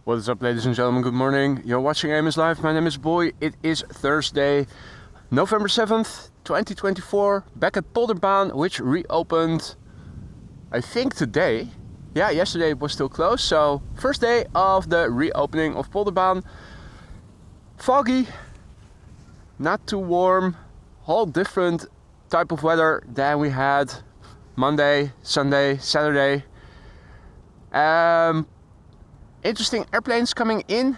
What is up, ladies and gentlemen? Good morning. You're watching AMS Live. My name is Boy. It is Thursday, November 7th, 2024. Back at Polderbaan, which reopened, I think today. Yeah, yesterday it was still closed. So, first day of the reopening of Polderbaan. Foggy, not too warm, whole different type of weather than we had Monday, Sunday, Saturday. Interesting airplanes coming in.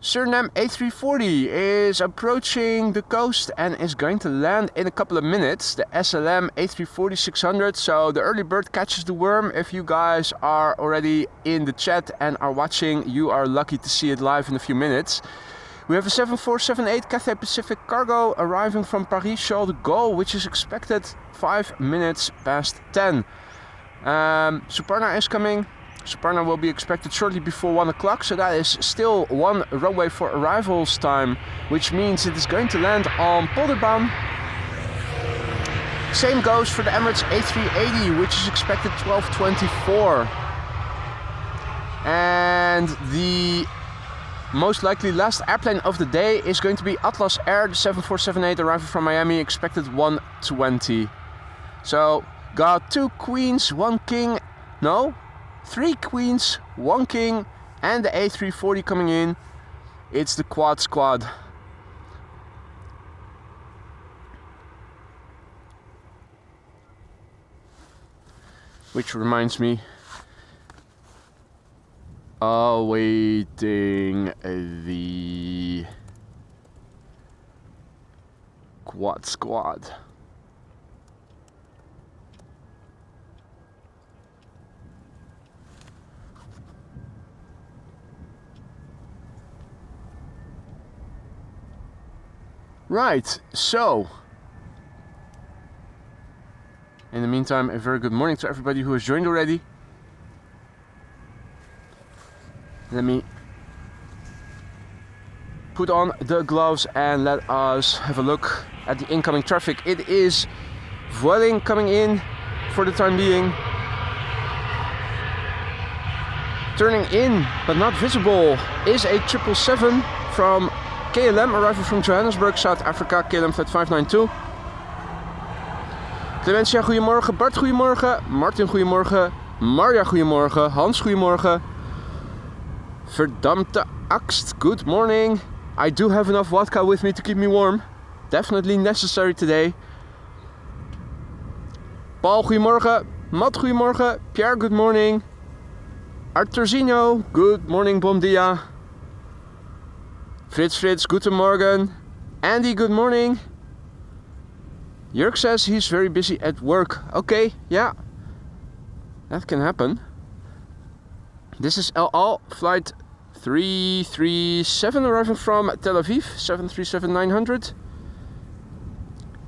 Suriname A340 is approaching the coast and is going to land in a couple of minutes. The SLM A340 600. So the early bird catches the worm. If you guys are already in the chat and are watching, you are lucky to see it live in a few minutes. We have a 7478 Cathay Pacific cargo arriving from Paris Charles de Gaulle, which is expected 5 minutes past 10. Suparna is coming. Suparna will be expected shortly before 1 o'clock, so that is still one runway for arrivals time, which means it is going to land on Polderbaan. Same goes for the Emirates A380, which is expected 12:24. And the most likely last airplane of the day is going to be Atlas Air, the 7478 arriving from Miami, expected 1:20. So, got 2 queens, 1 king, no, 3 queens, 1 king, and the A340 coming in. It's the quad squad. Which reminds me, awaiting the quad squad. Right, so in the meantime, a very good morning to everybody who has joined already. Let me put on the gloves and let us have a look at the incoming traffic. It is Vueling coming in for the time being. Turning in, but not visible, is a 777 from KLM arriving from Johannesburg, South Africa, KLM flight 592. Clementia, goedemorgen. Bart, goedemorgen. Martin, goedemorgen. Marja, goedemorgen. Hans, goedemorgen. Verdammte axt, good morning. I do have enough vodka with me to keep me warm. Definitely necessary today. Paul, goedemorgen. Matt, goedemorgen. Pierre, good morning. Arturzino, good morning, bom dia. Fritz, guten Morgen. Andy, good morning. Jörg says he's very busy at work. Okay, yeah. That can happen. This is El Al, flight 337 arriving from Tel Aviv, 737-900.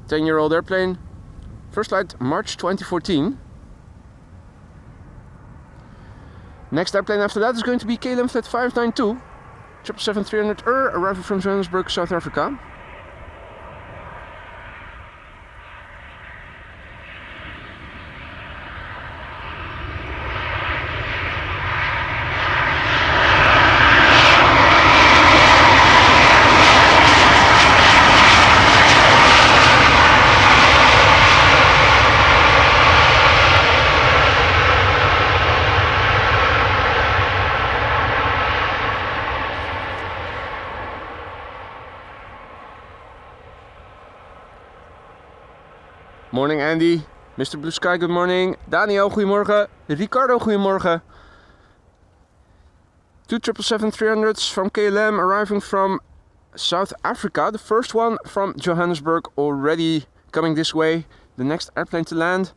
10-year-old airplane. First flight March 2014. Next airplane after that is going to be KLM flight 592. 777-300 arriving from Johannesburg, South Africa. Morning Andy, Mr. Blue Sky, good morning. Daniel, goedemorgen. Ricardo, goedemorgen. 2 777-300s from KLM arriving from South Africa. The first one from Johannesburg already coming this way. The next airplane to land.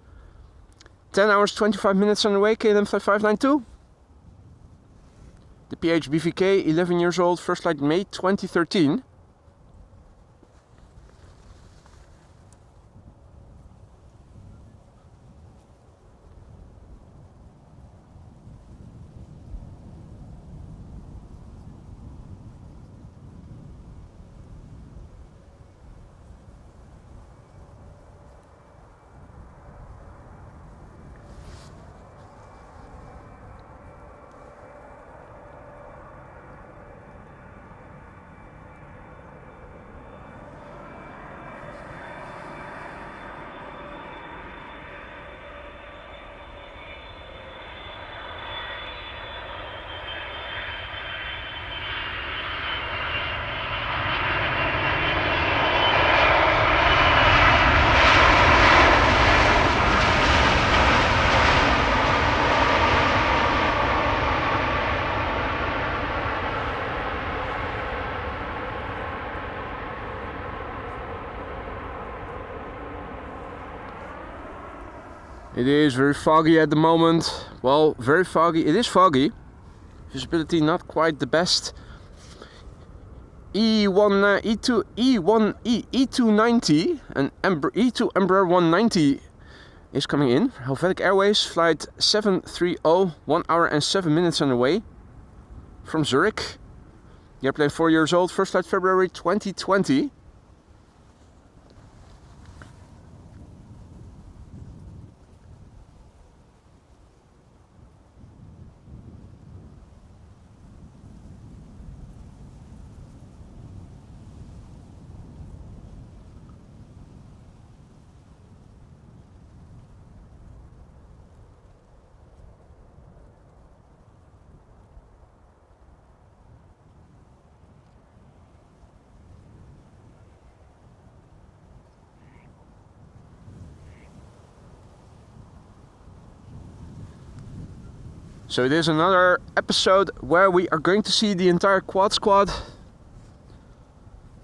10 hours, 25 minutes on the way, KLM flight 592. The PHBVK, 11 years old, first flight May 2013. It is very foggy at the moment. Well, very foggy. It is foggy. Visibility not quite the best. E290 and E2 Embraer 190 is coming in. Helvetic Airways flight 730, 1 hour and 7 minutes on the way from Zurich. The airplane 4 years old, first flight February 2020. So it is another episode where we are going to see the entire quad squad.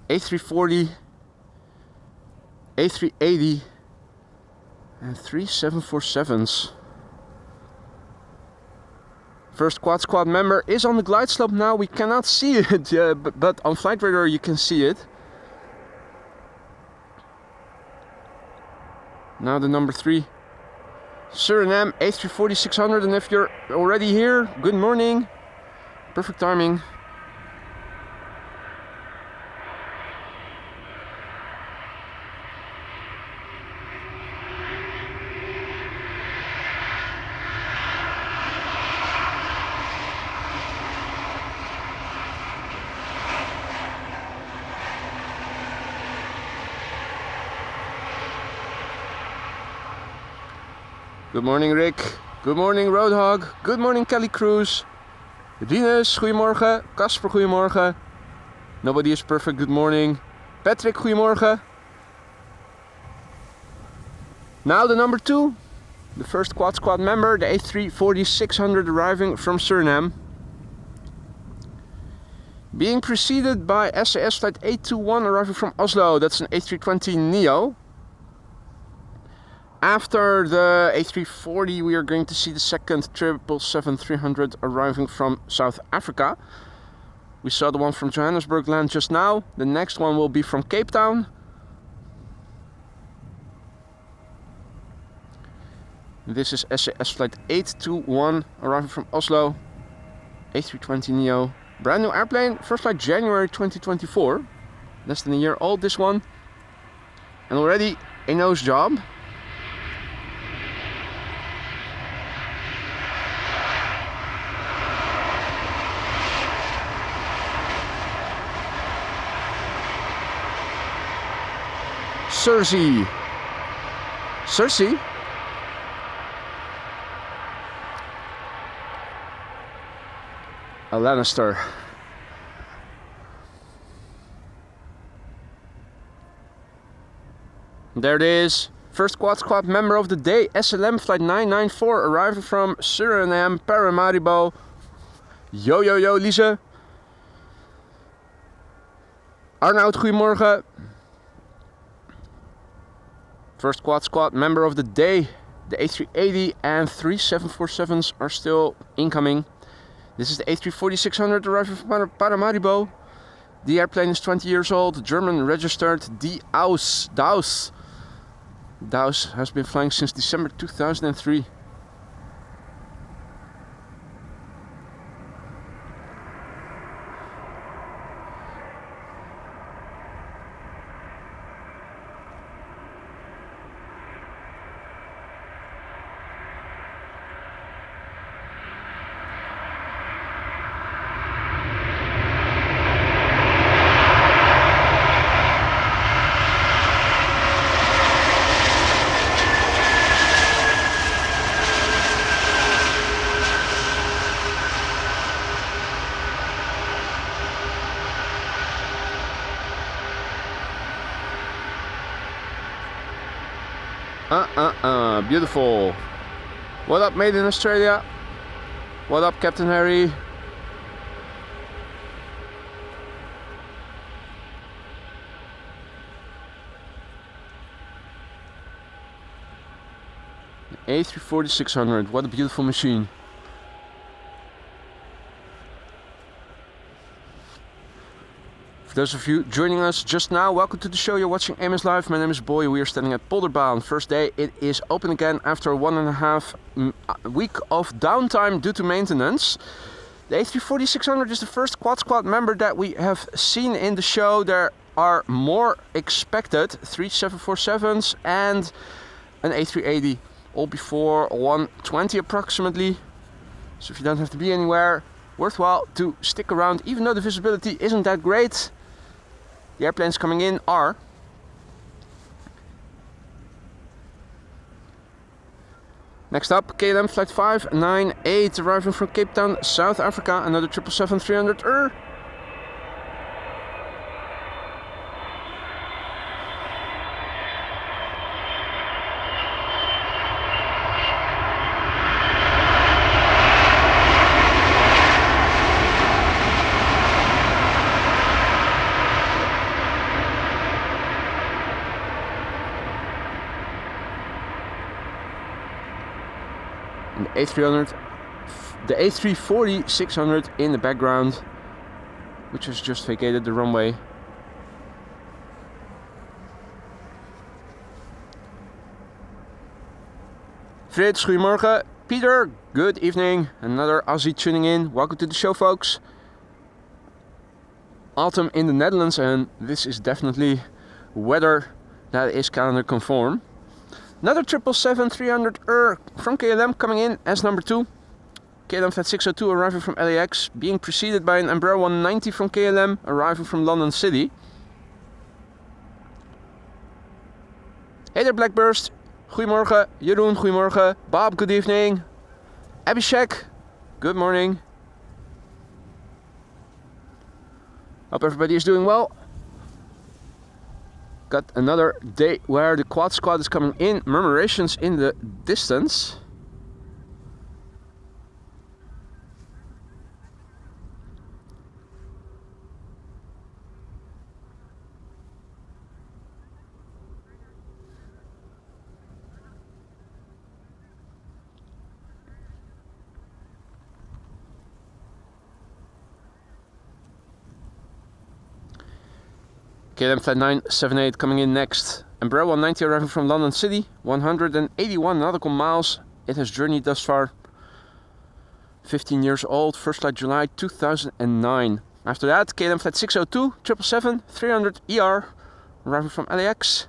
A340, A380 and 3 747s. First quad squad member is on the glide slope now. We cannot see it, but on flight radar you can see it. Now the number 3. Suriname A340-600, and if you're already here, good morning. Perfect timing. Good morning Rick, good morning Roadhog, good morning Kelly Cruz, Rinus, goedemorgen, Casper, goedemorgen, nobody is perfect, good morning, Patrick, goedemorgen. Now the number 2, the first quad squad member, the A340-600 arriving from Suriname. Being preceded by SAS flight 821 arriving from Oslo, that's an A320neo. After the A340 we are going to see the second 777-300 arriving from South Africa. We saw the one from Johannesburg land just now. The next one will be from Cape Town. This is SAS flight 821 arriving from Oslo. A320neo. Brand new airplane, first flight January 2024. Less than a year old this one. And already a nose job. Cersei. Cersei? A Lannister. There it is. First quad squad member of the day, SLM flight 994, arriving from Suriname, Paramaribo. Yo yo yo Lise. Arnoud, goedemorgen. First quad squad member of the day, the A380 and 3 747s are still incoming. This is the A340-600 arriving from Paramaribo. The airplane is 20 years old, German registered, Daus. Daus has been flying since December 2003. Beautiful. What up, made in Australia? What up, Captain Harry? A340-600, what a beautiful machine. For those of you joining us just now, welcome to the show. You're watching AMS Live. My name is Boy. We are standing at Polderbaan. First day, it is open again after a 1.5 week of downtime due to maintenance. The A340-600 is the first quad squad member that we have seen in the show. There are more expected, 3 747s and an A380, all before 1:20 approximately. So if you don't have to be anywhere, worthwhile to stick around, even though the visibility isn't that great. The airplanes coming in are next up, KLM Flight 598 arriving from Cape Town, South Africa, another 777-300. The A340-600 in the background, which has just vacated the runway. Frits, goedemorgen. Peter, good evening. Another Aussie tuning in. Welcome to the show, folks. Autumn in the Netherlands, and this is definitely weather that is calendar conform. Another 777-300 from KLM coming in as number 2. KLM Flight 602 arriving from LAX, being preceded by an Embraer 190 from KLM arriving from London City. Hey there, Blackburst. Goedemorgen. Jeroen, goedemorgen. Bob, good evening. Abhishek, good morning. Hope everybody is doing well. Got another day where the quad squad is coming in. Murmurations in the distance. KLM Flight 978 coming in next. Embraer 190 arriving from London City. 181 nautical miles it has journeyed thus far. 15 years old. First flight July 2009. After that, KLM Flight 602, 777-300 arriving from LAX.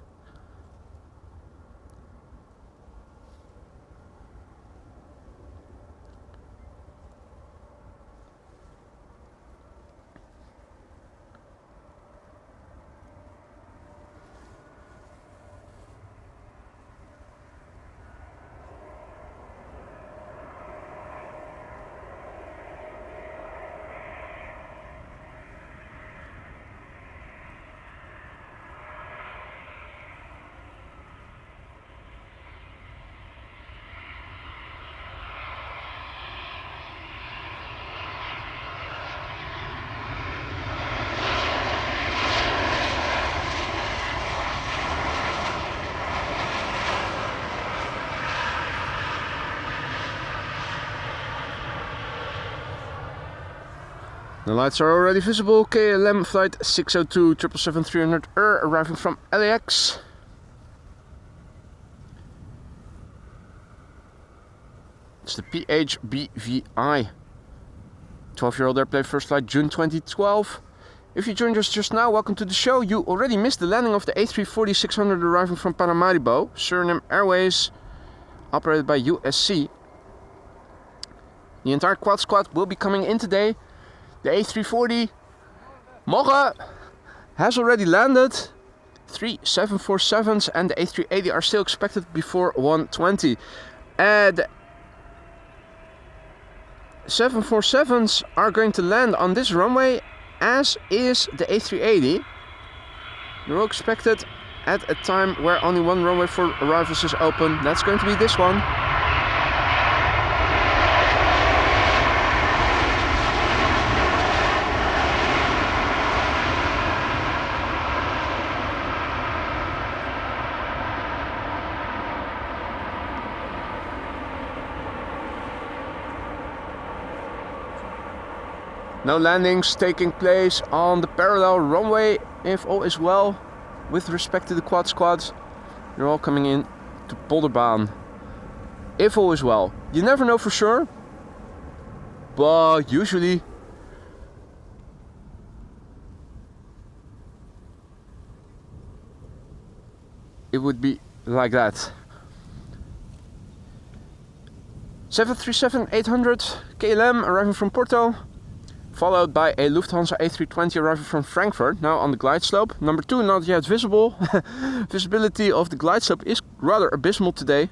The lights are already visible. KLM Flight 602, 777-300 arriving from LAX. It's the PHBVI. 12-year-old airplane, first flight June 2012. If you joined us just now, welcome to the show. You already missed the landing of the A340-600 arriving from Paramaribo, Suriname Airways, operated by USC. The entire quad squad will be coming in today. The A340 morgen has already landed. 3 747s and the A380 are still expected before 1:20. The 747s are going to land on this runway, as is the A380. They're all expected at a time where only one runway for arrivals is open. That's going to be this one. No landings taking place on the parallel runway, if all is well with respect to the quad squads. They're all coming in to Polderbaan, if all is well. You never know for sure, but usually it would be like that. 737-800 KLM arriving from Porto, followed by a Lufthansa A320 arriving from Frankfurt, now on the glide slope. Number 2 not yet visible. Visibility of the glide slope is rather abysmal today.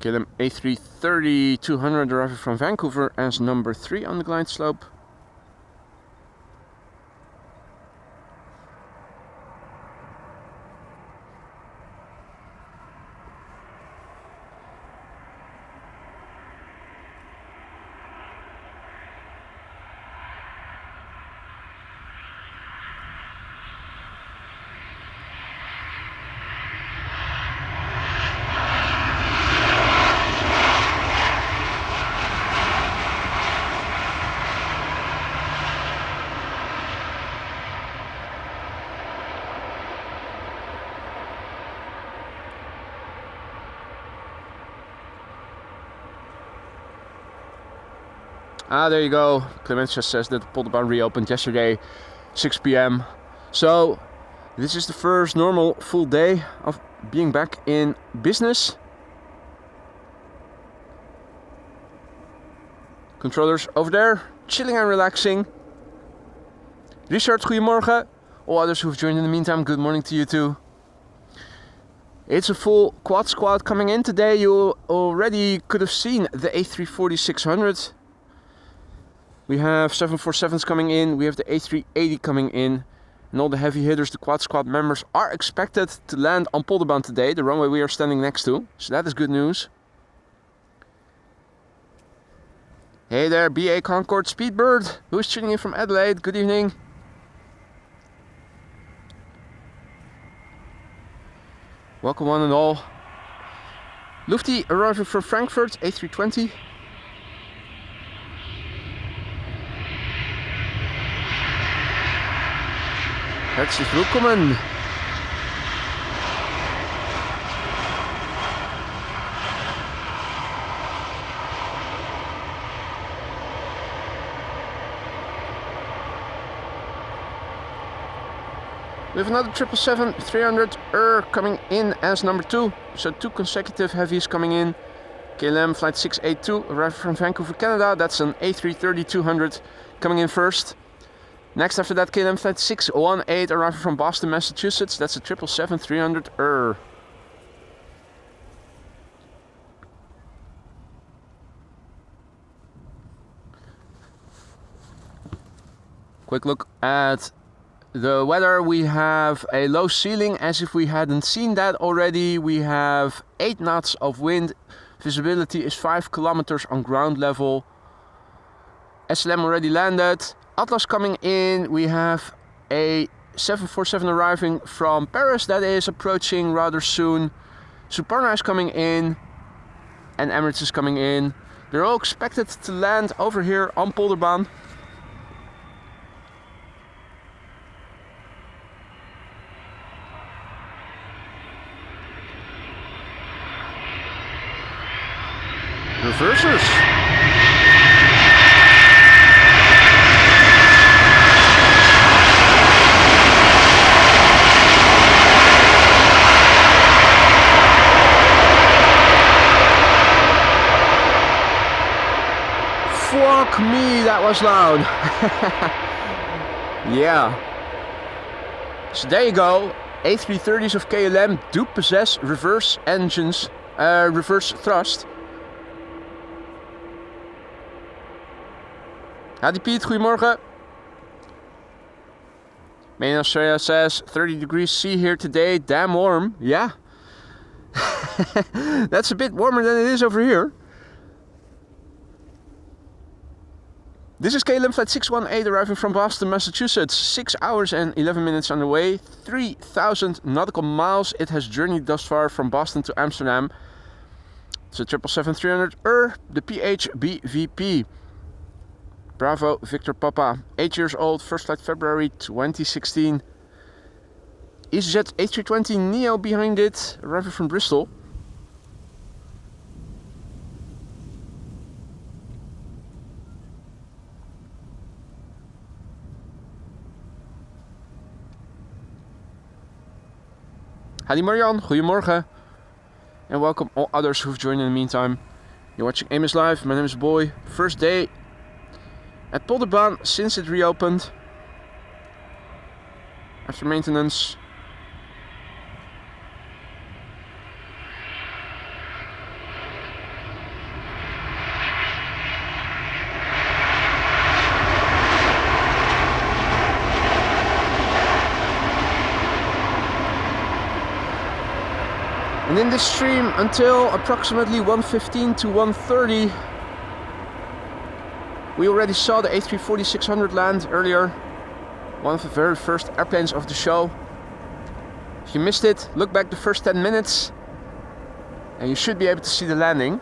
KLM A330-200 arriving from Vancouver as number 3 on the glide slope. There you go. Clemens just says that Polderbaan reopened yesterday, 6 p.m. So this is the first normal full day of being back in business. Controllers over there, chilling and relaxing. Richard, goedemorgen. All others who've joined in the meantime, good morning to you too. It's a full quad squad coming in today. You already could have seen the A340-600. We have 747s coming in, we have the A380 coming in, and all the heavy hitters, the quad squad members, are expected to land on Polderbaan today, the runway we are standing next to. So that is good news. Hey there, BA Concorde Speedbird, who is tuning in from Adelaide. Good evening. Welcome one and all. Lufty arriving from Frankfurt, A320. Herzlich willkommen. We have another 777-300 coming in as number 2. So 2 consecutive heavies coming in. KLM flight 682 arriving from Vancouver, Canada. That's an A330-200 coming in first. Next after that, KLM flight 618 arriving from Boston, Massachusetts. That's a 777-300. Quick look at the weather. We have a low ceiling, as if we hadn't seen that already. We have 8 knots of wind. Visibility is 5 kilometers on ground level. SLM already landed. Atlas coming in. We have a 747 arriving from Paris that is approaching rather soon. Suparna is coming in and Emirates is coming in. They're all expected to land over here on Polderbaan. Reversers. Fuck me, that was loud. Yeah. So there you go. A330s of KLM do possess reverse engines, reverse thrust. Howdy Piet, goedemorgen. Main Australia says 30 degrees C here today, damn warm. Yeah. That's a bit warmer than it is over here. This is KLM flight 618 arriving from Boston, Massachusetts. 6 hours and 11 minutes on the way. 3,000 nautical miles it has journeyed thus far from Boston to Amsterdam. It's a 777-300 the PHBVP. Bravo, Victor Papa. 8 years old, first flight February 2016. EasyJet A320 Neo behind it, arriving from Bristol. Hadi Marian, goedemorgen. And welcome all others who've joined in the meantime. You're watching Amos Live, my name is Boy. First day at Polderbaan since it reopened. After maintenance. And in this stream until approximately 1:15 to 1:30, we already saw the A340-600 land earlier, one of the very first airplanes of the show. If you missed it, look back the first 10 minutes and you should be able to see the landing.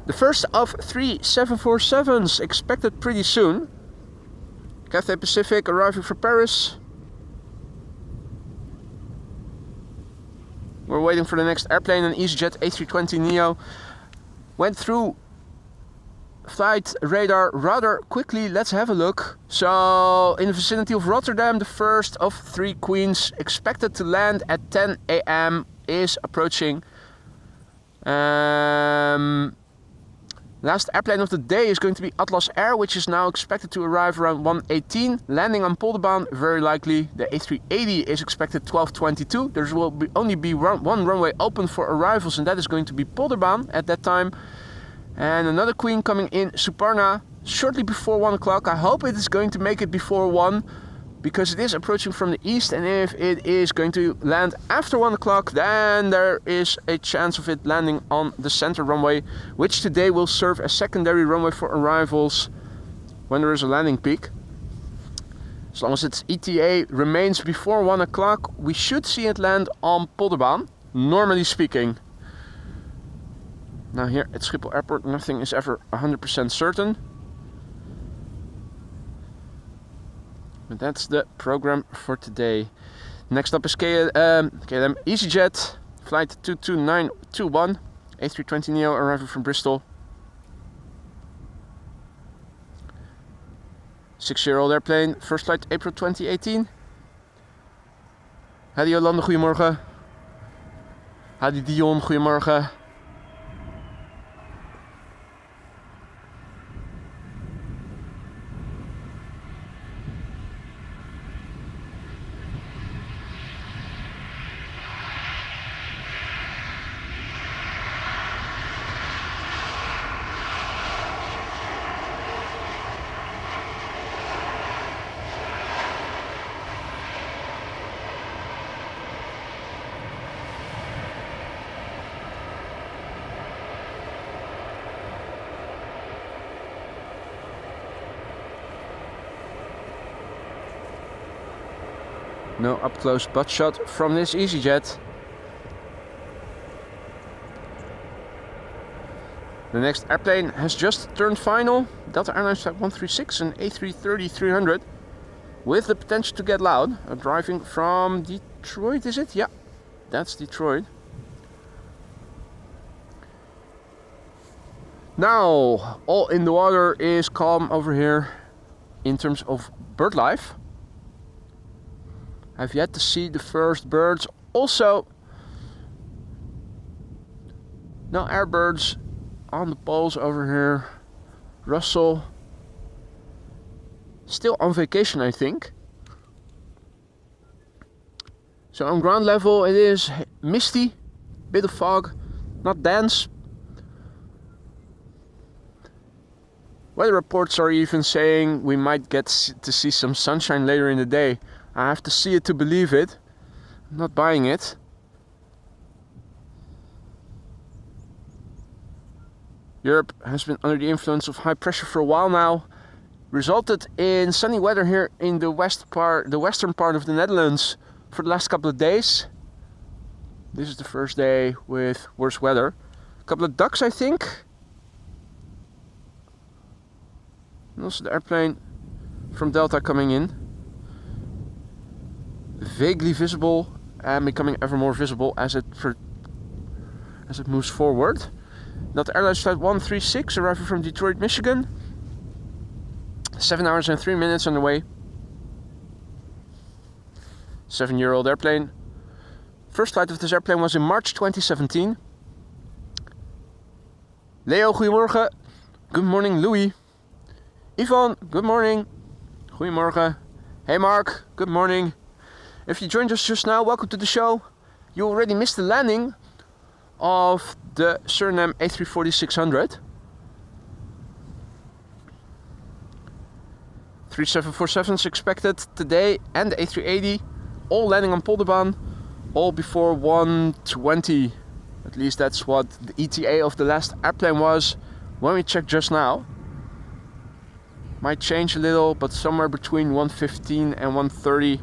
The first of 3 747s expected pretty soon. Cathay Pacific arriving from Paris. We're waiting for the next airplane, an EasyJet A320 Neo. Went through flight radar rather quickly. Let's have a look. So, in the vicinity of Rotterdam, the first of 3 Queens expected to land at 10 a.m. is approaching. Last airplane of the day is going to be Atlas Air, which is now expected to arrive around 1:18. Landing on Polderbaan, very likely. The A380 is expected 12:22. There will only be one runway open for arrivals, and that is going to be Polderbaan at that time. And another Queen coming in, Suparna, shortly before 1 o'clock. I hope it is going to make it before 1, because it is approaching from the east, and if it is going to land after 1 o'clock, then there is a chance of it landing on the center runway, which today will serve as secondary runway for arrivals when there is a landing peak. As long as its ETA remains before 1 o'clock, we should see it land on Polderbaan, normally speaking. Now here at Schiphol Airport, nothing is ever 100% certain. But that's the program for today. Next up is KLM EasyJet, flight 22921, A320 Neo arriving from Bristol. 6-year-old airplane, first flight April 2018. Hadi Jolande, goedemorgen. Hadi Dion, goedemorgen. No up-close butt shot from this EasyJet. The next airplane has just turned final. Delta Airlines Flight 136, an A330-300, with the potential to get loud. Driving from Detroit, is it? Yeah, that's Detroit. Now, all in the water is calm over here in terms of bird life. I've yet to see the first birds. Also, no airbirds on the poles over here. Russell, still on vacation, I think. So on ground level it is misty, bit of fog, not dense. Weather reports are even saying we might get to see some sunshine later in the day. I have to see it to believe it. I'm not buying it. Europe has been under the influence of high pressure for a while now, resulted in sunny weather here in the western part of the Netherlands for the last couple of days. This is the first day with worse weather. A couple of ducks, I think. And also the airplane from Delta coming in. Vaguely visible and becoming ever more visible as it moves forward. Delta Airlines Flight 136 arriving from Detroit, Michigan. 7 hours and 3 minutes on the way. 7-year-old airplane. First flight of this airplane was in March 2017. Leo, goedemorgen. Good morning, Louis. Yvonne, good morning. Goedemorgen. Hey Mark, good morning. If you joined us just now, welcome to the show. You already missed the landing of the Suriname A340-600. 747s expected today and the A380, all landing on Polderbaan, all before 1:20. At least that's what the ETA of the last airplane was when we checked just now. Might change a little, but somewhere between 1:15 and 1:30,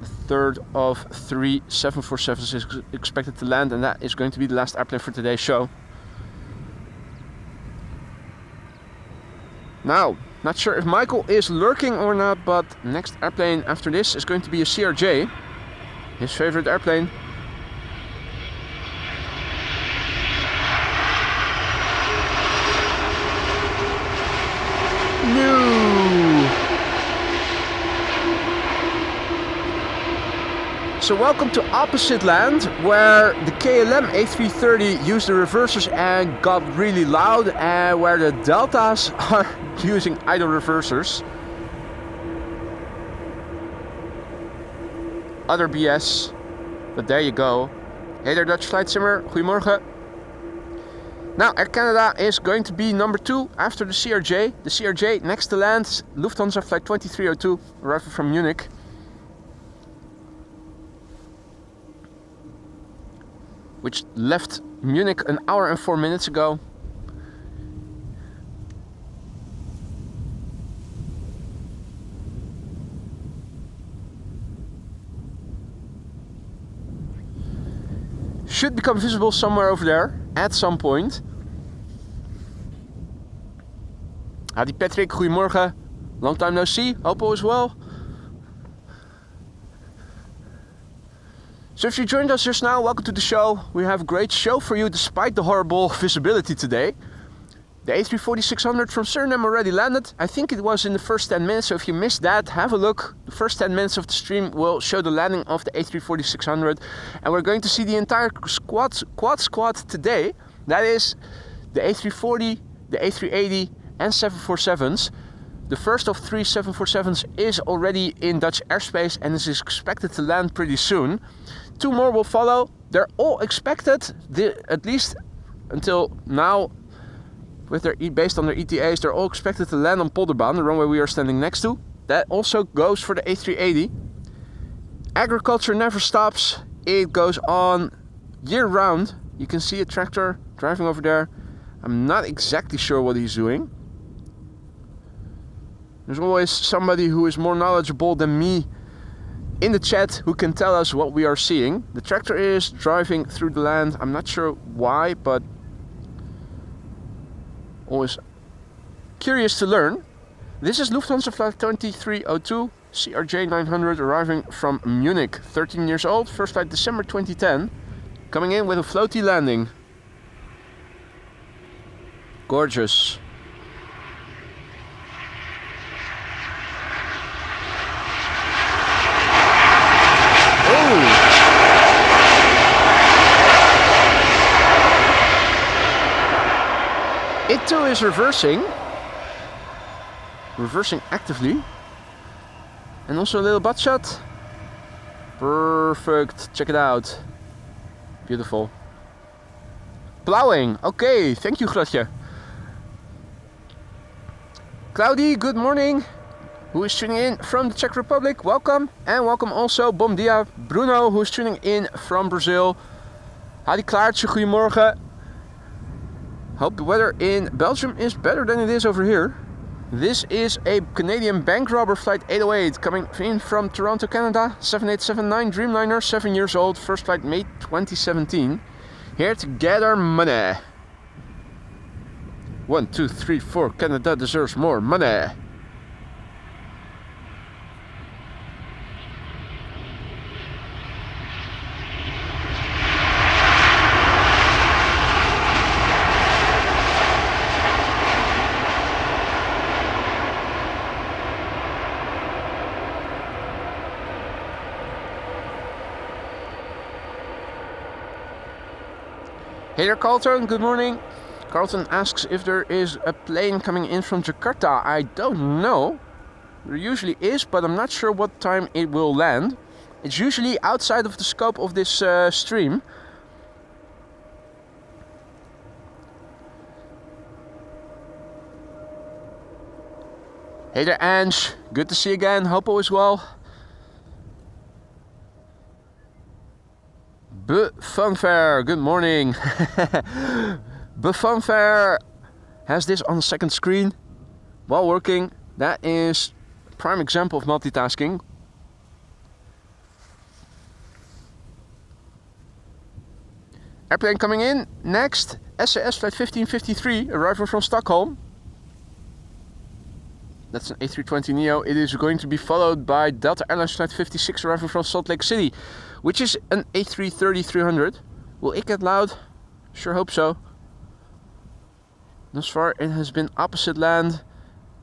the third of 3 747s is expected to land, and that is going to be the last airplane for today's show. Now, not sure if Michael is lurking or not, but next airplane after this is going to be a CRJ, his favorite airplane. So welcome to opposite land, where the KLM A330 used the reversers and got really loud, and where the Deltas are using idle reversers. Other BS, but there you go. Hey there, Dutch Flight Simmer, goedemorgen. Now, Air Canada is going to be number 2 after the CRJ. The CRJ next to land, Lufthansa Flight 2302, arriving from Munich. Which left Munich an hour and 4 minutes ago. Should become visible somewhere over there at some point. Howdy Patrick, goedemorgen. Long time no see, hope all is well. So if you joined us just now, welcome to the show. We have a great show for you despite the horrible visibility today. The A340-600 from Suriname already landed. I think it was in the first 10 minutes, so if you missed that, have a look. The first 10 minutes of the stream will show the landing of the A340-600. And we're going to see the entire quad today. That is the A340, the A380 and 747s. The first of 3 747s is already in Dutch airspace and is expected to land pretty soon. 2 more will follow. They're all expected, at least until now, based on their ETAs, they're all expected to land on Polderbaan, the runway we are standing next to. That also goes for the A380. Agriculture never stops. It goes on year round. You can see a tractor driving over there. I'm not exactly sure what he's doing. There's always somebody who is more knowledgeable than me in the chat who can tell us what we are seeing. The tractor is driving through the land. I'm not sure why, but always curious to learn. This is Lufthansa Flight 2302, CRJ 900, arriving from Munich. 13 years old, first flight December 2010. Coming in with a floaty landing. Gorgeous. It too is reversing actively, and also a little butt shot. Perfect, check it out, beautiful. Plowing, okay, thank you Grotje. Cloudy, good morning, who is tuning in from the Czech Republic, welcome. And welcome also, bom dia, Bruno, who is tuning in from Brazil. Hadi Klaartje, goedemorgen. Hope the weather in Belgium is better than it is over here. This is a Canadian bank robber flight 808 coming in from Toronto, Canada. 7879 Dreamliner, 7 years old, first flight May 2017. Here to get our money. 1, 2, 3, 4. Canada deserves more money. Hey there, Carlton, good morning. Carlton asks if there is a plane coming in from Jakarta. I don't know. There usually is, but I'm not sure what time it will land. It's usually outside of the scope of this stream. Hey there, Ange. Good to see you again. Hopo as well. Funfair, good morning. Funfair has this on the second screen while working. That is a prime example of multitasking. Airplane coming in next, SAS flight 1553 arriving from Stockholm. That's an A320neo. It is going to be followed by Delta Airlines flight 56 arriving from Salt Lake City, which is an A330-300. Will it get loud? Sure hope so. Thus far it has been opposite land,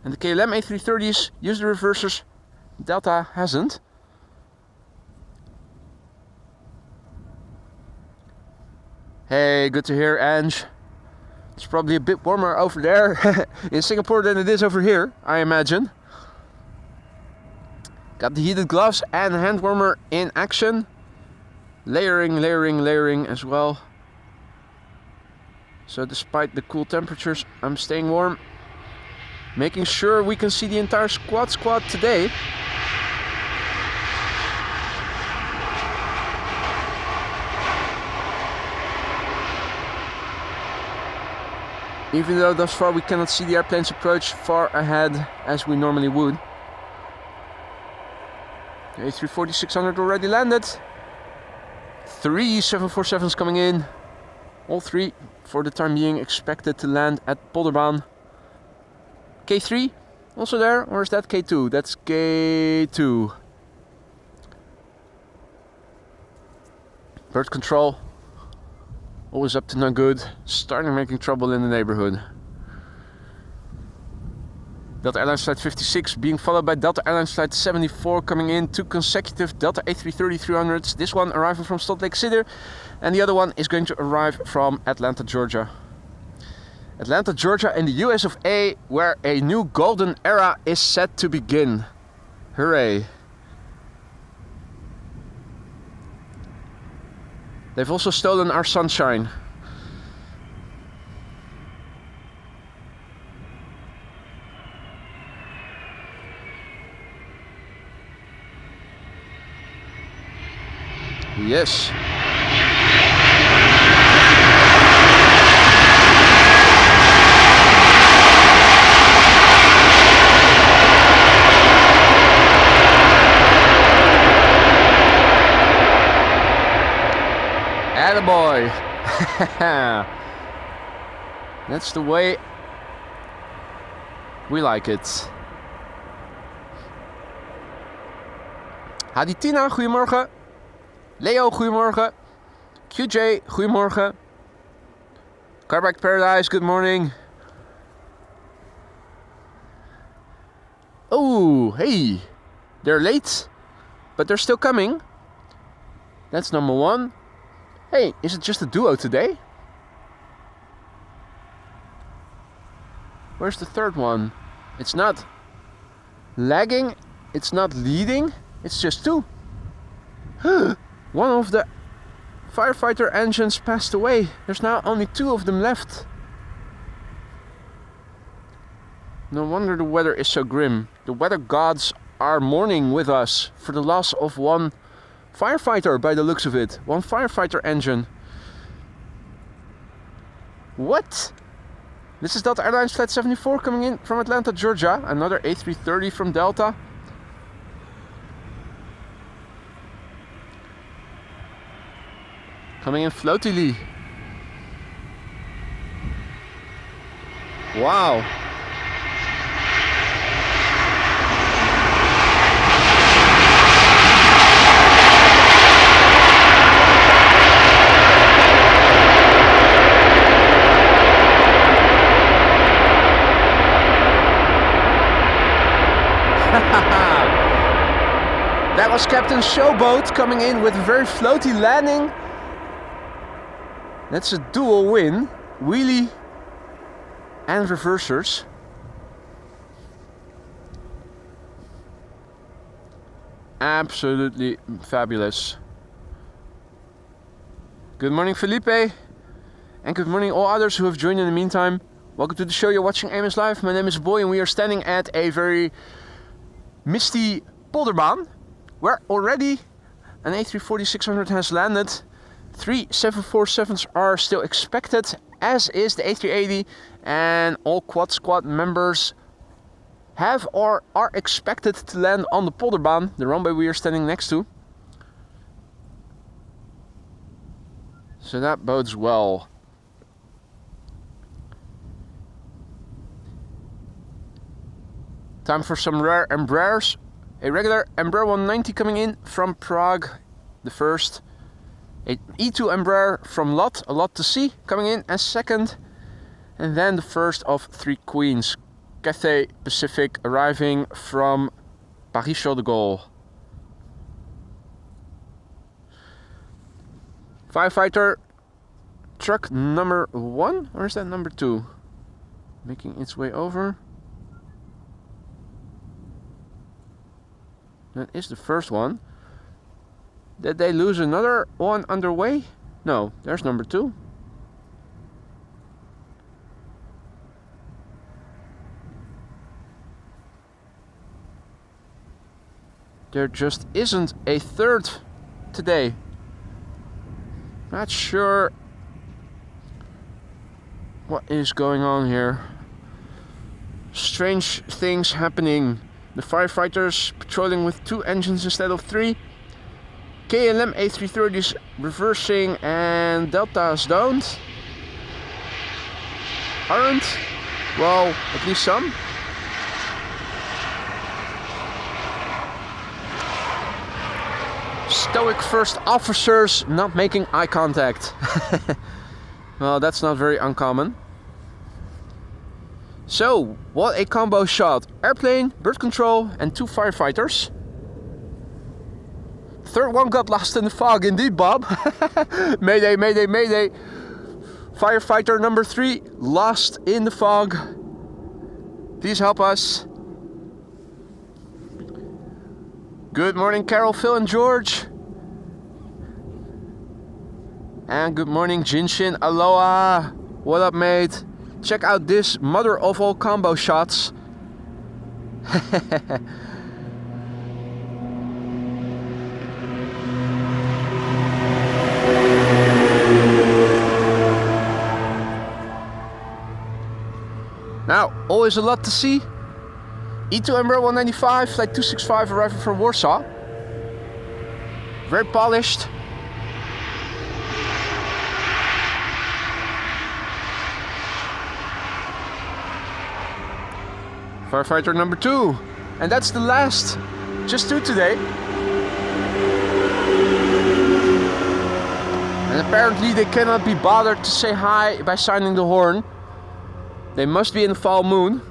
and the KLM A330s use the reversers. Delta hasn't. Hey, good to hear, Ange. It's probably a bit warmer over there in Singapore than it is over here, I imagine. Got the heated gloves and hand warmer in action. Layering as well. So despite the cool temperatures, I'm staying warm. Making sure we can see the entire squad today. Even though thus far we cannot see the airplanes approach far ahead as we normally would. The A340-600 already landed. 3 747s coming in. All 3 for the time being expected to land at Polderbaan. K3 also there, or is that K2? That's K2. Bird control. Always up to no good, starting making trouble in the neighborhood. Delta Airlines flight 56 being followed by Delta Airlines flight 74 coming in, 2 consecutive Delta A330-300s. This one arriving from Salt Lake City, and the other one is going to arrive from Atlanta, Georgia. Atlanta, Georgia in the US of A, where a new golden era is set to begin. Hooray! They've also stolen our sunshine. Yes. Attaboy. That's the way we like it. Haditina, goedemorgen. Leo, goedemorgen. QJ, goedemorgen. Carbike Paradise, good morning. Oh, hey. They're late, but they're still coming. That's number one. Hey, is it just a duo today? Where's the third one? It's not lagging, it's not leading, it's just two. One of the firefighter engines passed away. There's now only 2 of them left. No wonder the weather is so grim. The weather gods are mourning with us for the loss of one firefighter by the looks of it. One firefighter engine. What? This is Delta Airlines Flight 74 coming in from Atlanta, Georgia. Another A330 from Delta. Coming in floatily. Wow. That was Captain Showboat coming in with a very floaty landing. That's a dual win, wheelie and reversers. Absolutely fabulous. Good morning, Felipe, and good morning all others who have joined in the meantime. Welcome to the show. You're watching Amos Live. My name is Boy and we are standing at a very misty Polderbaan, where already an A340-600 has landed. 3 747s are still expected, as is the A380, and all quad squad members have or are expected to land on the Polderbaan, the runway we are standing next to. So that bodes well. Time for some rare Embraers. A regular Embraer 190 coming in from Prague, the first. A E2 Embraer from LOT, a lot to see, coming in as second. And then the first of 3 Queens, Cathay Pacific, arriving from Paris-Charles de Gaulle. Firefighter truck number 1, or is that number 2? Making its way over. That is the first one. Did they lose another one underway? No, there's number 2. There just isn't a third today. Not sure what is going on here. Strange things happening. The firefighters patrolling with 2 engines instead of 3. KLM A330s reversing and Deltas don't. Aren't? Well, at least some. Stoic first officers not making eye contact. Well, that's not very uncommon. So, what a combo shot. Airplane, bird control and 2 firefighters. Third one got lost in the fog indeed, Bob. Mayday, mayday, mayday. Firefighter number 3 lost in the fog. Please help us. Good morning, Carol, Phil and George. And good morning, Jinshin. Aloha. What up, mate? Check out this mother of all combo shots. Now, always a lot to see. E2 Embraer 195, flight 265 arriving from Warsaw. Very polished. Firefighter number 2. And that's the last. Just 2 today. And apparently they cannot be bothered to say hi by sounding the horn. They must be in the foul moon.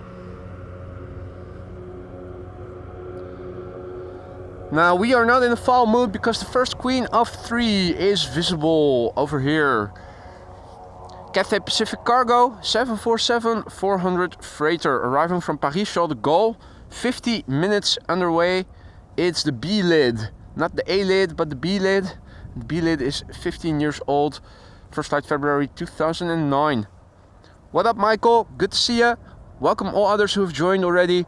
Now we are not in the foul mood because the first queen of 3 is visible over here. Cathay Pacific Cargo 747-400 freighter arriving from Paris-Charles de Gaulle. 50 minutes underway. It's the B lid, not the A lid, but the B lid. The B lid is 15 years old. First flight February 2009. What up, Michael? Good to see ya. Welcome all others who have joined already.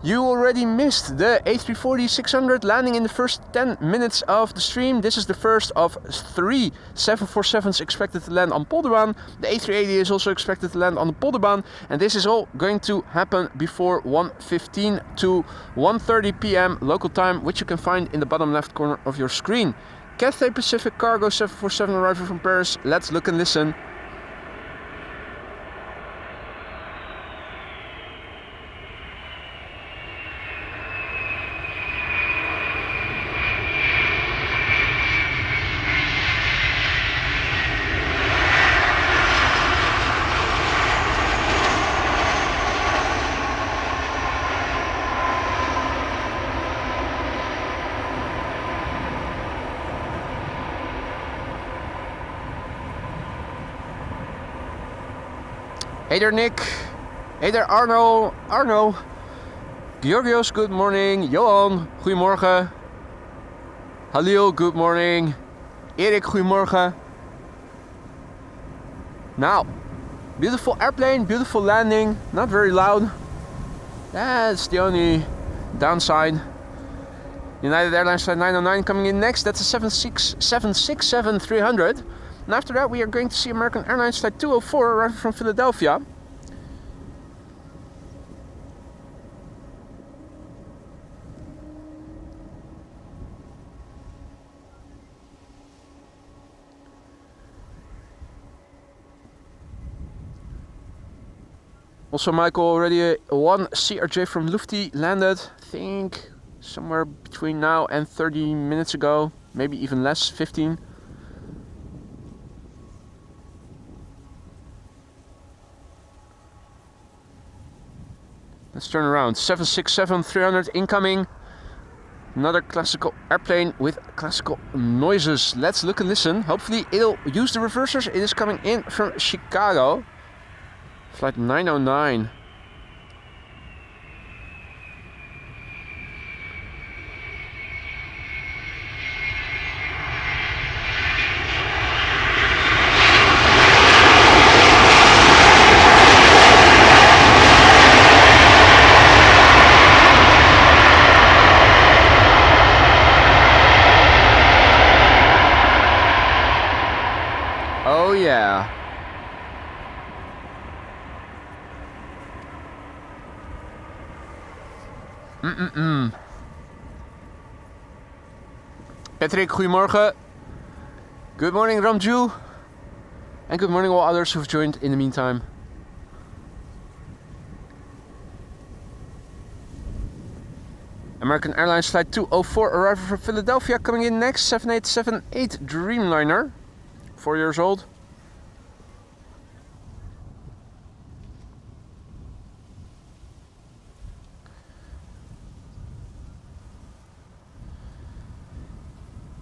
You already missed the A340-600 landing in the first 10 minutes of the stream. This is the first of 3 747s expected to land on Polderbaan. The A380 is also expected to land on the Polderbaan. And this is all going to happen before 1:15 to 1:30 p.m. local time, which you can find in the bottom left corner of your screen. Cathay Pacific Cargo 747 arrival from Paris. Let's look and listen. Hey there Nick, hey there Arno, Georgios, good morning, Johan, goedemorgen, Halil, good morning, Erik, goedemorgen. Now, beautiful airplane, beautiful landing, not very loud, that's the only downside. United Airlines Flight 909 coming in next, that's a 767-300. And after that we are going to see American Airlines Flight 204 arriving from Philadelphia. Also Michael, already one CRJ from Lufty landed, I think somewhere between now and 30 minutes ago, maybe even less, 15. Let's turn around. 767-300 incoming. Another classical airplane with classical noises. Let's look and listen. Hopefully it'll use the reversers. It is coming in from Chicago. Flight 909. Oh yeah. Patrick, goedemorgen. Good morning Ramju. And good morning all others who've joined in the meantime. American Airlines Flight 204 arrival from Philadelphia coming in next. 7878 Dreamliner. 4 years old.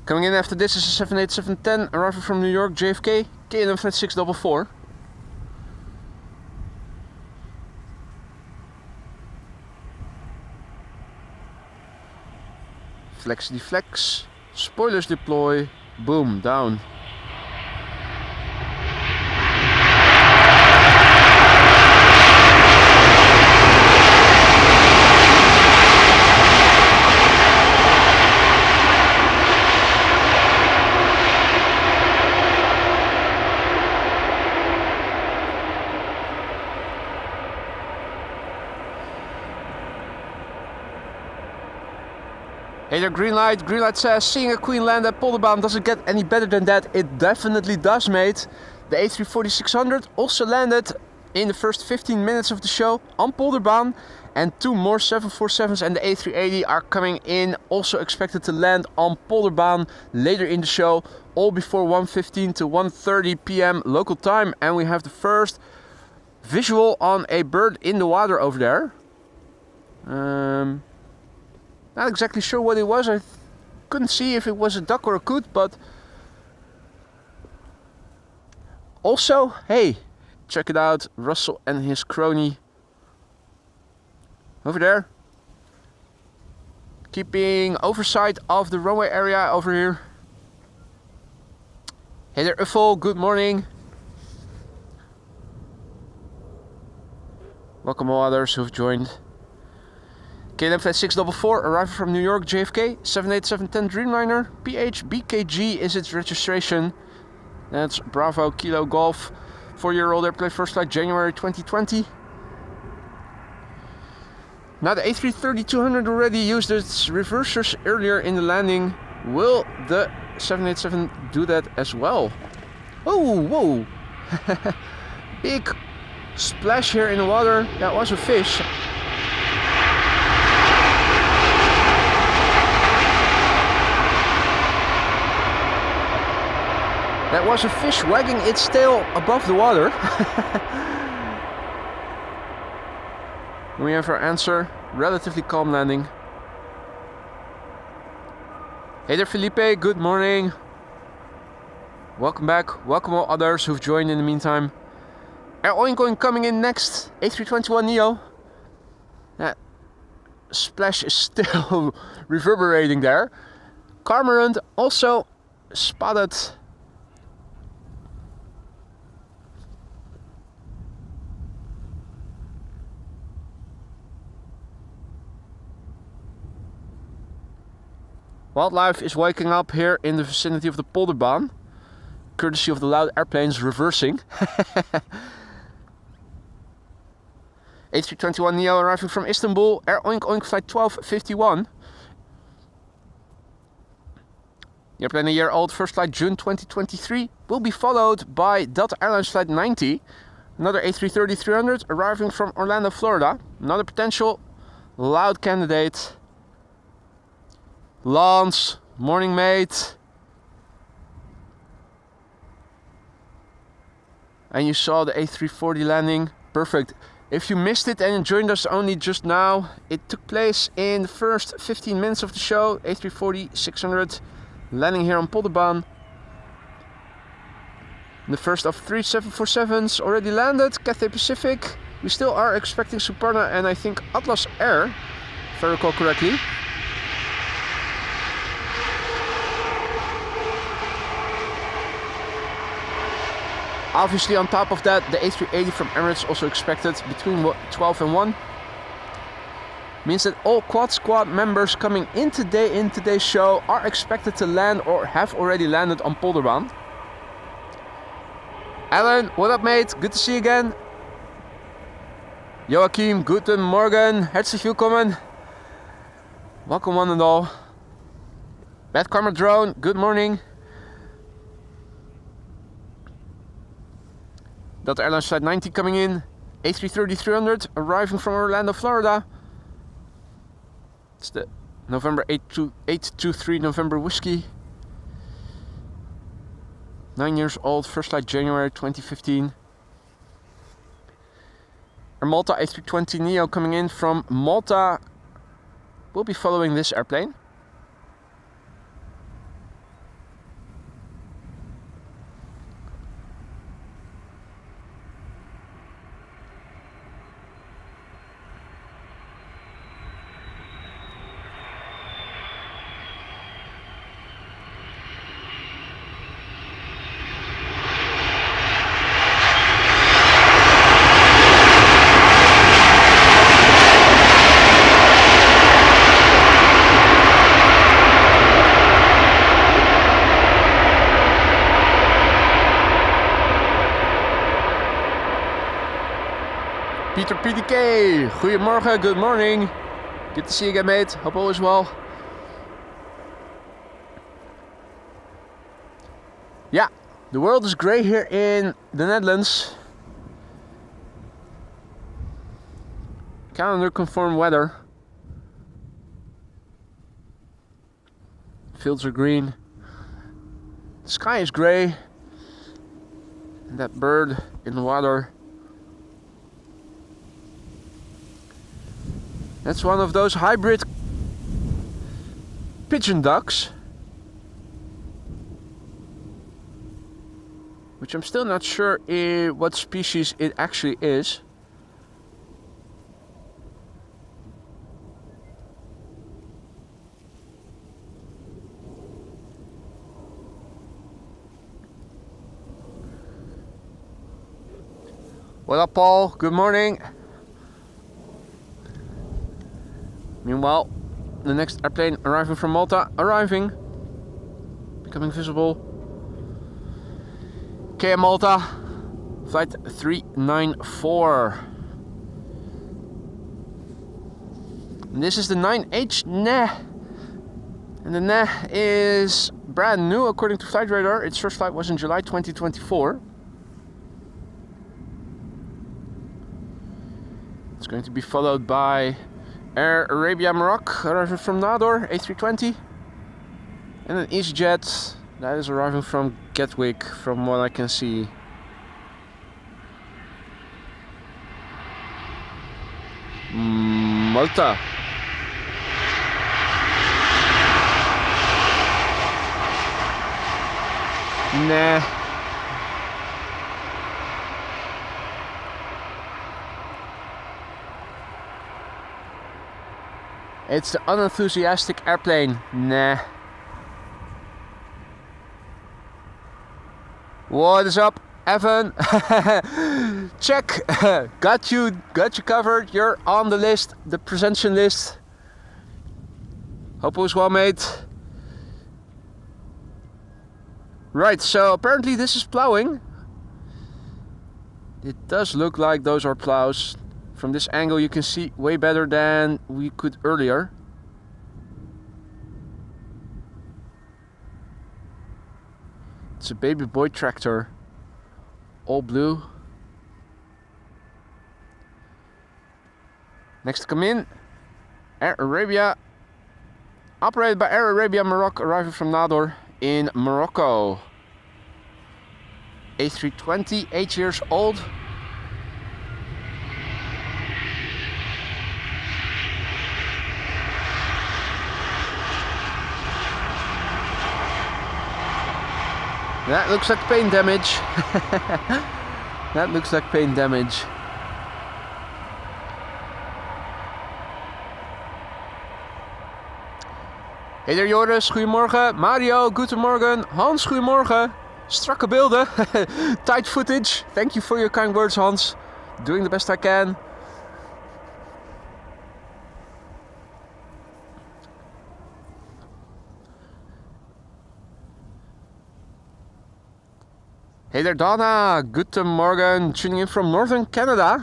Coming in after this is a 787-10 arrival from New York JFK, KLM Flight 644. Flex deflex, spoilers deploy, boom, down. Hey there, green light says, seeing a queen land at Polderbaan doesn't get any better than that. It definitely does, mate. The A340-600 also landed in the first 15 minutes of the show on Polderbaan. And 2 more 747s and the A380 are coming in, also expected to land on Polderbaan later in the show. All before 1:15 to 1:30 p.m. local time. And we have the first visual on a bird in the water over there. Not exactly sure what it was. I couldn't see if it was a duck or a coot, but also, hey, check it out, Russell and his crony over there, keeping oversight of the runway area over here. Hey there, Uffel, good morning. Welcome all others who've joined. KLM Flight 644 arriving from New York, JFK, 787-10 Dreamliner, PHBKG is its registration. That's Bravo Kilo Golf, 4-year-old airplane, first flight January 2020. Now the A330-200 already used its reversers earlier in the landing. Will the 787 do that as well? Oh, whoa! Big splash here in the water. That was a fish. That was a fish wagging its tail above the water. We have our answer. Relatively calm landing. Hey there, Felipe. Good morning. Welcome back. Welcome all others who've joined in the meantime. Air Oinkoin coming in next. A321neo. That splash is still reverberating there. Cormorant also spotted. Wildlife is waking up here in the vicinity of the Polderbaan, courtesy of the loud airplanes reversing. A321neo arriving from Istanbul, Air Oink Oink flight 1251. The airplane a year old, first flight June 2023, will be followed by Delta Airlines flight 90, another A330-300 arriving from Orlando, Florida, another potential loud candidate. Lance, morning mate. And you saw the A340 landing. Perfect. If you missed it and joined us only just now, it took place in the first 15 minutes of the show. A340-600 landing here on Polderbaan. The first of 3 747s already landed. Cathay Pacific. We still are expecting Suparna and I think Atlas Air, if I recall correctly. Obviously, on top of that, the A380 from Emirates also expected between 12 and 1. Means that all Quad Squad members coming in today's show are expected to land or have already landed on Polderbaan. Alan, what up mate? Good to see you again. Joachim, guten Morgen. Herzlich willkommen. Welcome one and all. Bad Karma Drone, good morning. Delta Airlines flight 90 coming in. A330-300 arriving from Orlando, Florida. It's the November 823 November Whiskey. 9 years old, first flight January 2015. Air Malta A320neo coming in from Malta. We'll be following this airplane. Peter PDK, goedemorgen, good morning. Good to see you again, mate. Hope all is well. Yeah, the world is grey here in the Netherlands. Calendar conform weather. Fields are green. The sky is grey. And that bird in the water. That's one of those hybrid pigeon ducks, which I'm still not sure what species it actually is. What up, Paul? Good morning. Well, the next airplane arriving from Malta, arriving. Becoming visible. KM Malta, flight 394. And this is the 9H NE. And the NE is brand new according to Flight Radar. Its first flight was in July 2024. It's going to be followed by Air Arabia Morocco, arriving from Nador, A320. And an EasyJet that is arriving from Gatwick, from what I can see. Malta. Nah. It's the unenthusiastic airplane. Nah. What is up, Evan? Check. Got you covered. You're on the list, the presentation list. Hope it was well made. Right, so apparently this is plowing. It does look like those are plows. From this angle you can see way better than we could earlier. It's a baby boy tractor, all blue. Next to come in, Air Arabia, operated by Air Arabia Morocco, arriving from Nador in Morocco. A320, 8 years old. That looks like paint damage. That looks like paint damage. Hey there Joris, goedemorgen. Mario, goedemorgen. Hans, goedemorgen. Strakke beelden. Tight footage. Thank you for your kind words, Hans. Doing the best I can. Hey there Donna, guten Morgen, tuning in from Northern Canada.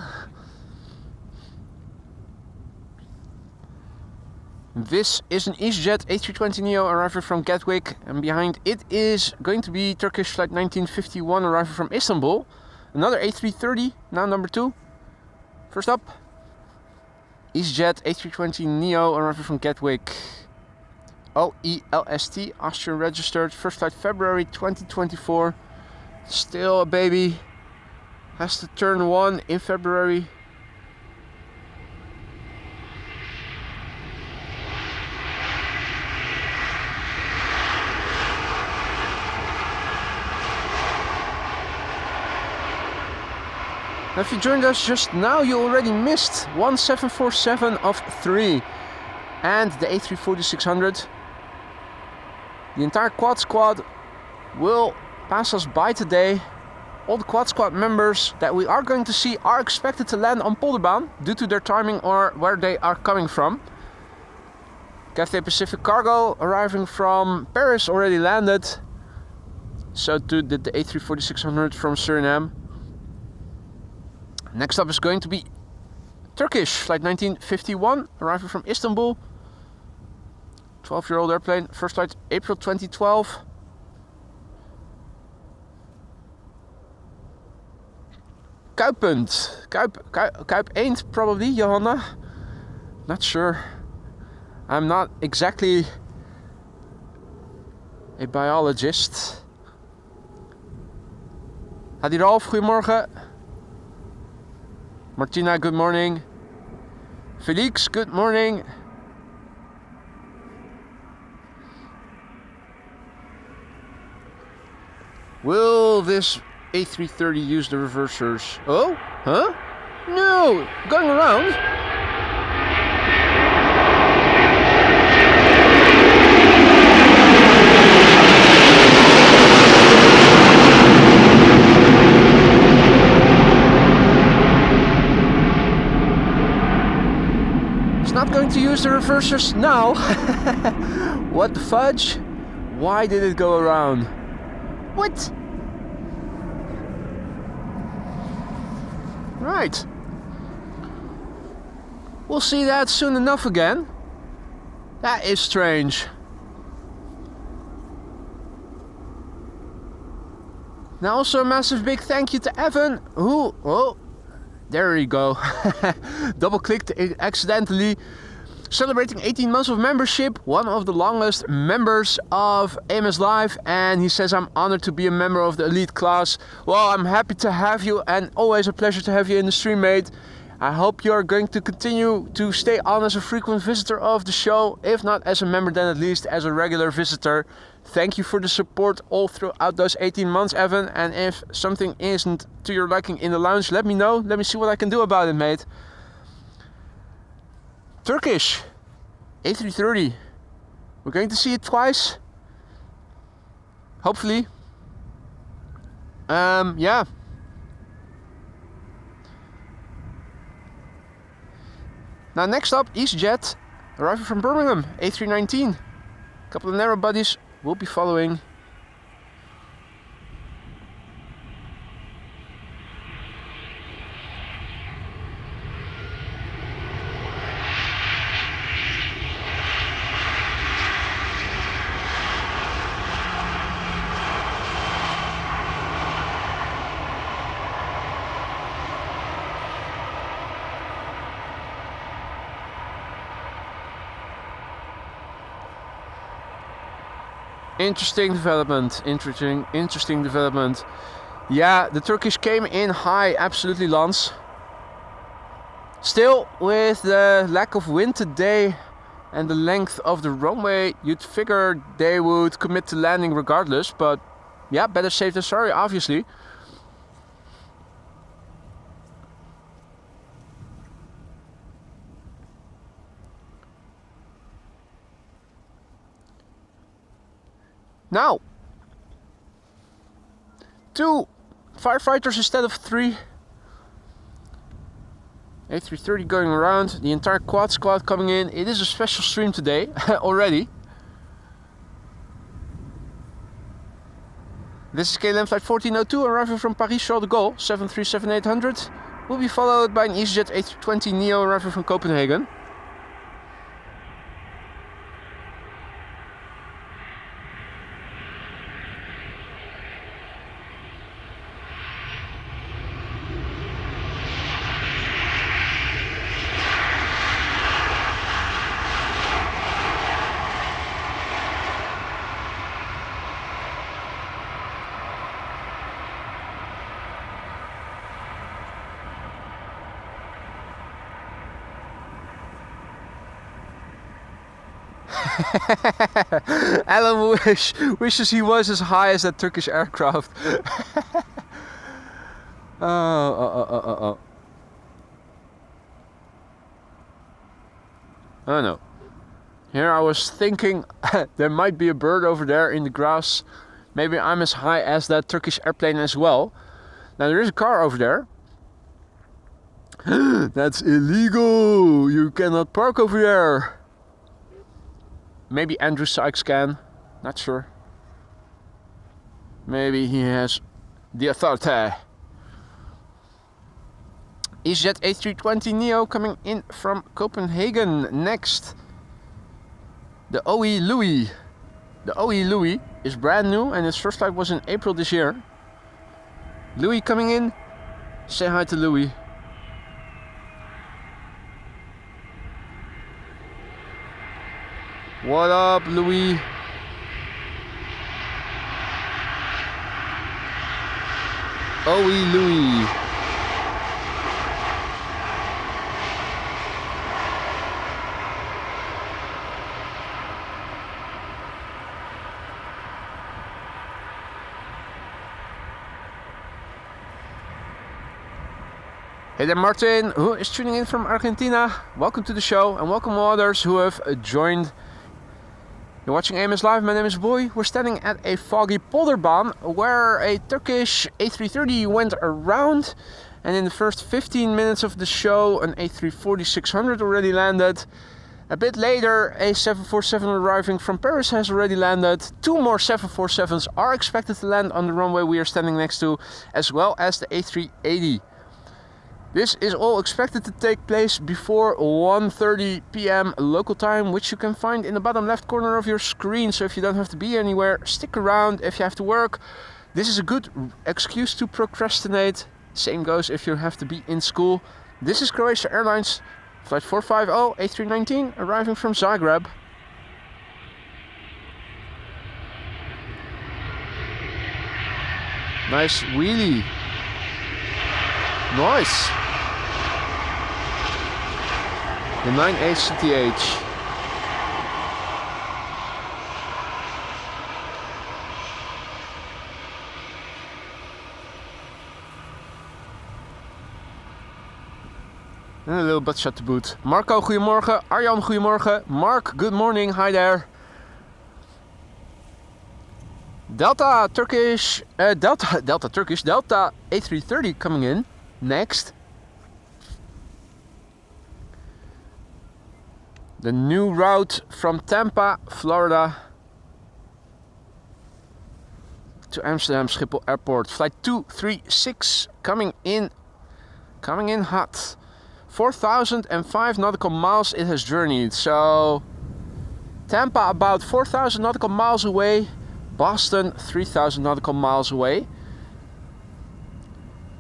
This is an EasyJet A320neo arriving from Gatwick, and behind it is going to be Turkish flight 1951 arriving from Istanbul. Another A330, now number 2. First up, EasyJet A320neo arriving from Gatwick. OELST, Austrian registered, first flight February 2024. Still a baby, has to turn 1 in February. Now if you joined us just now, you already missed 1747 of 3 and the A340-600. The entire quad squad will pass us by today. All the quad squad members that we are going to see are expected to land on Polderbaan due to their timing or where they are coming from. Cathay Pacific Cargo arriving from Paris already landed. So too did the A340-600 from Suriname. Next up is going to be Turkish flight 1951 arriving from Istanbul. 12-year-old airplane, first flight April 2012. Kuippunt, Kuip Eend probably, Johanna. Not sure. I'm not exactly a biologist. Hadi Rolf, goedemorgen. Martina, good morning. Felix, good morning. Will this A330 use the reversers? Oh? Huh? No! Going around? It's not going to use the reversers now. What the fudge? Why did it go around? What? Right. We'll see that soon enough again. That is strange. Now also a massive big thank you to Evan, who, oh, there you go, double clicked accidentally. Celebrating 18 months of membership, one of the longest members of AMS Live, and he says, I'm honored to be a member of the elite class. Well, I'm happy to have you, and always a pleasure to have you in the stream, mate. I hope you're going to continue to stay on as a frequent visitor of the show, if not as a member, then at least as a regular visitor. Thank you for the support all throughout those 18 months, Evan, and if something isn't to your liking in the lounge, let me know. Let me see what I can do about it, mate. Turkish A330. We're going to see it twice. Hopefully. Yeah. Now next up, EasyJet, arriving from Birmingham, A319. A couple of narrow bodies will be following. Interesting development, interesting development. Yeah, the Turkish came in high, absolutely, Lance. Still, with the lack of wind today and the length of the runway, you'd figure they would commit to landing regardless, but yeah, better safe than sorry, obviously. Now, 2 firefighters instead of 3. A330 going around, the entire quad squad coming in. It is a special stream today, already. This is KLM flight 1402 arriving from Paris Charles de Gaulle, 737-800. Will be followed by an EasyJet A320neo arriving from Copenhagen. Alan wishes he was as high as that Turkish aircraft. Oh no. Here I was thinking there might be a bird over there in the grass. Maybe I'm as high as that Turkish airplane as well. Now there is a car over there. That's illegal. You cannot park over there. Maybe Andrew Sykes can. Not sure. Maybe he has the authority. EasyJet A320neo coming in from Copenhagen. Next, the OE Louis. The OE Louis is brand new and its first flight was in April this year. Louis coming in. Say hi to Louis. What up, Louis? OE Louis. Hey there, Martin, who is tuning in from Argentina. Welcome to the show and welcome all others who have joined. You're watching AMS Live, my name is Boy. We're standing at a foggy Polderbaan where a Turkish A330 went around, and in the first 15 minutes of the show an A340-600 already landed. A bit later, a 747 arriving from Paris has already landed. 2 more 747s are expected to land on the runway we are standing next to, as well as the A380. This is all expected to take place before 1:30 p.m. local time, which you can find in the bottom left corner of your screen. So if you don't have to be anywhere, stick around. If you have to work, this is a good excuse to procrastinate. Same goes if you have to be in school. This is Croatia Airlines, flight 450 A319, arriving from Zagreb. Nice wheelie. Nice. The 9ACTH. And a little butt shot to boot. Marco, goedemorgen. Arjan, goedemorgen. Mark, good morning. Hi there. Delta Turkish A330 coming in next. The new route from Tampa, Florida to Amsterdam Schiphol Airport. Flight 236 coming in hot. 4,005 nautical miles it has journeyed. So Tampa about 4,000 nautical miles away. Boston 3,000 nautical miles away.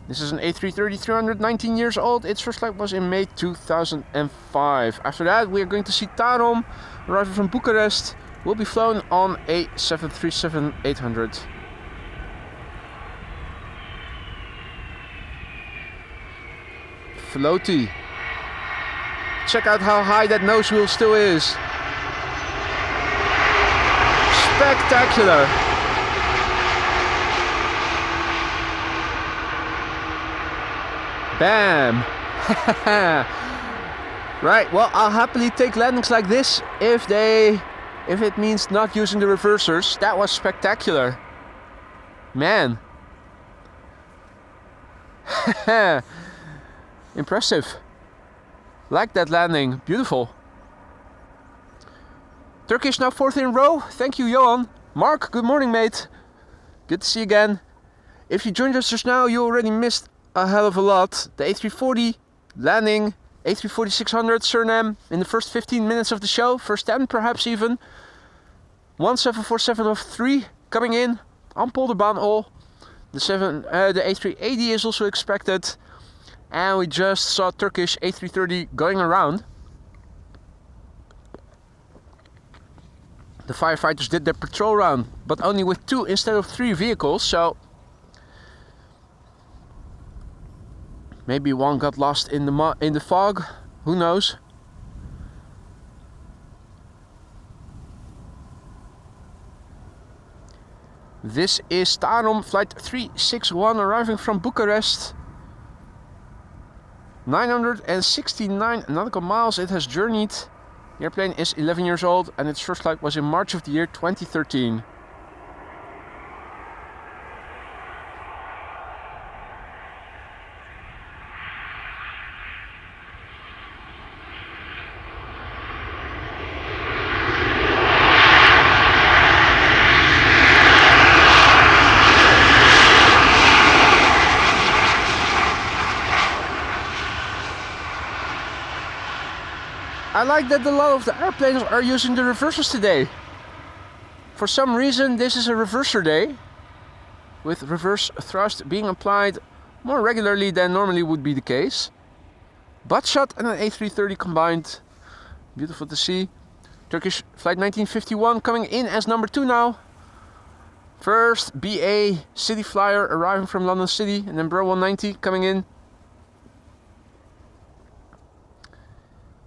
This is an A330 319 years old. Its first flight was in May 2005. After that we are going to see Tarom arriving from Bucharest. Will be flown on a 737-800. Floaty. Check out how high that nose wheel still is. Spectacular. Bam. Right, well, I'll happily take landings like this if it means not using the reversers. That was spectacular. Man. Impressive. Like that landing. Beautiful. Turkish now 4th in row. Thank you, Johan. Mark, good morning, mate. Good to see you again. If you joined us just now, you already missed a hell of a lot. The A340 landing, A340-600 Suriname in the first 15 minutes of the show. First 10 perhaps even. 1747 of 3 coming in on Polderbaan all. The A380 is also expected. And we just saw Turkish A330 going around. The firefighters did their patrol round, but only with 2 instead of 3 vehicles, so maybe one got lost in the fog, who knows. This is Tarom flight 361 arriving from Bucharest. 969 nautical miles it has journeyed. The airplane is 11 years old and its first flight was in March of the year 2013. I like that a lot of the airplanes are using the reversers today. For some reason this is a reverser day, with reverse thrust being applied more regularly than normally would be the case. Butt shot and an A330 combined. Beautiful to see. Turkish flight 1951 coming in as number 2 now. First BA City Flyer arriving from London City, and then Bro 190 coming in.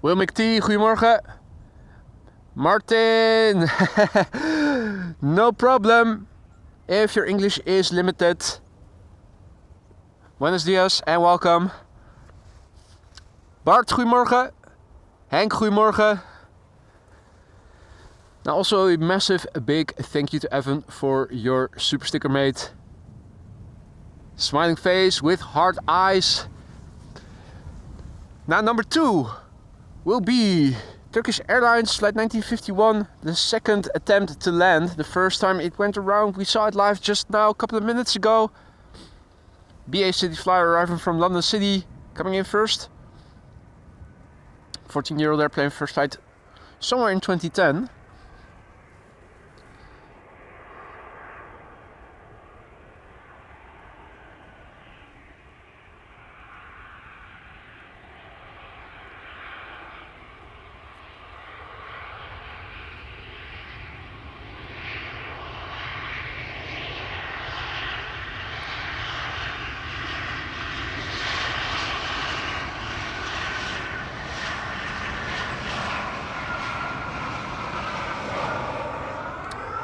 Will McT, goedemorgen. Martin, no problem if your English is limited. Buenos dias and welcome. Bart, goedemorgen. Henk, goedemorgen. Now also a massive, big thank you to Evan for your super sticker, mate. Smiling face with hard eyes. Now number 2 will be Turkish Airlines, flight 1951, the second attempt to land. The first time it went around, we saw it live just now, a couple of minutes ago. BA City Flyer arriving from London City, coming in first. 14-year-old airplane, first flight somewhere in 2010.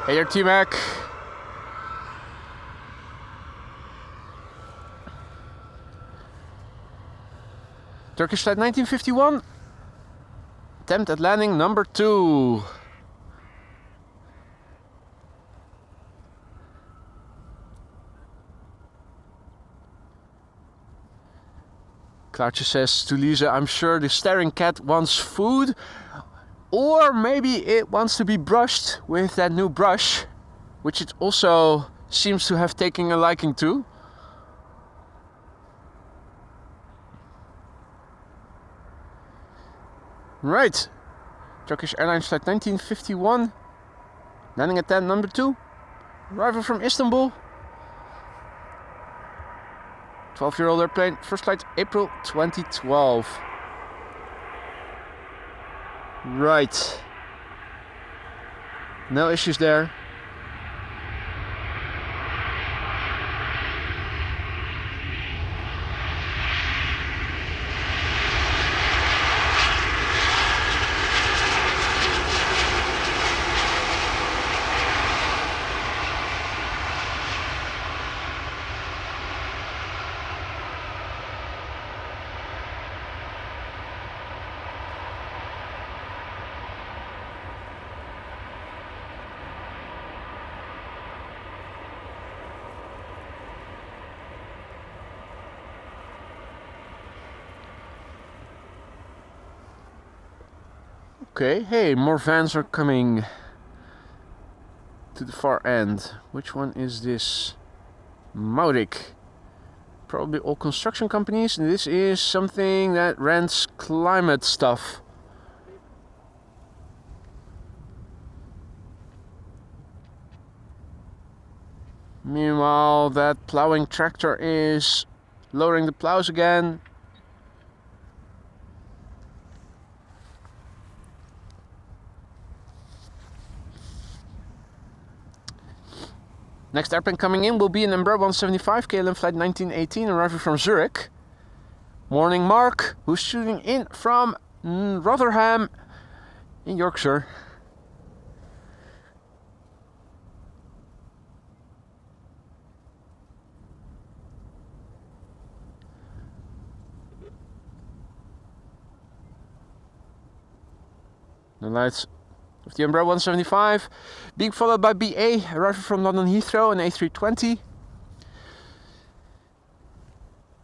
Hey there, T-Mac. Turkish flight 1951. Attempt at landing number 2. Cloudje says to Lisa, I'm sure the staring cat wants food. Or maybe it wants to be brushed with that new brush, which it also seems to have taken a liking to. Right, Turkish Airlines flight 1951, landing attempt number 2, arrival from Istanbul. 12-year-old airplane, first flight April 2012. Right. No issues there. Okay, hey, more vans are coming to the far end. Which one is this? Maurik. Probably all construction companies. And this is something that rents climate stuff. Meanwhile, that plowing tractor is lowering the plows again. Next airplane coming in will be an Embraer 175 KLM flight 1918, arriving from Zurich. Morning, Mark, who's shooting in from Rotherham in Yorkshire. The lights of the Embraer 175 being followed by BA, arriving from London Heathrow, an A320.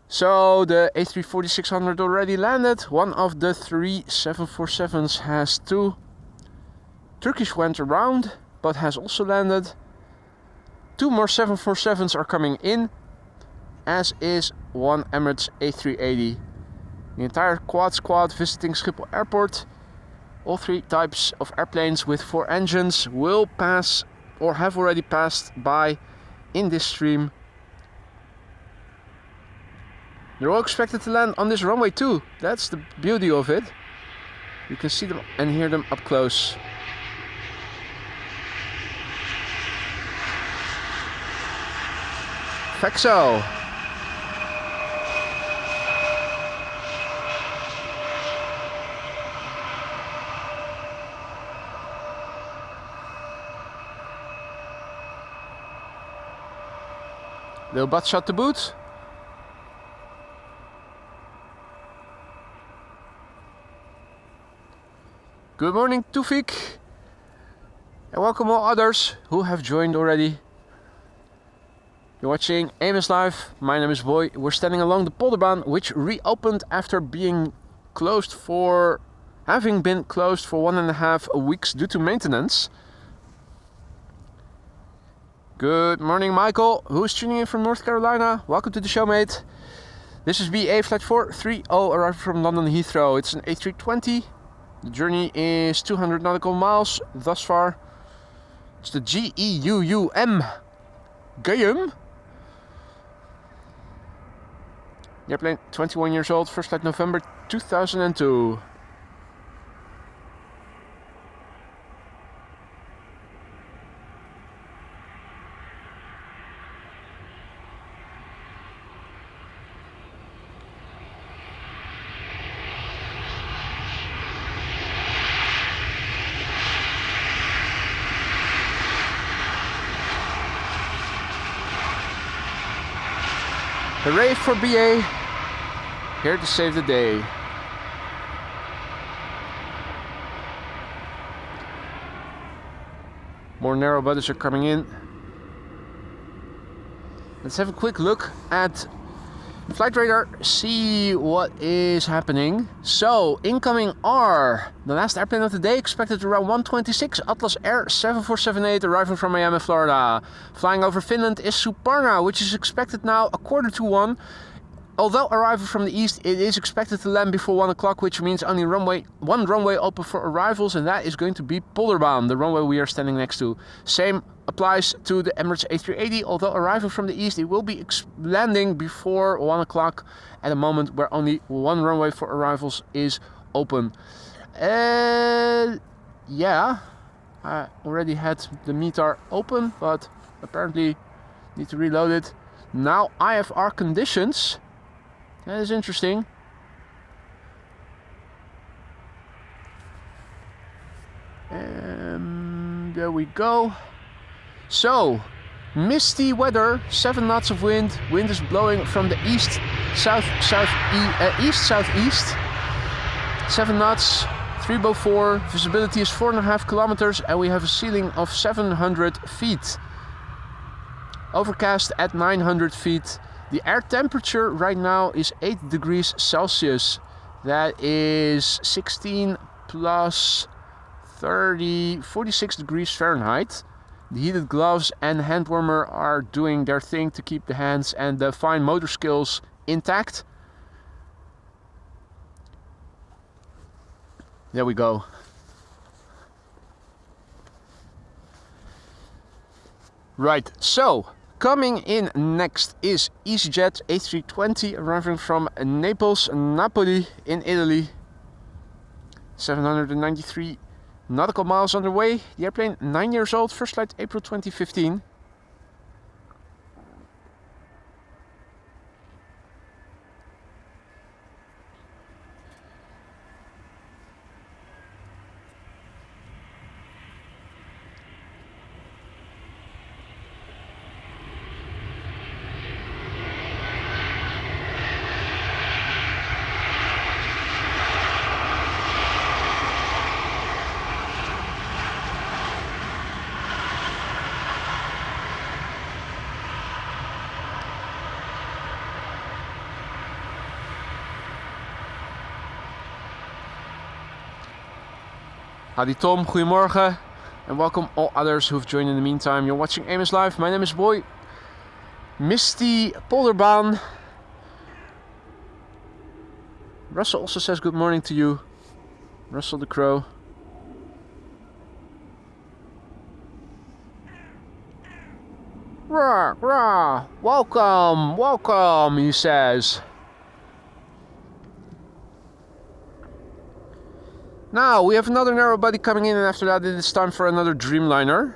So the A340-600 already landed. One of the 3 747s has 2. Turkish went around, but has also landed. 2 more 747s are coming in, as is one Emirates A380. The entire quad squad visiting Schiphol Airport. All 3 types of airplanes with 4 engines will pass or have already passed by in this stream. They're all expected to land on this runway too. That's the beauty of it. You can see them and hear them up close. Fexo. Little butt shot to boot. Good morning, Tufik. And welcome all others who have joined already. You're watching Amos Live. My name is Boy. We're standing along the Polderbaan, which reopened after being closed for having been closed for 1.5 weeks due to maintenance. Good morning, Michael, who's tuning in from North Carolina. Welcome to the show, mate. This is BA Flight 430, arriving from London Heathrow. It's an A320. The journey is 200 nautical miles thus far. It's the GEUUM. Guillaume. The airplane, 21 years old, first flight November 2002. Hooray for BA, here to save the day. More narrow bodies are coming in. Let's have a quick look at flight radar, see what is happening. So, incoming are the last airplane of the day, expected around 1:26, Atlas Air 7478, arriving from Miami, Florida. Flying over Finland is Suparna, which is expected now 1:45. Although arriving from the east, it is expected to land before 1 o'clock, which means only one runway open for arrivals, and that is going to be Polderbaan, the runway we are standing next to. Same applies to the Emirates A380. Although arriving from the east, it will be landing before 1 o'clock at a moment where only one runway for arrivals is open. Yeah, I already had the METAR open, but apparently need to reload it. Now IFR conditions. That is interesting. There we go. So, misty weather, 7 knots of wind. Wind is blowing from the east southeast. 7 knots, 304. Visibility is 4.5 kilometers, and we have a ceiling of 700 feet. Overcast at 900 feet. The air temperature right now is 8 degrees Celsius. That is 16 plus 30, 46 degrees Fahrenheit. The heated gloves and hand warmer are doing their thing to keep the hands and the fine motor skills intact. There we go. Right, so coming in next is EasyJet A320, arriving from Naples, Napoli in Italy. 793 nautical miles underway. The airplane 9 years old, first flight April 2015. Howdy Tom, goedemorgen, and welcome all others who've joined in the meantime. You're watching Amos Live. My name is Boy. Misty Polderbaan. Russell also says good morning to you. Russell the Crow. Rah, rah. Welcome, welcome, he says. Now, we have another narrow body coming in, and after that it is time for another Dreamliner.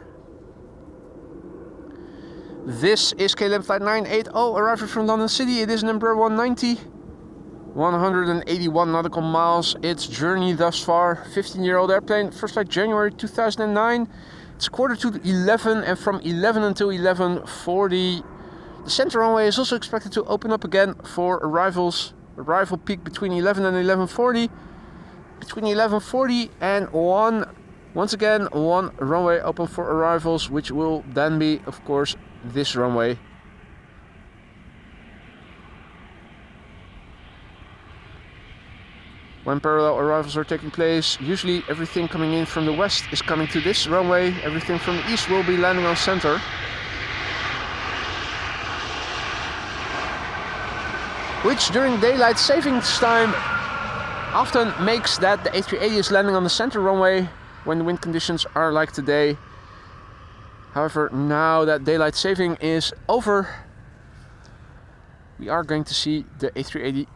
This is KLM Flight 980, arriving from London City. It is number 190. 181 nautical miles. Its journey thus far. 15-year-old airplane. First flight January 2009. It's 11:45, and from 11 until 11:40. The center runway is also expected to open up again for arrivals. Arrival peak between 11 and 11:40. Between 11:40 and 1, once again, one runway open for arrivals, which will then be, of course, this runway. when parallel arrivals are taking place. Usually everything coming in from the west is coming to this runway. Everything from the east will be landing on center. Which during daylight savings time often makes that the A380 is landing on the center runway when the wind conditions are like today. However, now that daylight saving is over, we are going to see the A380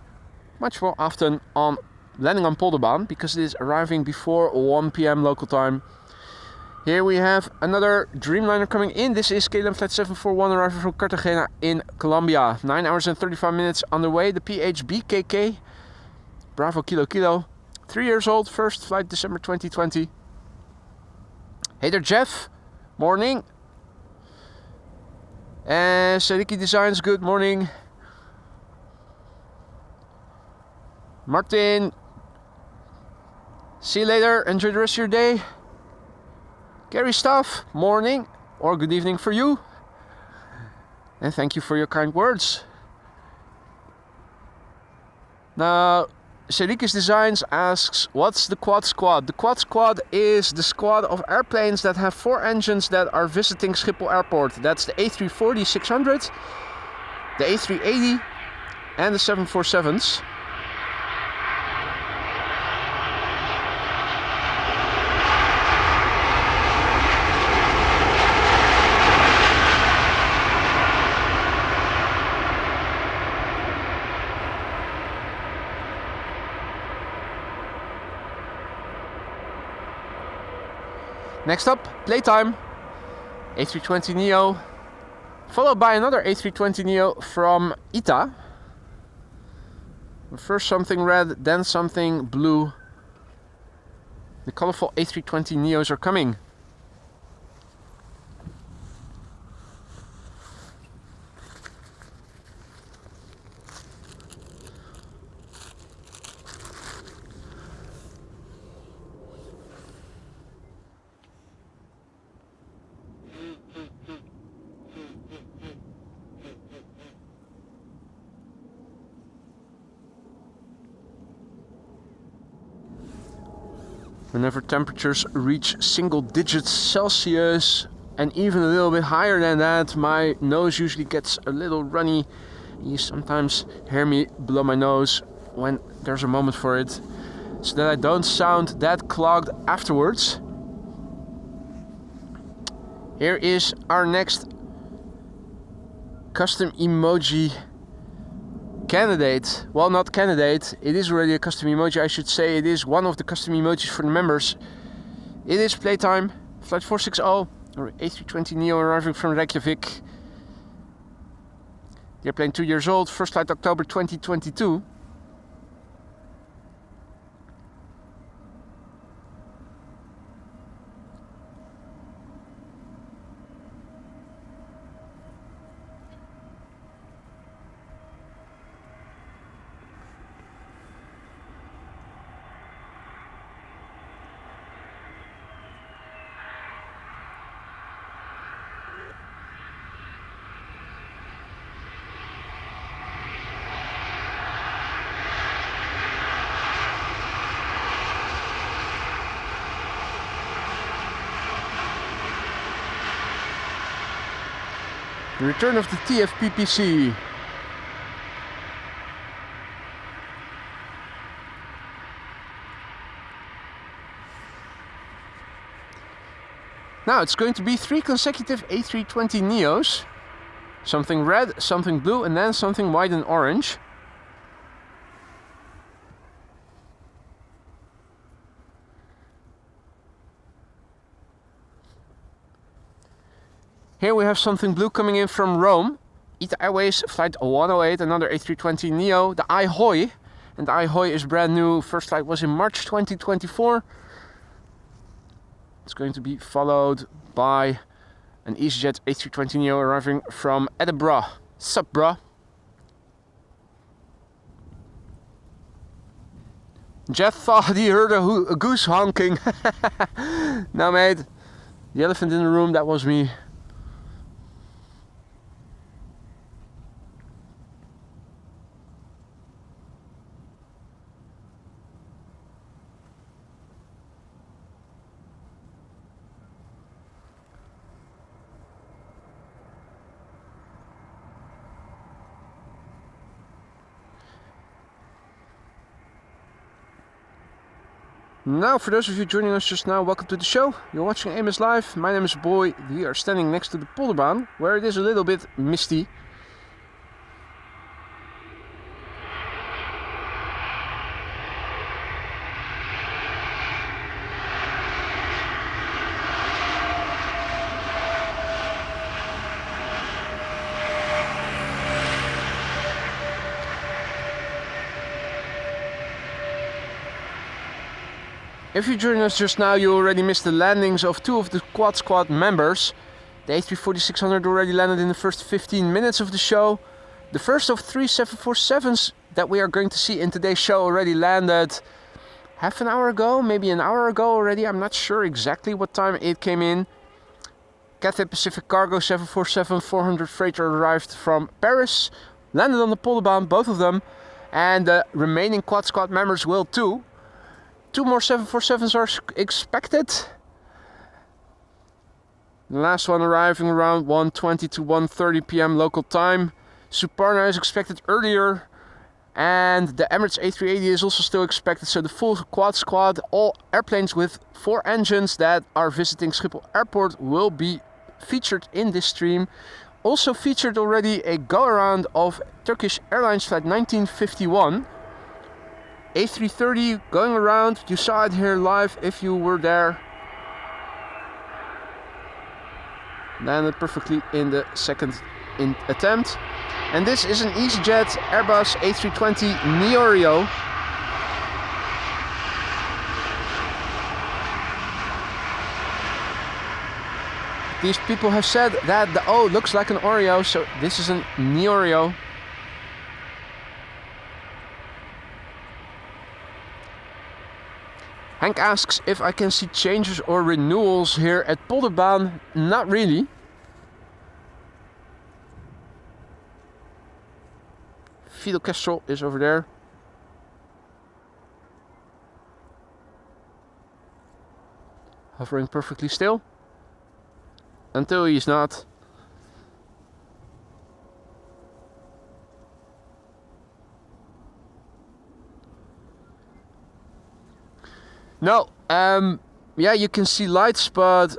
much more often on landing on Polderbaan, because it is arriving before 1 p.m. local time. Here we have another Dreamliner coming in. This is KLM Flight 741 arriving from Cartagena in Colombia. 9 hours and 35 minutes on the way. The PHBKK, Bravo Kilo Kilo. 3 years old, first flight December 2020. Hey there, Jeff. Morning. And Sadiki Designs, good morning. Martin, see you later. Enjoy the rest of your day. Gary Staff, morning or good evening for you. And thank you for your kind words. Now, Serikis Designs asks, what's the Quad Squad? The Quad Squad is the squad of airplanes that have 4 engines that are visiting Schiphol Airport. That's the A340-600, the A380 and the 747s. Next up, playtime, A320neo, followed by another A320neo from ITA. First something red, then something blue. The colorful A320neos are coming. Whenever temperatures reach single digits Celsius and even a little bit higher than that, my nose usually gets a little runny. You sometimes hear me blow my nose when there's a moment for it, so that I don't sound that clogged afterwards. Here is our next custom emoji candidate. Well, not candidate, it is already a custom emoji, I should say. It is one of the custom emojis for the members. It is playtime, flight 460, or A320neo arriving from Reykjavik. The airplane 2 years old, first flight October 2022. The return of the TFPPC. Now it's going to be 3 consecutive A320neos. Something red, something blue, and then something white and orange. Here we have something blue coming in from Rome. ITA Airways, flight 108, another A320neo, the Ahoy. And the Ahoy is brand new, first flight was in March 2024. It's going to be followed by an EasyJet A320neo arriving from Edinburgh. Sup, bruh? Jeff thought he heard a goose honking. No, mate, the elephant in the room, that was me. Now, for those of you joining us just now, welcome to the show. You're watching Amos Live. My name is Boy. We are standing next to the Polderbaan, where it is a little bit misty. If you joined us just now, you already missed the landings of two of the Quad Squad members. The A340-600 already landed in the first 15 minutes of the show. The first of three 747s that we are going to see in today's show already landed half an hour ago, maybe an hour ago already. I'm not sure exactly what time it came in. Cathay Pacific Cargo 747-400 freighter arrived from Paris, landed on the Polderbaan, both of them, and the remaining Quad Squad members will too. Two more 747s are expected. The last one arriving around 1:20 to 1:30 p.m. local time. Suparna is expected earlier. And the Emirates A380 is also still expected. So the full Quad Squad, all airplanes with 4 engines that are visiting Schiphol Airport, will be featured in this stream. Also featured already a go-around of Turkish Airlines flight 1951. A330 going around, you saw it here live if you were there. Landed perfectly in the second attempt. And this is an EasyJet Airbus A320 Neorio. These people have said that the O looks like an Oreo, so this is an Neorio. Hank asks if I can see changes or renewals here at Polderbaan. Not really. Fidel Castro is over there. Hovering perfectly still. Until he's not. No, yeah, you can see lights, but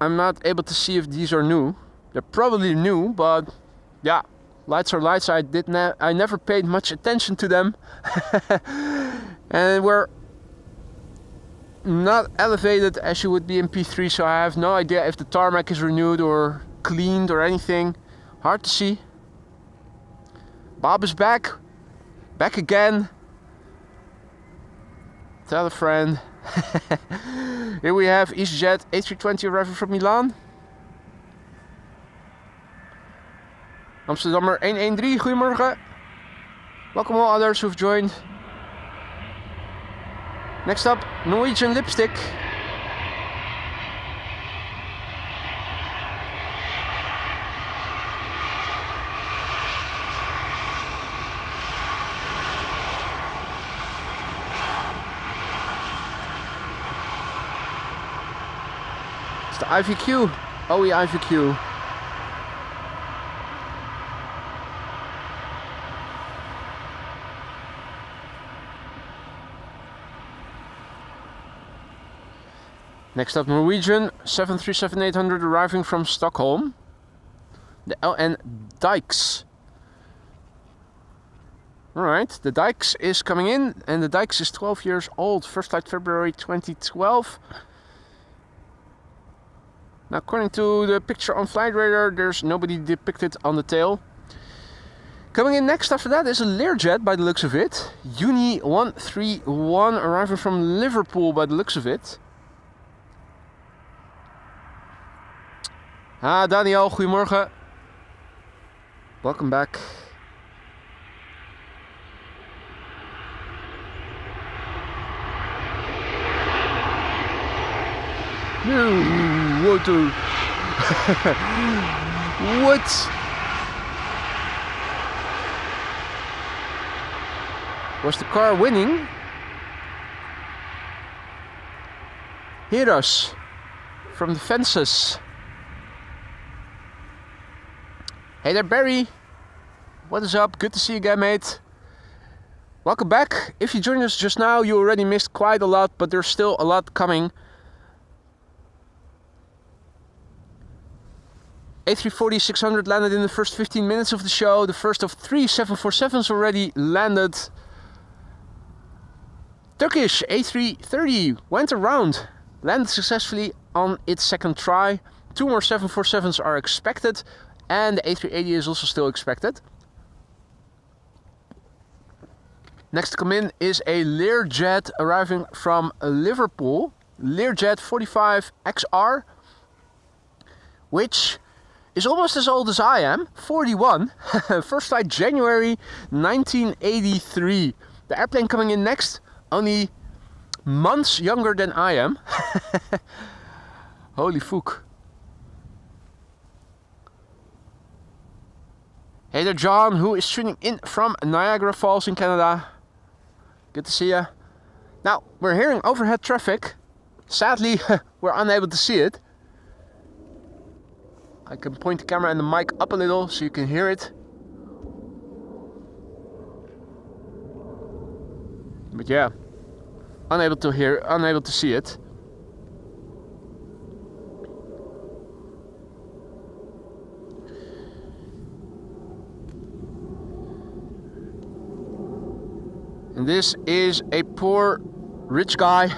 I'm not able to see if these are new. They're probably new, but yeah, lights are lights. I never paid much attention to them. And we're not elevated as you would be in P3, so I have no idea if the tarmac is renewed or cleaned or anything. Hard to see. Bob is back again. Tell a friend. Here we have EasyJet A320 arriving from Milan. Amsterdammer 113, goedemorgen. Welcome all others who've joined. Next up, Norwegian Lipstick. The IVQ, OE IVQ. Next up, Norwegian 737-800 arriving from Stockholm. The LN Dykes. Alright, the Dykes is coming in, and the Dykes is 12 years old. First flight February 2012. Now, according to the picture on Flight Radar, there's nobody depicted on the tail. Coming in next after that is a Learjet by the looks of it. Uni 131 arriving from Liverpool by the looks of it. Ah, Daniel, goedemorgen. Welcome back. What? What? Was the car winning? Hear us from the fences. Hey there, Barry. What is up? Good to see you again, mate. Welcome back. If you joined us just now, you already missed quite a lot, but there's still a lot coming. A340-600 landed in the first 15 minutes of the show. The first of 3 747s already landed. Turkish A330 went around, landed successfully on its second try. 2 more 747s are expected, and the A380 is also still expected. Next to come in is a Learjet arriving from Liverpool. Learjet 45XR, which is almost as old as I am, 41. First flight January 1983. The airplane coming in next, only months younger than I am. Holy fuck. Hey there, John, who is tuning in from Niagara Falls in Canada. Good to see you. Now, we're hearing overhead traffic. Sadly, we're unable to see it. I can point the camera and the mic up a little so you can hear it. But yeah, unable to see it. And this is a poor rich guy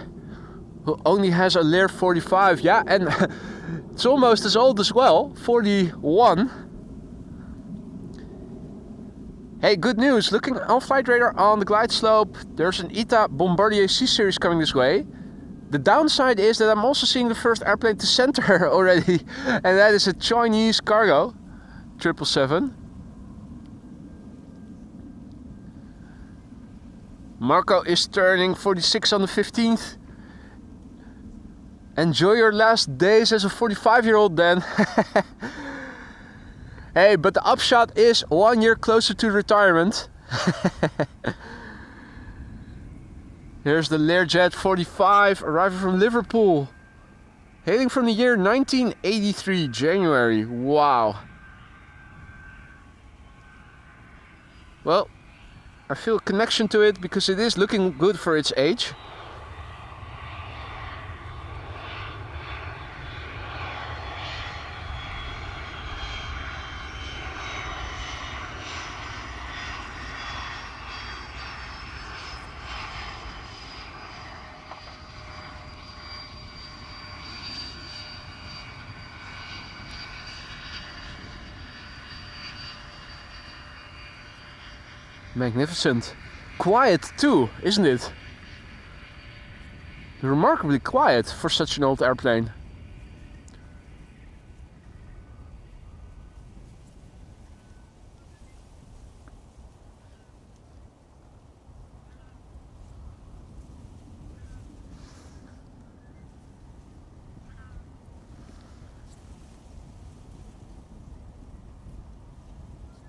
who only has a Lear 45. Yeah, and it's almost as old as well, 41. Hey, good news. Looking on flight radar on the glide slope, there's an ITA Bombardier C-Series coming this way. The downside is that I'm also seeing the first airplane to center already, and that is a Chinese cargo 777. Marco is turning 46 on the 15th. Enjoy your last days as a 45-year-old then. Hey, but the upshot is 1 year closer to retirement. Here's the Learjet 45 arriving from Liverpool. Hailing from the year 1983, January. Wow. Well, I feel a connection to it because it is looking good for its age. Magnificent. Quiet too, isn't it? Remarkably quiet for such an old airplane.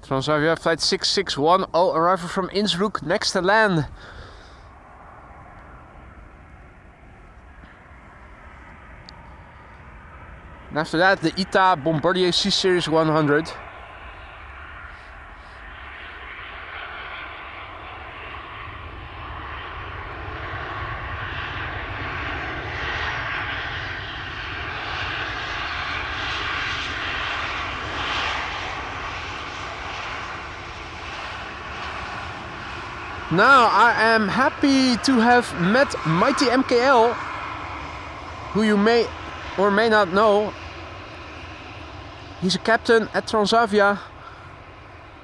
Transavia flight 661, all arrival from Innsbruck, next to land. And after that, the ITA Bombardier C-Series 100. Now I am happy to have met Mighty MKL, who you may or may not know. He's a captain at Transavia,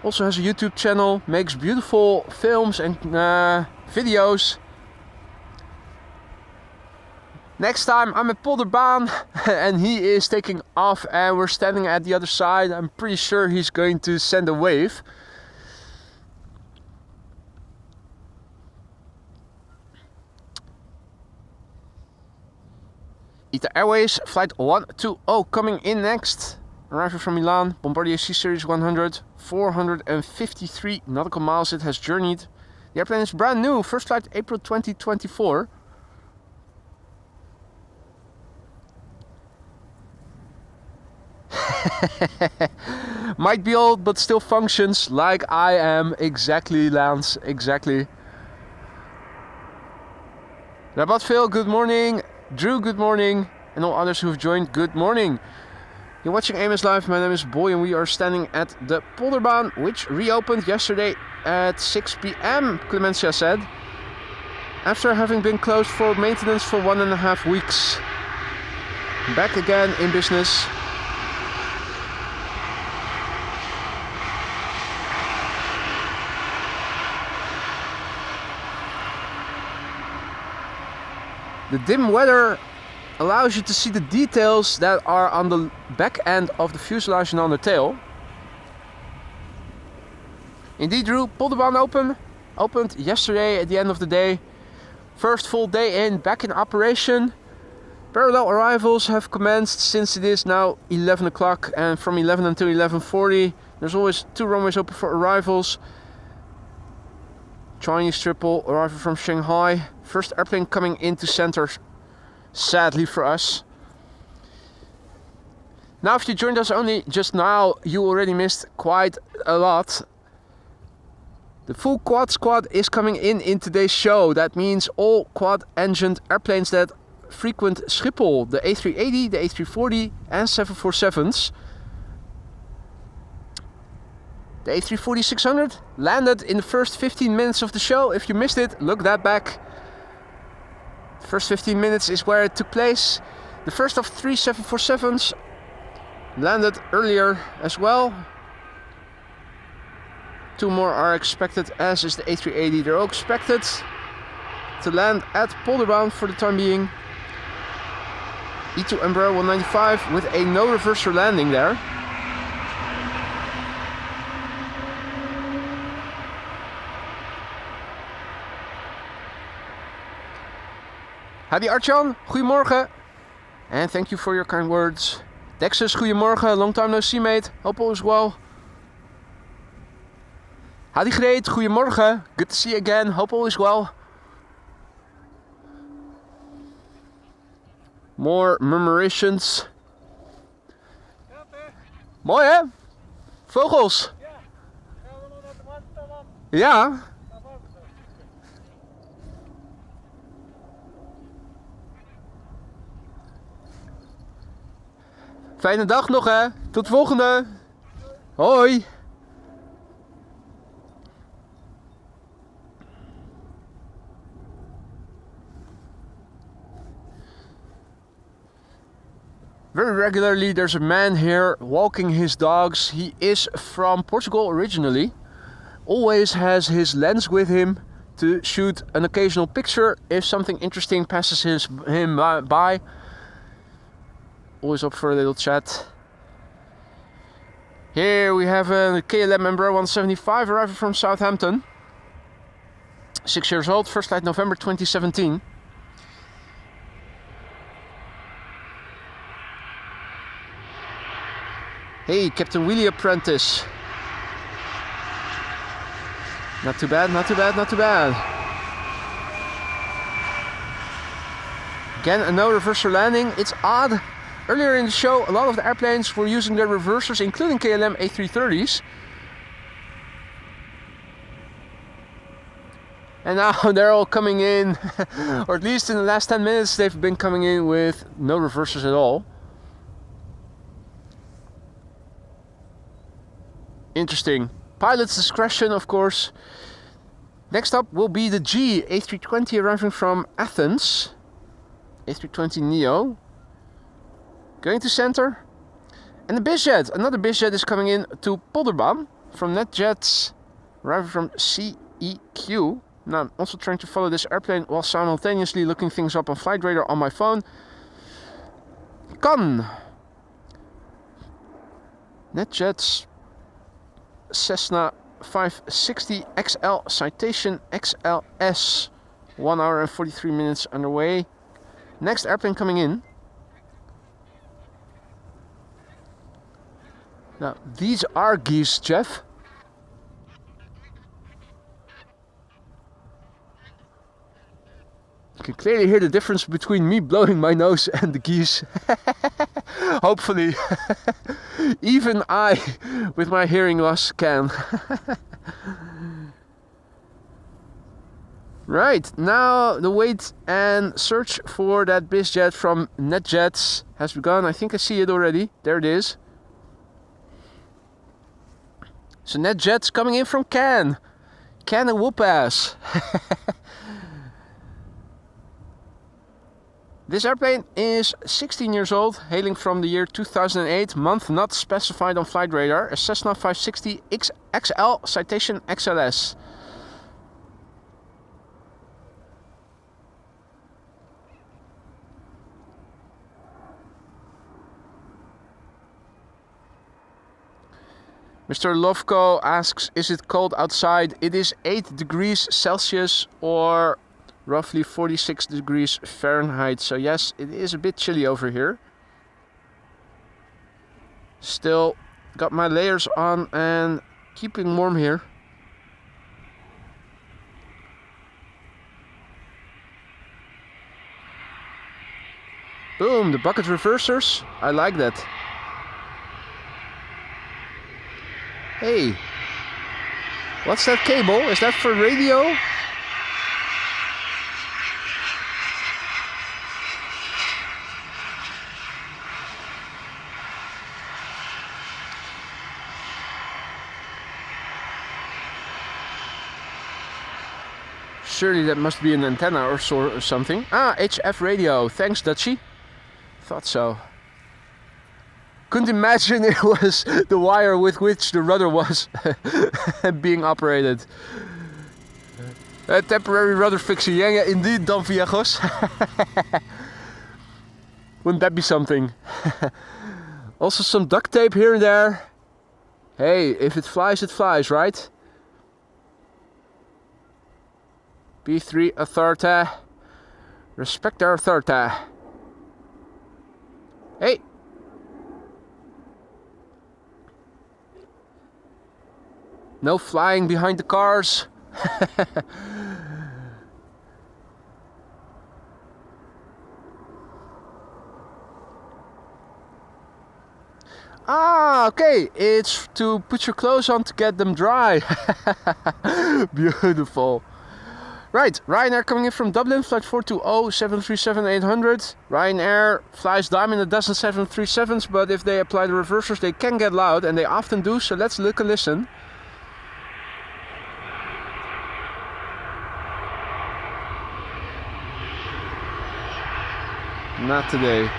also has a YouTube channel, makes beautiful films and videos. Next time I'm at Polderbaan and he is taking off and we're standing at the other side. I'm pretty sure he's going to send a wave. ITA Airways, flight 120 coming in next. Arriving from Milan, Bombardier C-Series 100, 453 nautical miles it has journeyed. The airplane is brand new, first flight April 2024. Might be old, but still functions like I am. Exactly, Lance, exactly. Rabat Phil, good morning. Drew, good morning. And all others who have joined, good morning. You're watching AMS Live. My name is Boy and we are standing at the Polderbaan, which reopened yesterday at 6 p.m, Clemencia said, after having been closed for maintenance for 1.5 weeks. Back again in business. The dim weather allows you to see the details that are on the back end of the fuselage and on the tail. Indeed, Drew, Polderbaan opened yesterday at the end of the day. First full day in, back in operation. Parallel arrivals have commenced since it is now 11 o'clock, and from 11 until 11:40 there's always 2 runways open for arrivals. Chinese triple arrival from Shanghai. First airplane coming into center, sadly for us. Now if you joined us only just now, you already missed quite a lot. The full quad squad is coming in today's show. That means all quad engined airplanes that frequent Schiphol. The A380, the A340 and 747s. The A340-600 landed in the first 15 minutes of the show. If you missed it, look that back. The first 15 minutes is where it took place. The first of 3 747s landed earlier as well. 2 more are expected, as is the A380. They're all expected to land at Polderbaan for the time being. E2 Embraer 195 with a no reverser landing there. Hadi Artjan, goedemorgen. And thank you for your kind words. Dexus, goedemorgen. Long time no see, mate. Hope all is well. Hadi Greet, goedemorgen. Good to see you again. Hope all is well. More murmurations. Mooi hè? Vogels. Ja. Fijne dag nog hè. Tot de volgende. Hoi. Very regularly there's a man here walking his dogs. He is from Portugal originally. Always has his lens with him to shoot an occasional picture if something interesting passes him by. Always up for a little chat. Here we have a KLM Embraer 175 arriving from Southampton. 6 years old, first flight November 2017. Hey, Captain Willie Apprentice. Not too bad, not too bad, not too bad. Again, a no reverser landing. It's odd. Earlier in the show, a lot of the airplanes were using their reversers, including KLM A330s. And now they're all coming in, or at least in the last 10 minutes, they've been coming in with no reversers at all. Interesting. Pilot's discretion, of course. Next up will be the G A320 arriving from Athens. A320 Neo. Going to center. And the BizJet. Another BizJet is coming in to Polderbaan from NetJets arriving from CEQ. Now I'm also trying to follow this airplane while simultaneously looking things up on Flight Radar on my phone. Kan. NetJets Cessna 560 XL Citation XLS. 1 hour and 43 minutes underway. Next airplane coming in. Now, these are geese, Jeff. You can clearly hear the difference between me blowing my nose and the geese. Hopefully. Even I, with my hearing loss, can. Right, now the wait and search for that BizJet from NetJets has begun. I think I see it already. There it is. So NetJets coming in from Cannes. Cannes and Whoop-ass. This airplane is 16 years old, hailing from the year 2008, month not specified on flight radar, a Cessna 560 XL Citation XLS. Mr. Lovko asks, is it cold outside? It is 8 degrees Celsius or roughly 46 degrees Fahrenheit. So yes, it is a bit chilly over here. Still got my layers on and keeping warm here. Boom, the bucket reversers. I like that. Hey, what's that cable? Is that for radio? Surely that must be an antenna or something. Ah, HF radio. Thanks, Dutchie. Thought so. Couldn't imagine it was the wire with which the rudder was being operated. A temporary rudder fixing. Yeah, indeed, Don Viejos. Wouldn't that be something? Also some duct tape here and there. Hey, if it flies, right? B3 authority. Respect our authority. Hey! No flying behind the cars. Ah, okay. It's to put your clothes on to get them dry. Beautiful. Right, Ryanair coming in from Dublin, flight 420 737-800. Ryanair flies Diamond a dozen 737s, but if they apply the reversers, they can get loud, and they often do. So let's look and listen. Not today.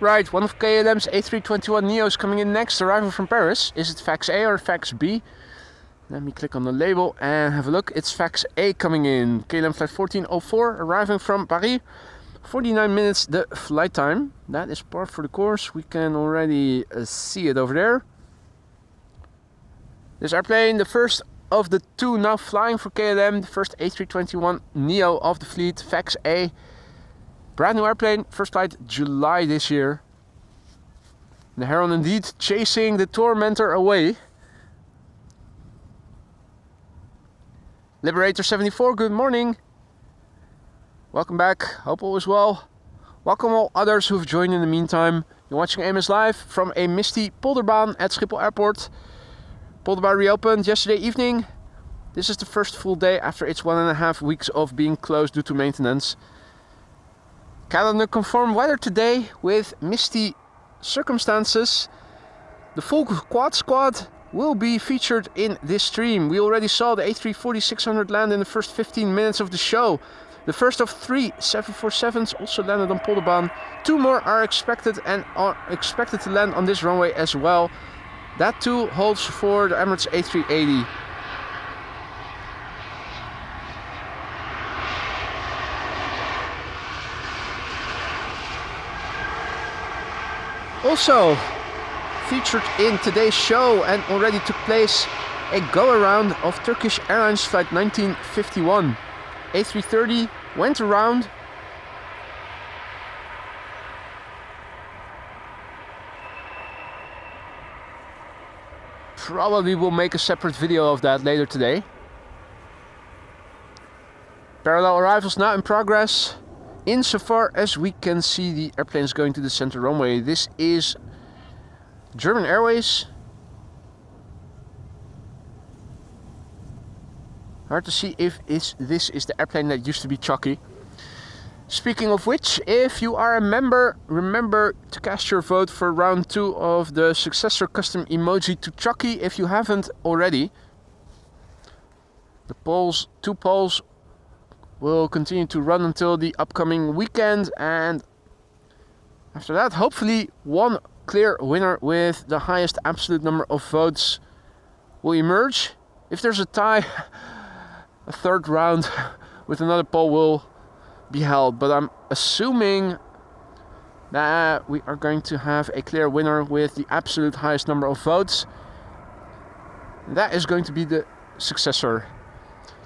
Right, one of KLM's A321neos coming in next, arriving from Paris. Is it fax A or fax B? Let me click on the label and have a look. It's fax A coming in. KLM flight 1404, arriving from Paris. 49 minutes the flight time. That is par for the course. We can already see it over there. This airplane, the first of the two now flying for KLM. The first A321neo of the fleet, fax A. Brand new airplane, first flight July this year. The Heron indeed chasing the tormentor away. Liberator 74, good morning. Welcome back, hope all is well. Welcome all others who've joined in the meantime. You're watching AMS Live from a misty Polderbaan at Schiphol Airport. Polderbaan reopened yesterday evening. This is the first full day after its 1.5 weeks of being closed due to maintenance. Calendar conform weather today with misty circumstances. The full quad squad will be featured in this stream. We already saw the A340-600 land in the first 15 minutes of the show. The first of 3 747s also landed on Polderbaan. 2 more are expected to land on this runway as well. That too holds for the Emirates A380. Also featured in today's show and already took place a go-around of Turkish Airlines flight 1951. A330 went around. probably will make a separate video of that later today. Parallel arrivals now in progress. Insofar as we can see the airplanes going to the center runway. This is German Airways. Hard to see if this is the airplane that used to be Chucky. Speaking of which, if you are a member, remember to cast your vote for round 2 of the successor custom emoji to Chucky if you haven't already. The polls, 2 polls, will continue to run until the upcoming weekend, and after that hopefully one clear winner with the highest absolute number of votes will emerge. If there's a tie, a third round with another poll will be held, but I'm assuming that we are going to have a clear winner with the absolute highest number of votes. That is going to be the successor.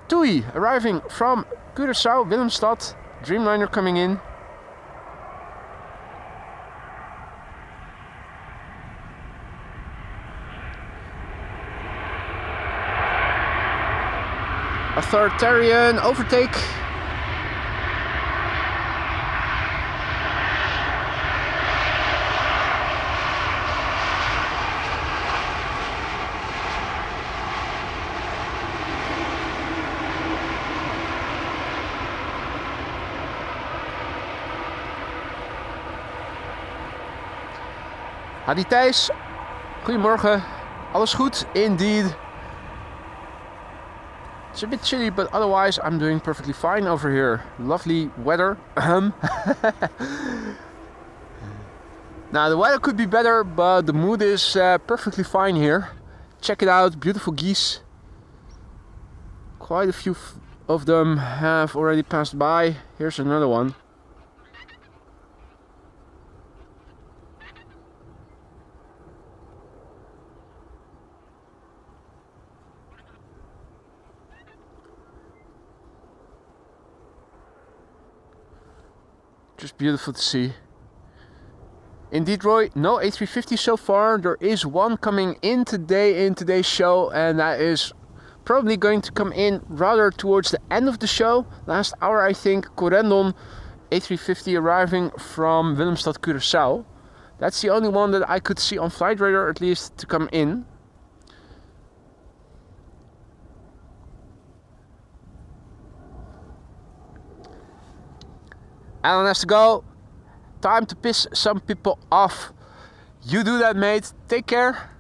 TUI arriving from Curaçao, Willemstad, Dreamliner coming in. Authoritarian overtake. Hadi Thijs, goedemorgen. Alles goed? Indeed. It's a bit chilly, but otherwise I'm doing perfectly fine over here. Lovely weather. Now the weather could be better, but the mood is perfectly fine here. Check it out, beautiful geese. Quite a few of them have already passed by. Here's another one. Just beautiful to see. Indeed, Roy, no A350 so far. There is one coming in today in today's show, and that is probably going to come in rather towards the end of the show. Last hour, I think, Corendon A350 arriving from Willemstad, Curaçao. That's the only one that I could see on Flight Radar, at least, to come in. Alan has to go. Time to piss some people off. You do that, mate. Take care.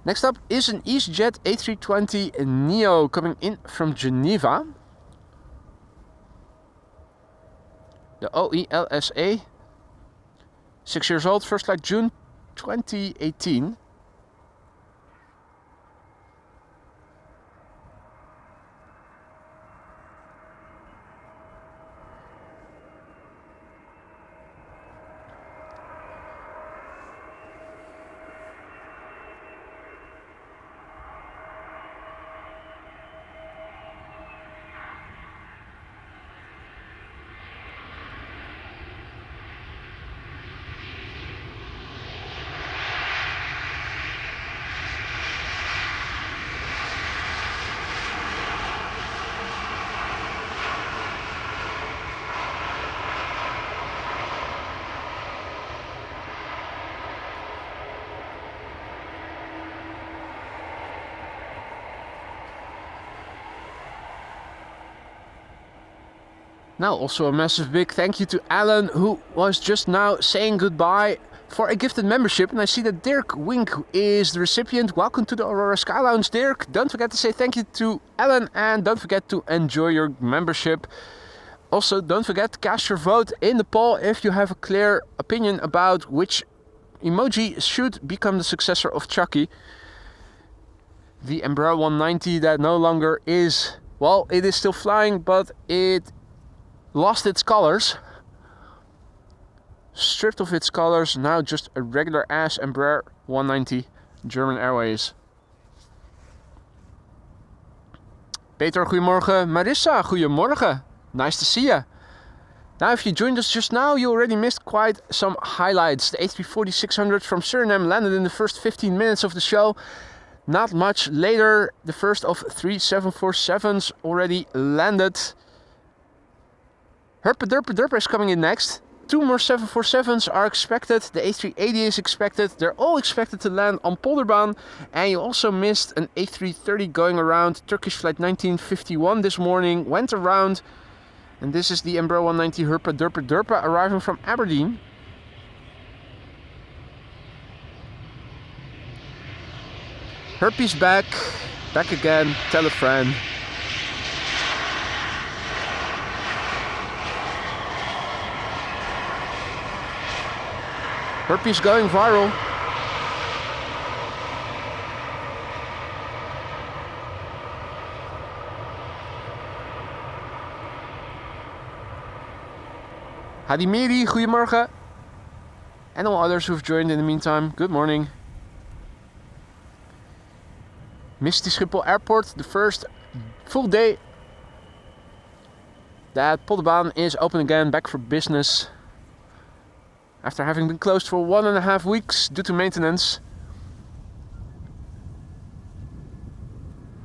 Next up is an EasyJet A320 Neo coming in from Geneva. The OELSA. 6 years old, first flight June 2018. Now also a massive big thank you to Alan, who was just now saying goodbye for a gifted membership. And I see that Dirk Wink is the recipient. Welcome to the Aurora Sky Lounge, Dirk. Don't forget to say thank you to Alan, and don't forget to enjoy your membership. Also, don't forget to cast your vote in the poll if you have a clear opinion about which emoji should become the successor of Chucky. The Embraer 190 that no longer is, well, it is still flying, but it lost its colors, stripped of its colors, now just a regular ass Embraer 190 German Airways. Peter, goedemorgen. Marissa, goedemorgen. Nice to see you. Now, if you joined us just now, you already missed quite some highlights. The A340-600 from Suriname landed in the first 15 minutes of the show. Not much later, the first of 3 747s already landed. Herpa is coming in next. 2 more 747s are expected. The A380 is expected. They're all expected to land on Polderbaan. And you also missed an A330 going around. Turkish flight 1951 this morning went around. And this is the Embraer 190 Herpa arriving from Aberdeen. Herpy's back again, tell a friend. Herpy's going viral. Hadi Miri, goedemorgen. And all others who've joined in the meantime, good morning. Midday Schiphol Airport, the first full day that Polderbaan is open again, back for business. After having been closed for 1.5 weeks due to maintenance.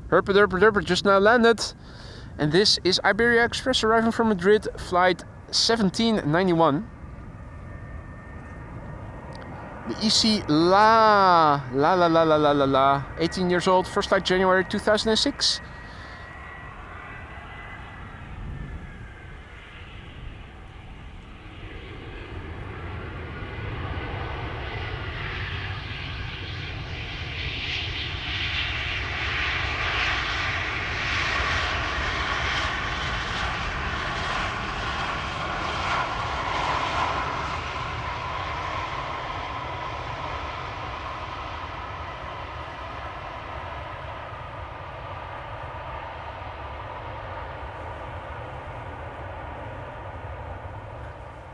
Herpa just now landed. And this is Iberia Express arriving from Madrid, flight 1791. The EC La, 18 years old, first flight January 2006.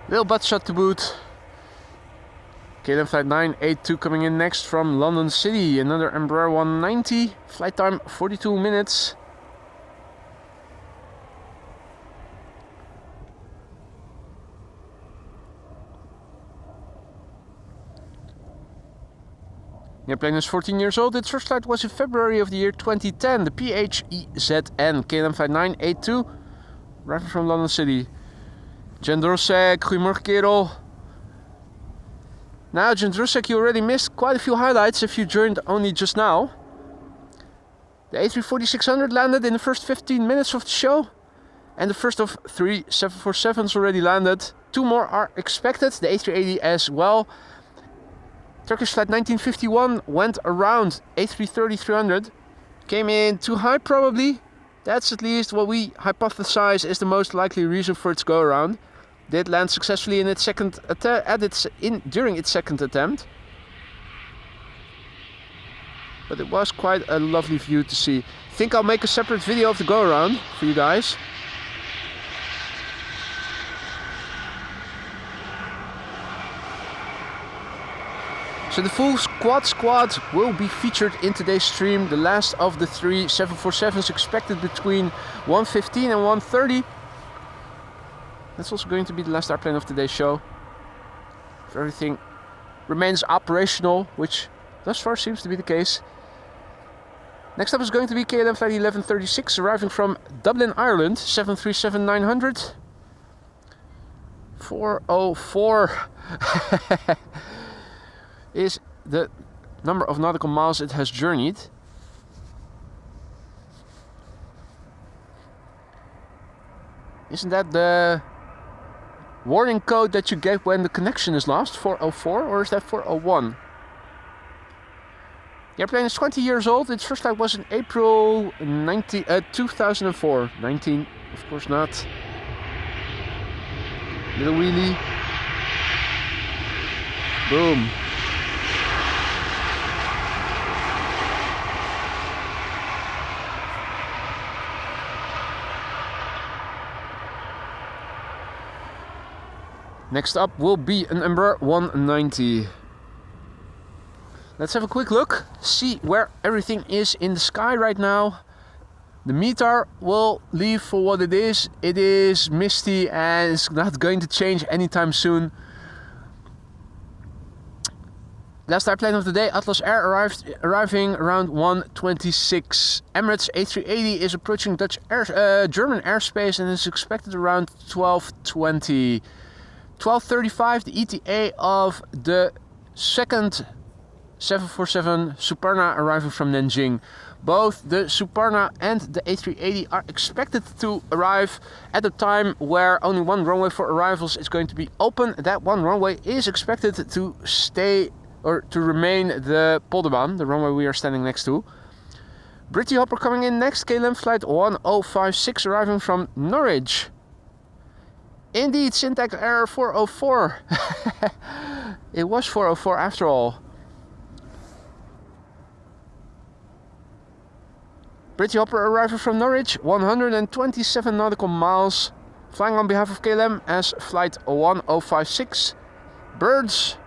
Little butt shot to boot. KLM flight 982 coming in next from London City. Another Embraer 190. Flight time 42 minutes. The airplane is 14 years old. Its first flight was in February of the year 2010. The PHEZN KLM flight 982. Arriving from London City. Jendrosek, goedemorgen kerel. Now Jendrosek, you already missed quite a few highlights if you joined only just now. The A340-600 landed in the first 15 minutes of the show. And the first of 3 747s already landed. 2 more are expected, the A380 as well. Turkish flight 1951 went around. A330-300 came in too high probably. That's at least what we hypothesize is the most likely reason for its go around. Did land successfully in its second during its second attempt. But it was quite a lovely view to see. I think I'll make a separate video of the go around for you guys. So the full squad will be featured in today's stream. The last of the 3 747s expected between 1:15 and 1:30. That's also going to be the last airplane of today's show. If everything remains operational, which thus far seems to be the case. Next up is going to be KLM flight 1136 arriving from Dublin, Ireland. 737-900. 404 is the number of nautical miles it has journeyed. Isn't that the warning code that you get when the connection is lost? 404, or is that 401? The airplane is 20 years old. Its first flight was in April 2004. 19, of course not. Little wheelie. Boom. Next up will be an Embraer 190. Let's have a quick look, see where everything is in the sky right now. The METAR will leave for what it is. It is misty and it's not going to change anytime soon. Last airplane of the day, Atlas Air, arriving around 1:26. Emirates A380 is approaching German airspace and is expected around 12:20. 12:35, the ETA of the second 747 Suparna arriving from Nanjing. Both the Suparna and the A380 are expected to arrive at a time where only one runway for arrivals is going to be open. That one runway is expected to stay or to remain the Polderbaan, the runway we are standing next to. Britty Hopper coming in next, KLM flight 1056 arriving from Norwich. Indeed, syntax error 404. It was 404 after all. Britty Hopper arriving from Norwich, 127 nautical miles, flying on behalf of KLM as flight 1056. Birds,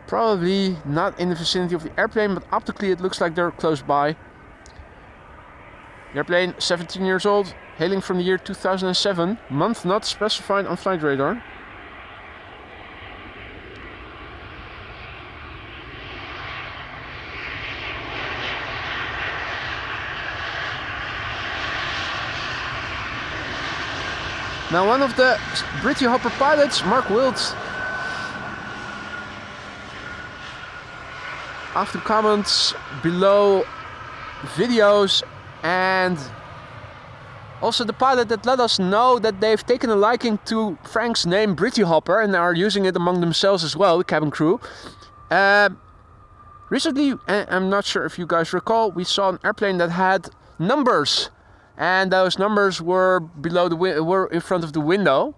probably not in the vicinity of the airplane, but optically it looks like they're close by. The airplane, 17 years old, hailing from the year 2007, month not specified on flight radar. Now one of the Britty Hopper pilots, Mark Wilt, after comments below videos, and also the pilot that let us know that they've taken a liking to Frank's name Britty Hopper and are using it among themselves as well, the cabin crew. Recently, I'm not sure if you guys recall, we saw an airplane that had numbers, and those numbers were below the were in front of the window.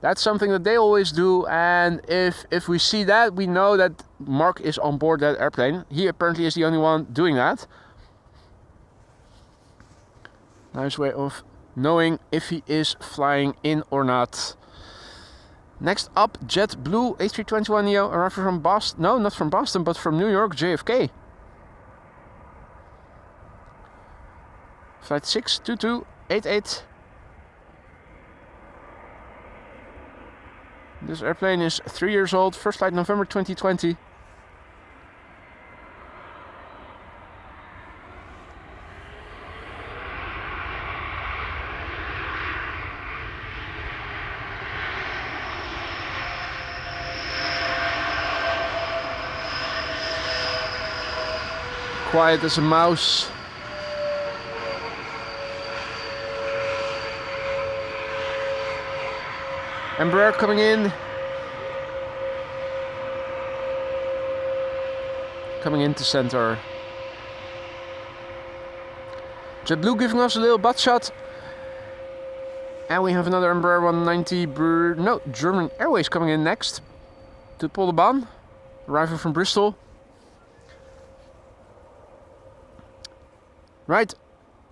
That's something that they always do, and if we see that, we know that Mark is on board that airplane. He apparently is the only one doing that. Nice way of knowing if he is flying in or not. Next up, JetBlue A321neo arriving from Boston. No, not from Boston, but from New York, JFK. Flight 62288. This airplane is 3 years old, first flight November 2020. Quiet as a mouse. Embraer coming in. Coming into center. JetBlue giving us a little butt shot. And we have another Embraer 190 German Airways coming in next. To Polderbaan. Arriving from Bristol. Right.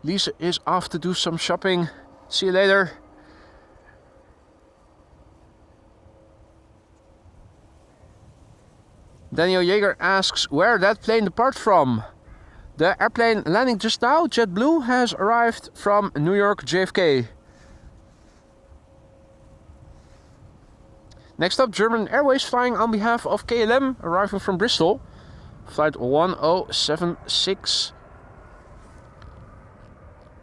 Lisa is off to do some shopping. See you later. Daniel Jaeger asks where that plane departed from. The airplane landing just now, JetBlue, has arrived from New York JFK. Next up, German Airways flying on behalf of KLM, arriving from Bristol. Flight 1076.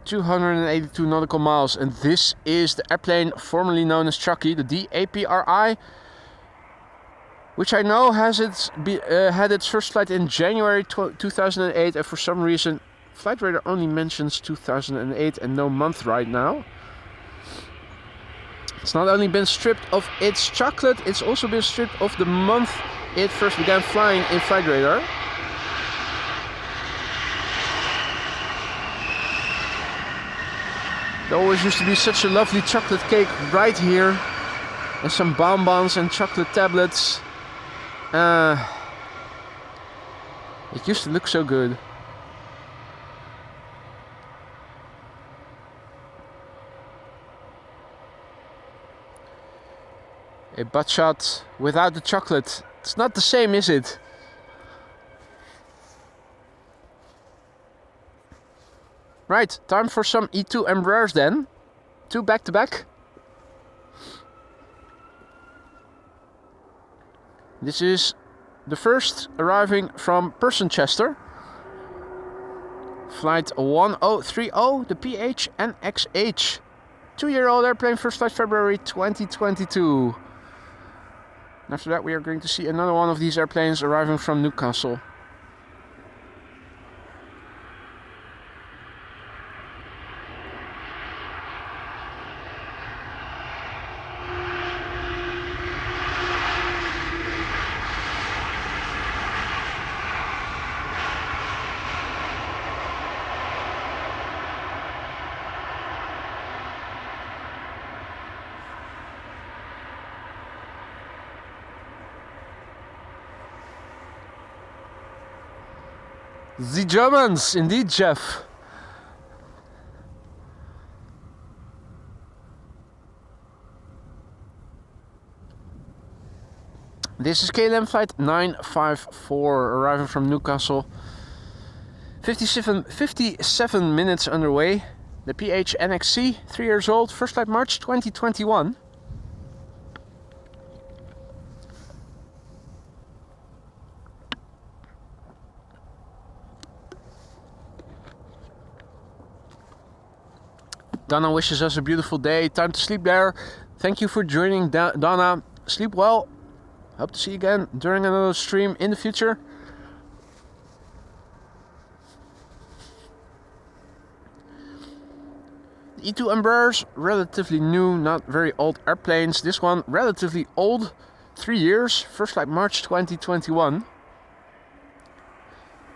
282 nautical miles, and this is the airplane formerly known as Chucky, the DAPRI, which I know has had its first flight in January 2008, and for some reason flight radar only mentions 2008 and no month right now. It's not only been stripped of its chocolate, it's also been stripped of the month it first began flying in flight radar. There always used to be such a lovely chocolate cake right here, and some bonbons and chocolate tablets. It used to look so good. A butt shot without the chocolate. It's not the same, is it? Right, time for some E2 Embraers then. 2 back to back. This is the first arriving from Chester. Flight 1030, the PHNXH. 2-year-old airplane, first flight February 2022. After that we are going to see another one of these airplanes arriving from Newcastle. The Germans, indeed, Jeff. This is KLM flight 954 arriving from Newcastle. 57 minutes underway. The PHNXC, 3 years old, first flight March 2021. Donna wishes us a beautiful day. Time to sleep there. Thank you for joining, Donna. Sleep well. Hope to see you again during another stream in the future. The E2 Embraers, relatively new, not very old airplanes. This one, relatively old, 3 years. First flight March 2021.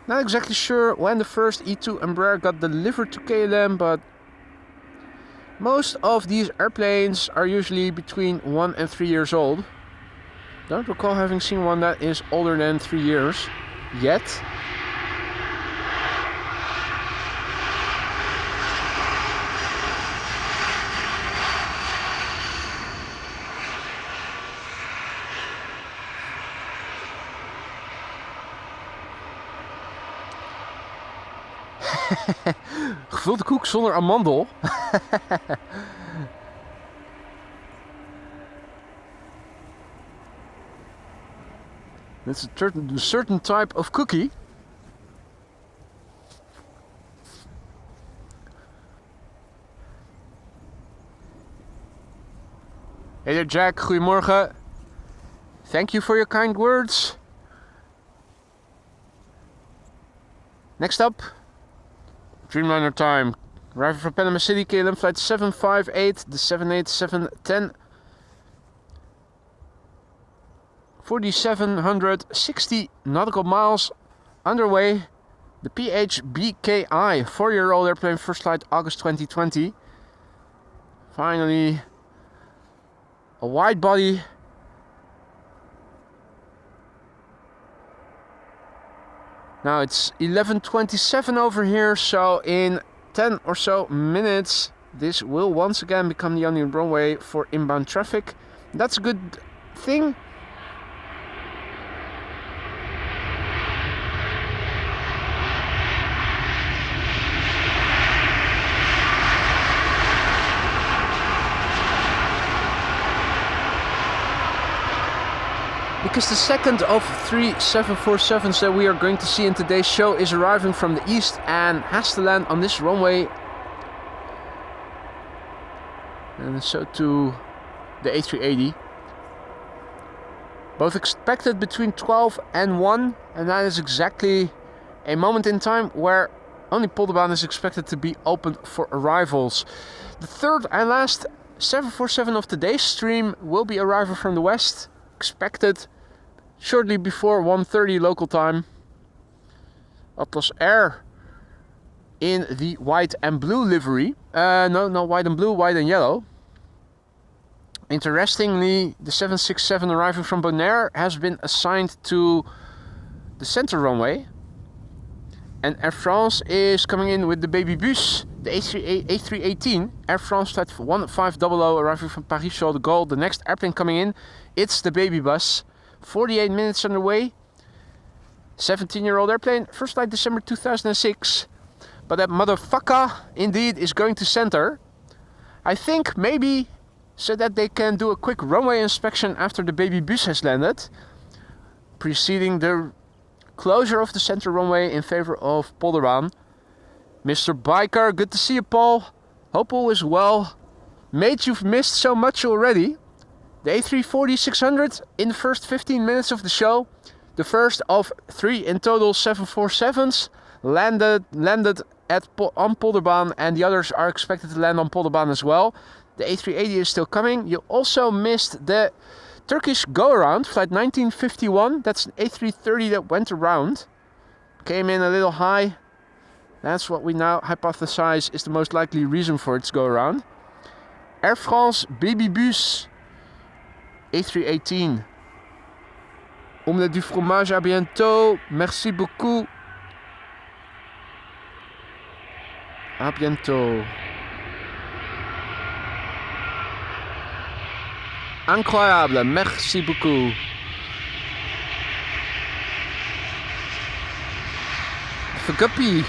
Not exactly sure when the first E2 Embraer got delivered to KLM, but most of these airplanes are usually between 1 and 3 years old. Don't recall having seen one that is older than 3 years yet. Gevulde koek zonder amandel. That's a certain type of cookie. Hey there, Jack. Goedemorgen. Thank you for your kind words. Next up, Dreamliner time. Arriving from Panama City, KLM flight 758, the 787-10. 4,760 nautical miles underway. The PHBKI, 4-year-old airplane, first flight August 2020. Finally, a wide body. Now it's 11:27 over here, so in 10 or so minutes this will once again become the only runway for inbound traffic. That's a good thing. Because the second of 3 747s that we are going to see in today's show is arriving from the east and has to land on this runway. And so too the A380. Both expected between 12 and 1, and that is exactly a moment in time where only Polderbaan is expected to be open for arrivals. The third and last 747 of today's stream will be arriving from the west, expected shortly before 1:30 local time. Atlas Air in the white and blue livery. No, not white and blue, white and yellow. Interestingly, the 767 arriving from Bonaire has been assigned to the center runway. And Air France is coming in with the baby bus, the A318. Air France flight 1500 arriving from Paris-Charles de Gaulle. The next airplane coming in, it's the baby bus. 48 minutes underway. 17-year-old airplane, first flight December 2006. but that motherfucker indeed is going to center. I think maybe so that they can do a quick runway inspection after the baby bus has landed, preceding the closure of the center runway in favor of Polderbaan. Mr. Biker, good to see you, Paul. Hope all is well. Mate, you've missed so much already. The A340 600 in the first 15 minutes of the show. The first of 3 in total 747s landed on Polderbaan, and the others are expected to land on Polderbaan as well. The A380 is still coming. You also missed the Turkish go-around, flight 1951. That's an A330 that went around. Came in a little high. That's what we now hypothesize is the most likely reason for its go-around. Air France Baby Bus A318. Omelette du fromage, à bientôt. Merci beaucoup. À bientôt. Incroyable, merci beaucoup. For Guppy.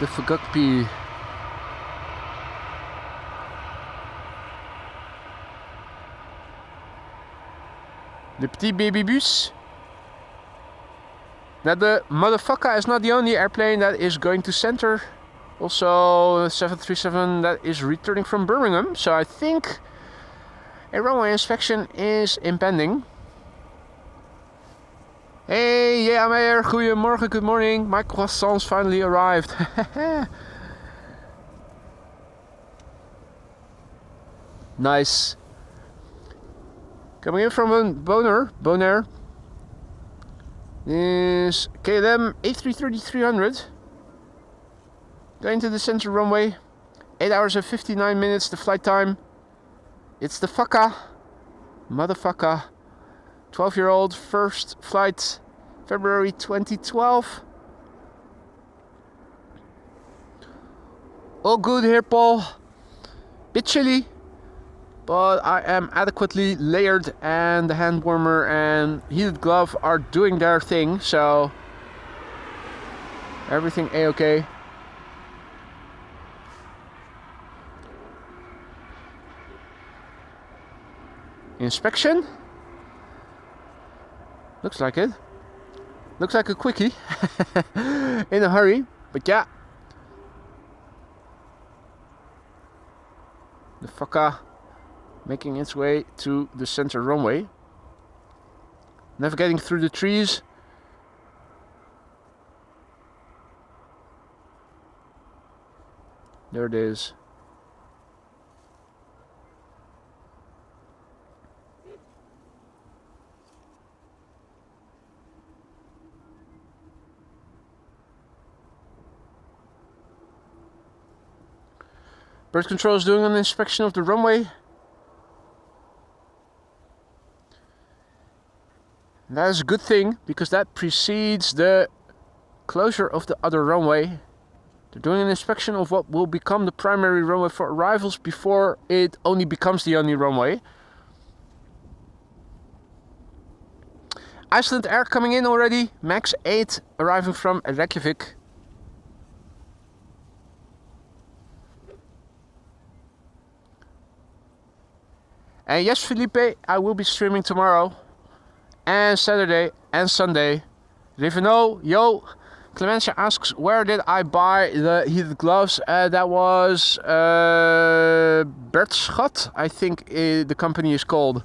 De Guppy. The petit baby bus. Now the motherfucker is not the only airplane that is going to center. Also 737 that is returning from Birmingham. So I think a runway inspection is impending. Hey, yeah, Meyer, goedemorgen, good morning. My croissants finally arrived. Nice. Coming in from Bonaire is KLM A330-300. Going to the center runway. 8 hours and 59 minutes the flight time. It's the fucker. Motherfucker. 12-year-old, first flight, February 2012. All good here, Paul. Bit chilly, but I am adequately layered, and the hand warmer and heated glove are doing their thing, so everything a-okay. Inspection? Looks like it. Looks like a quickie. In a hurry, but yeah. The fucker making its way to the center runway. Navigating through the trees. There it is. Bird control is doing an inspection of the runway. And that is a good thing, because that precedes the closure of the other runway. They're doing an inspection of what will become the primary runway for arrivals before it only becomes the only runway. Iceland Air coming in already. Max 8 arriving from Reykjavik. And yes, Felipe, I will be streaming tomorrow, and Saturday, and Sunday. Riveno, yo, Clementia asks, where did I buy the heated gloves? That was Bertschot, I think the company is called.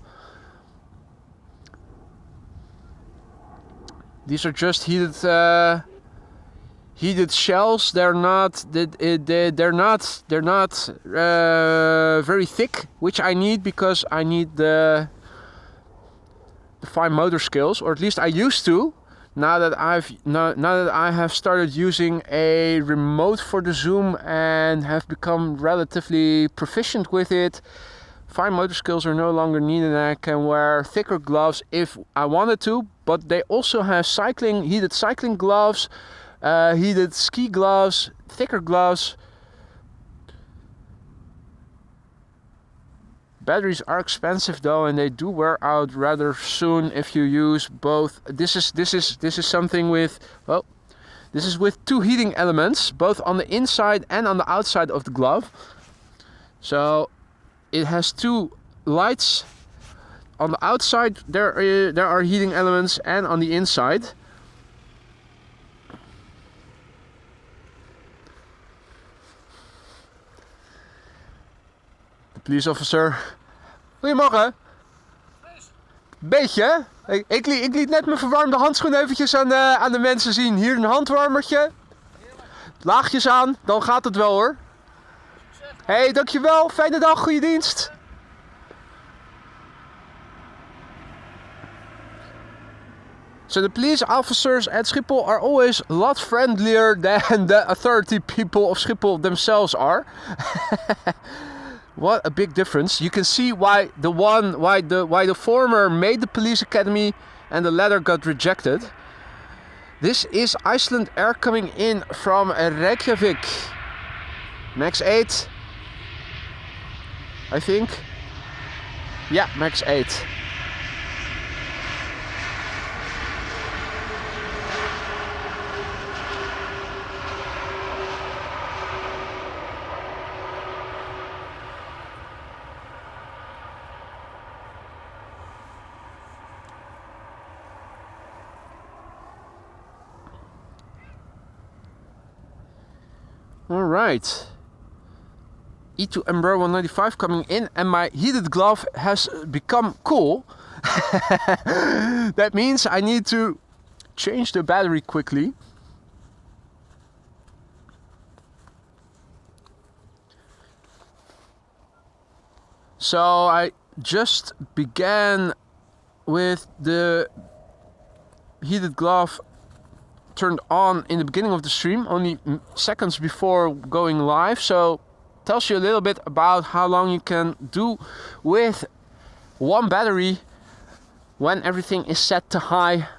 These are just heated shells. They're not very thick, which I need because I need the fine motor skills, or at least I used to. Now that I have started using a remote for the Zoom and have become relatively proficient with it, fine motor skills are no longer needed, and I can wear thicker gloves if I wanted to. But they also have heated cycling gloves. Heated ski gloves, thicker gloves. batteries are expensive though, and they do wear out rather soon if you use both. This is something with, well, this is with two heating elements, both on the inside and on the outside of the glove. So it has two lights. On the outside there are heating elements, and on the inside. The police officer. Goedemorgen. Beetje, hè? Ik liet net mijn verwarmde handschoen eventjes aan de mensen zien. Hier een handwarmertje. Laagjes aan, dan gaat het wel hoor. Hey, dankjewel. Fijne dag, goede dienst. So the police officers at Schiphol are always a lot friendlier than the authority people of Schiphol themselves are. What a big difference. You can see why the former made the police academy and the latter got rejected. This is Iceland Air coming in from Reykjavik. Max 8, I think. Yeah, Max 8. Alright, E2 Embraer 195 coming in, and my heated glove has become cool. That means I need to change the battery quickly. So I just began with the heated glove turned on in the beginning of the stream, only seconds before going live, so tells you a little bit about how long you can do with one battery when everything is set to high.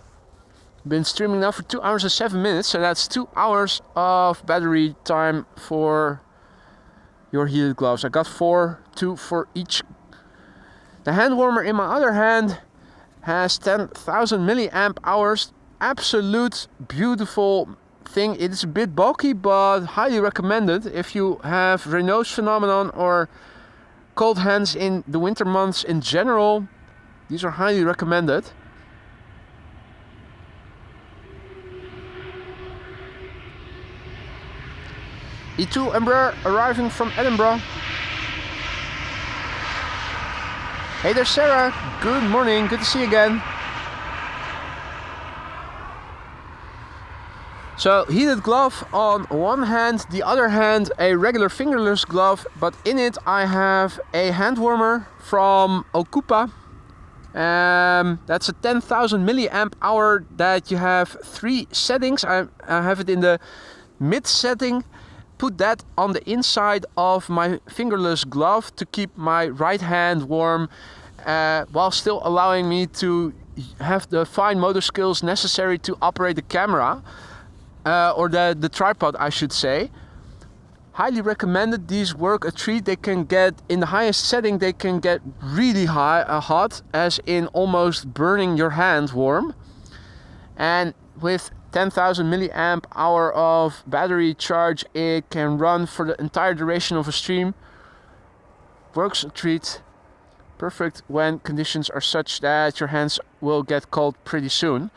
Been streaming now for 2 hours and 7 minutes, so that's 2 hours of battery time for your heated gloves. I got 2 for each. The hand warmer in my other hand has 10,000 milliamp hours. Absolute beautiful thing. It is a bit bulky, but highly recommended if you have Raynaud's phenomenon or cold hands in the winter months in general. These are highly recommended. E2 Embraer arriving from Edinburgh. Hey there, Sarah. Good morning. Good to see you again. So heated glove on one hand, the other hand a regular fingerless glove, but in it I have a hand warmer from Okupa. That's a 10,000 milliamp hour that you have 3 settings. I have it in the mid setting. Put that on the inside of my fingerless glove to keep my right hand warm, while still allowing me to have the fine motor skills necessary to operate the camera. Or the tripod, I should say. Highly recommended. These work a treat. They can get, in the highest setting, they can get really hot, as in almost burning your hand warm. And with 10,000 milliamp hour of battery charge, it can run for the entire duration of a stream. Works a treat. Perfect when conditions are such that your hands will get cold pretty soon.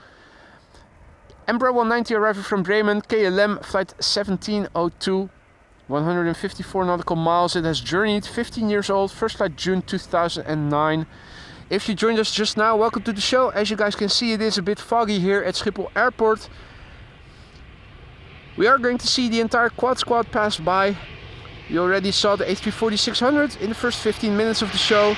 Embraer 190 arriving from Bremen, KLM flight 1702, 154 nautical miles. It has journeyed, 15 years old, first flight June 2009. If you joined us just now, welcome to the show. As you guys can see, it is a bit foggy here at Schiphol Airport. We are going to see the entire quad squad pass by. You already saw the A340-600 in the first 15 minutes of the show.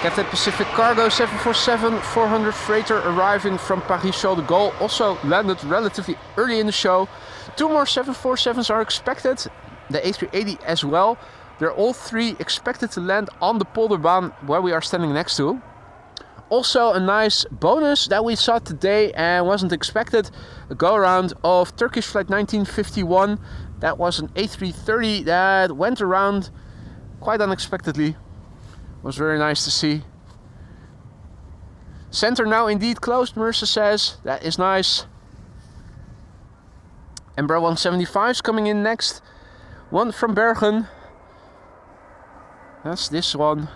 Cathay Pacific Cargo 747-400 freighter arriving from Paris-Charles de Gaulle also landed relatively early in the show. 2 more 747s are expected, the A380 as well. They're all 3 expected to land on the Polderbaan where we are standing next to. Also a nice bonus that we saw today and wasn't expected. A go around of Turkish flight 1951. That was an A330 that went around quite unexpectedly. Was very nice to see. Center now indeed closed, Marissa says. That is nice. Embraer 175's coming in next. One from Bergen. That's this one.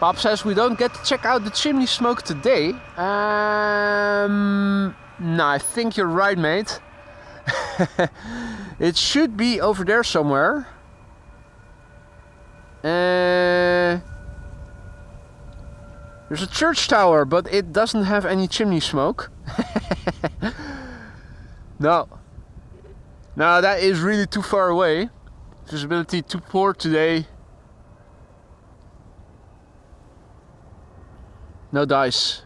Bob says we don't get to check out the chimney smoke today. No, I think you're right, mate. It should be over there somewhere. There's a church tower, but it doesn't have any chimney smoke. No. No, that is really too far away. Visibility too poor today. No dice.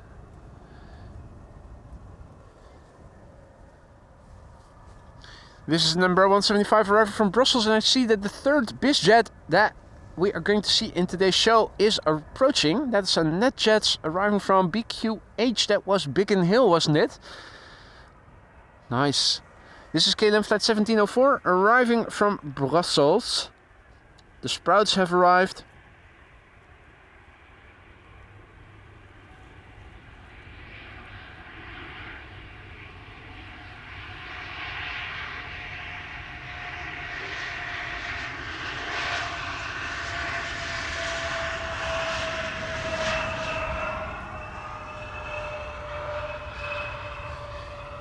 This is number 175 arriving from Brussels, and I see that the third BizJet that we are going to see in today's show is approaching. That's a NetJets arriving from BQH. That was Biggin Hill, wasn't it? Nice. This is KLM flight 1704 arriving from Brussels. The Sprouts have arrived.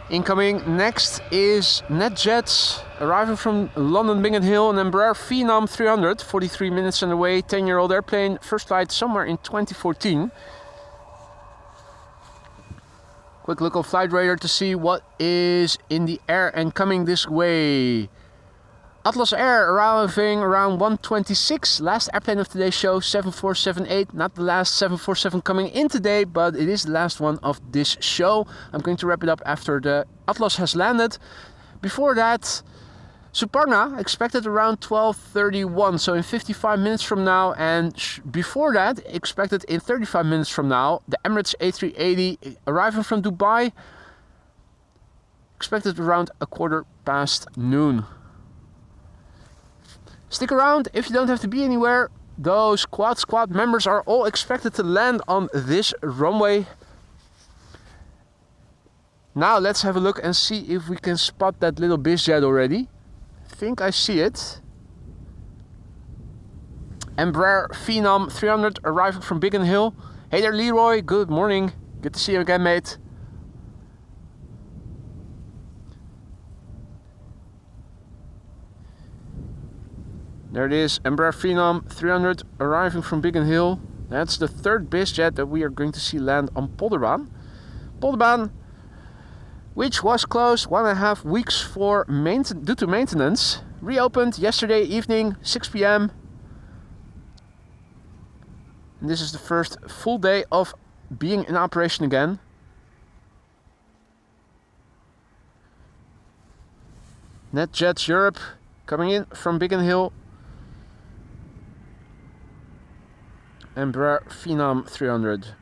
Incoming next is NetJets arriving from London Biggin Hill, an Embraer Phenom 300, 43 minutes on the way, 10-year-old airplane, first flight somewhere in 2014. Quick look on Flight Radar to see what is in the air and coming this way. Atlas Air arriving around 1:26. Last airplane of today's show, 7478. Not the last 747 coming in today, but it is the last one of this show. I'm going to wrap it up after the Atlas has landed. Before that, Suparna expected around 12:31, so in 55 minutes from now. And before that, expected in 35 minutes from now, the Emirates A380 arriving from Dubai. Expected around noon. Stick around if you don't have to be anywhere. Those Quad Squad members are all expected to land on this runway. Now let's have a look and see if we can spot that little BizJet already. I think I see it. Embraer Phenom 300 arriving from Biggin Hill. Hey there, Leroy. Good morning. Good to see you again, mate. There it is, Embraer Phenom 300 arriving from Biggin Hill. That's the third BizJet that we are going to see land on Polderbaan. Polderbaan, which was closed 1.5 weeks for due to maintenance, reopened yesterday evening, 6 p.m. And this is the first full day of being in operation again. NetJets Europe coming in from Biggin Hill. Embraer Phenom 300.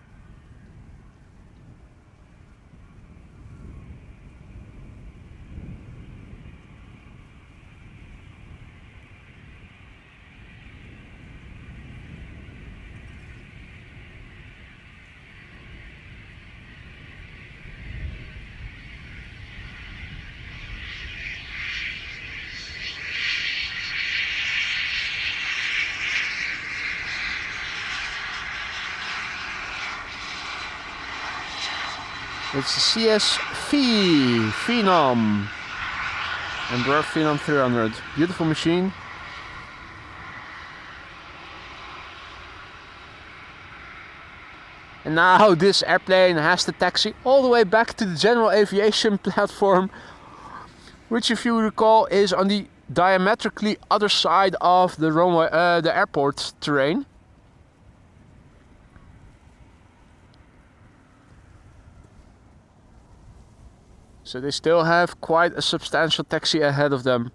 It's the CSV Phenom. Embraer Phenom 300. Beautiful machine. And now this airplane has to taxi all the way back to the general aviation platform, which, if you recall, is on the diametrically other side of the runway, the airport terrain. So they still have quite a substantial taxi ahead of them.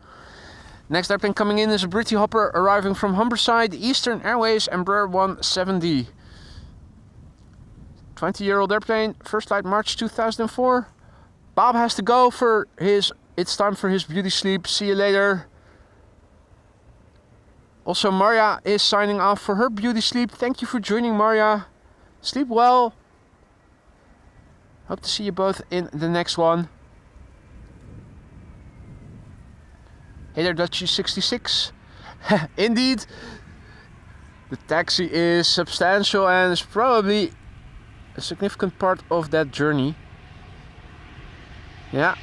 Next airplane coming in is a Britty Hopper arriving from Humberside, Eastern Airways Embraer 170. 20-year-old airplane, first flight March 2004. Bob has to go for his, it's time for his beauty sleep. See you later. Also, Maria is signing off for her beauty sleep. Thank you for joining, Maria. Sleep well. Hope to see you both in the next one. Hey there, Dutchie 66. Indeed, the taxi is substantial and is probably a significant part of that journey. Yeah.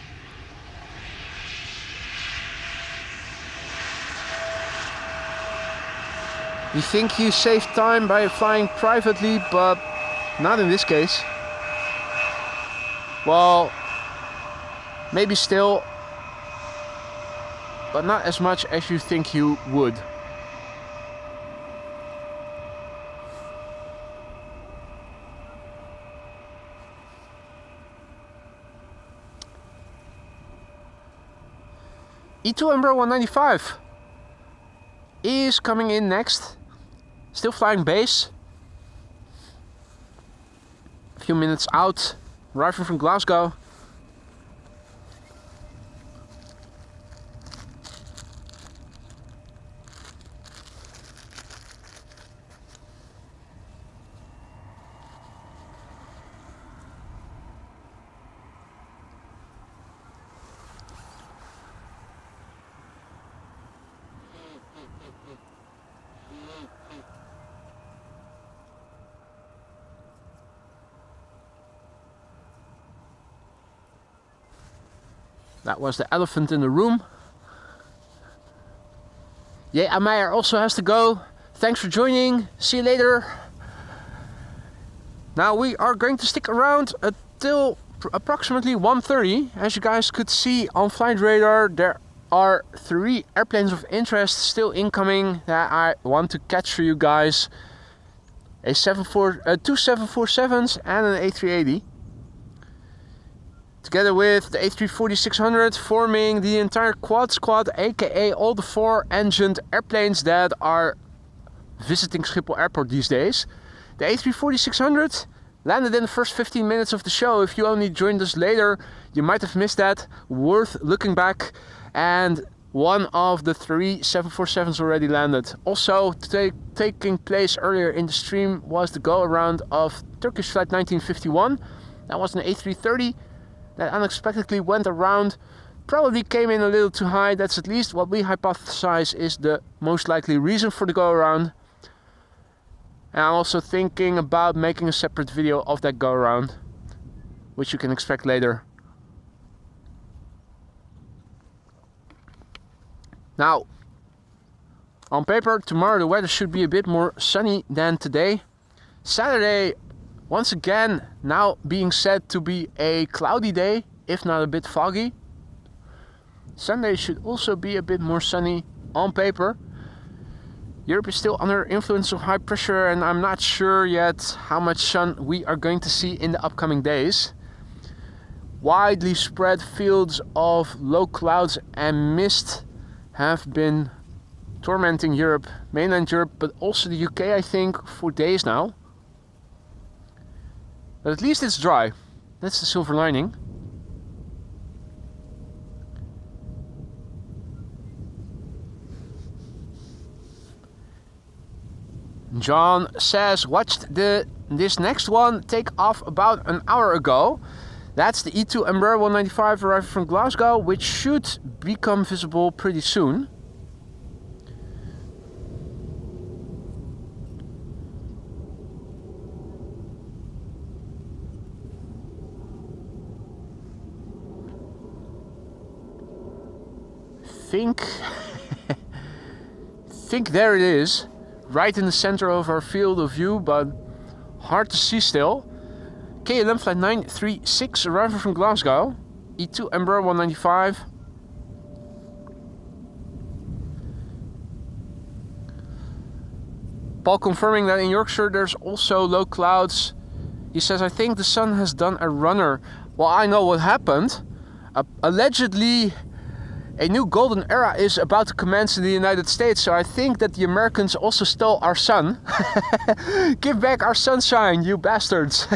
You think you save time by flying privately, but not in this case. Well, maybe still, but not as much as you think you would. E2 Embraer 195 is coming in next. Still flying base. A few minutes out, arriving from Glasgow. That was the elephant in the room. Yeah, Meyer also has to go. Thanks for joining. See you later. Now we are going to stick around until approximately 1:30. As you guys could see on flight radar, there are 3 airplanes of interest still incoming that I want to catch for you guys. Two 747s and an A380. Together with the A340-600, forming the entire quad squad, aka all the 4-engined airplanes that are visiting Schiphol Airport these days. The A340-600 landed in the first 15 minutes of the show. If you only joined us later, you might have missed that. Worth looking back. And one of the 3 747s already landed. Also taking place earlier in the stream was the go-around of Turkish flight 1951. That was an A330. That unexpectedly went around, probably came in a little too high. That's at least what we hypothesize is the most likely reason for the go-around. And I'm also thinking about making a separate video of that go-around, which you can expect later. Now, on paper, tomorrow the weather should be a bit more sunny than today. Saturday, once again, now being said to be a cloudy day, if not a bit foggy. Sunday should also be a bit more sunny on paper. Europe is still under influence of high pressure, and I'm not sure yet how much sun we are going to see in the upcoming days. Widely spread fields of low clouds and mist have been tormenting Europe, mainland Europe, but also the UK, I think, for days now. But at least it's dry. That's the silver lining. John says, watched this next one take off about an hour ago. That's the E2 Embraer 195 arriving from Glasgow, which should become visible pretty soon. think there it is, right in the center of our field of view, but hard to see still. KLM flight 936 arriving from Glasgow, E2 Embraer 195. Paul confirming that in Yorkshire there's also low clouds. He says, I think the sun has done a runner. Well, I know what happened. Allegedly, a new golden era is about to commence in the United States, so I think that the Americans also stole our sun. Give back our sunshine, you bastards.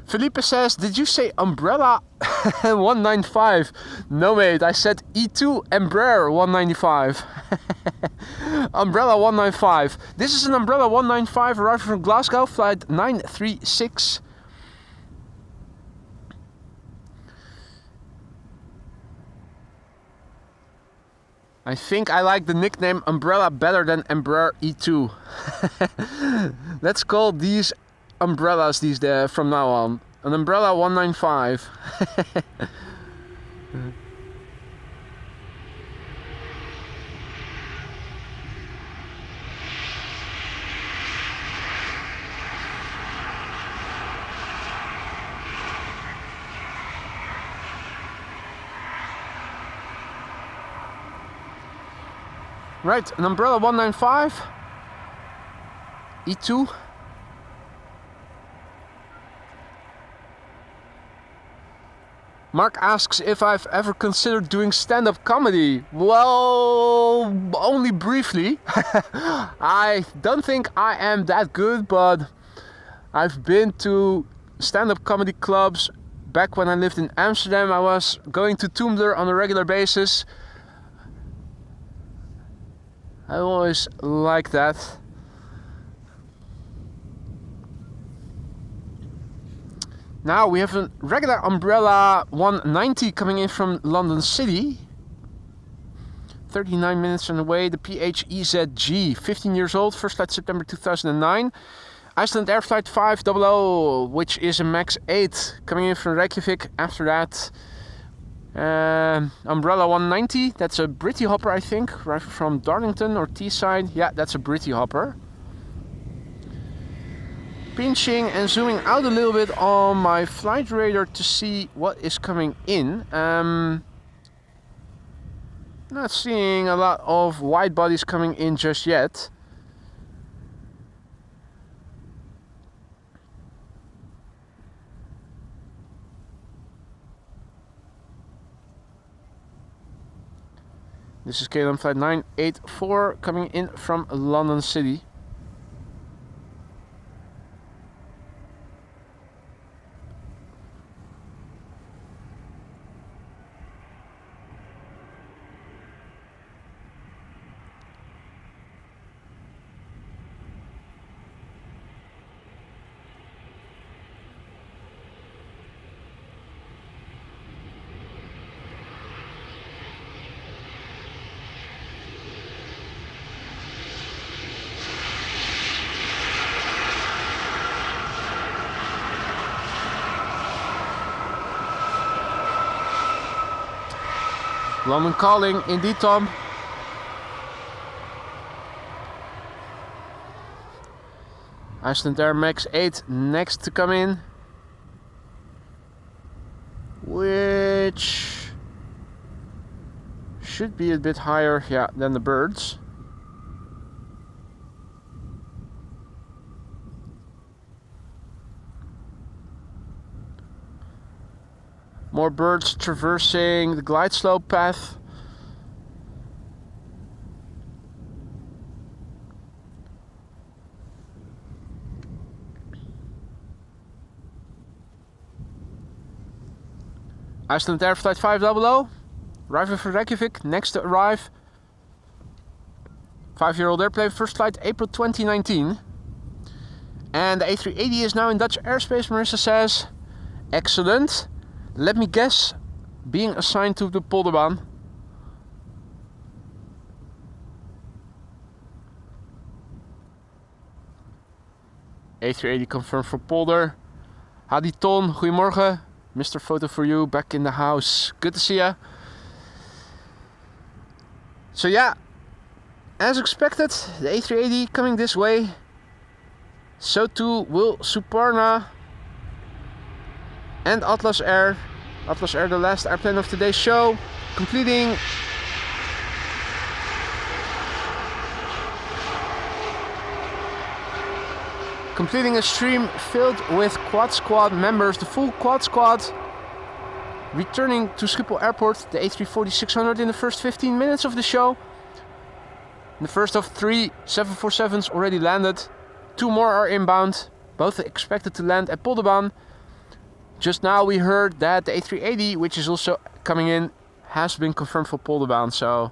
Felipe says, did you say umbrella 195? No mate, I said E2 Embraer 195. Umbrella 195. This is an Umbrella 195 arriving from Glasgow, flight 936. I think I like the nickname Umbrella better than Embraer E2. Let's call these umbrellas from now on. An Umbrella 195. Right, an Umbrella 195, E2. Mark asks if I've ever considered doing stand-up comedy. Well, only briefly. I don't think I am that good, but I've been to stand-up comedy clubs. Back when I lived in Amsterdam, I was going to Tumblr on a regular basis. I always like that. Now we have a regular Umbrella 190 coming in from London City. 39 minutes on the way. The PHEZG, 15 years old, first flight September 2009. Iceland Air Flight 500, which is a MAX 8 coming in from Reykjavik. After that, Umbrella 190, that's a Britty hopper, I think, right from Darlington or Teesside. Yeah, that's a Britty hopper. Pinching and zooming out a little bit on my flight radar to see what is coming in. Not seeing a lot of wide bodies coming in just yet. This is KLM flight 984 coming in from London City. London calling, indeed, Tom. Iceland Air Max 8 next to come in, which should be a bit higher, yeah, than the birds. More birds traversing the glide slope path. Iceland Air Flight 500, arriving from Reykjavik, next to arrive. 5-year-old airplane, first flight April 2019. And the A380 is now in Dutch airspace, Marissa says. Excellent. Let me guess, being assigned to the Polderbaan. A380 confirmed for Polder. Hadi Ton, goedemorgen. Mr. Photo for you, back in the house. Good to see ya. So yeah, as expected, the A380 coming this way. So too will Suparna and Atlas Air. Atlas Air, the last airplane of today's show, completing a stream filled with Quad Squad members, the full Quad Squad, returning to Schiphol Airport, the A340-600 in the first 15 minutes of the show. The first of 3 747s already landed, 2 more are inbound, both expected to land at Polderbaan. Just now we heard that the A380, which is also coming in, has been confirmed for Polderbaan, so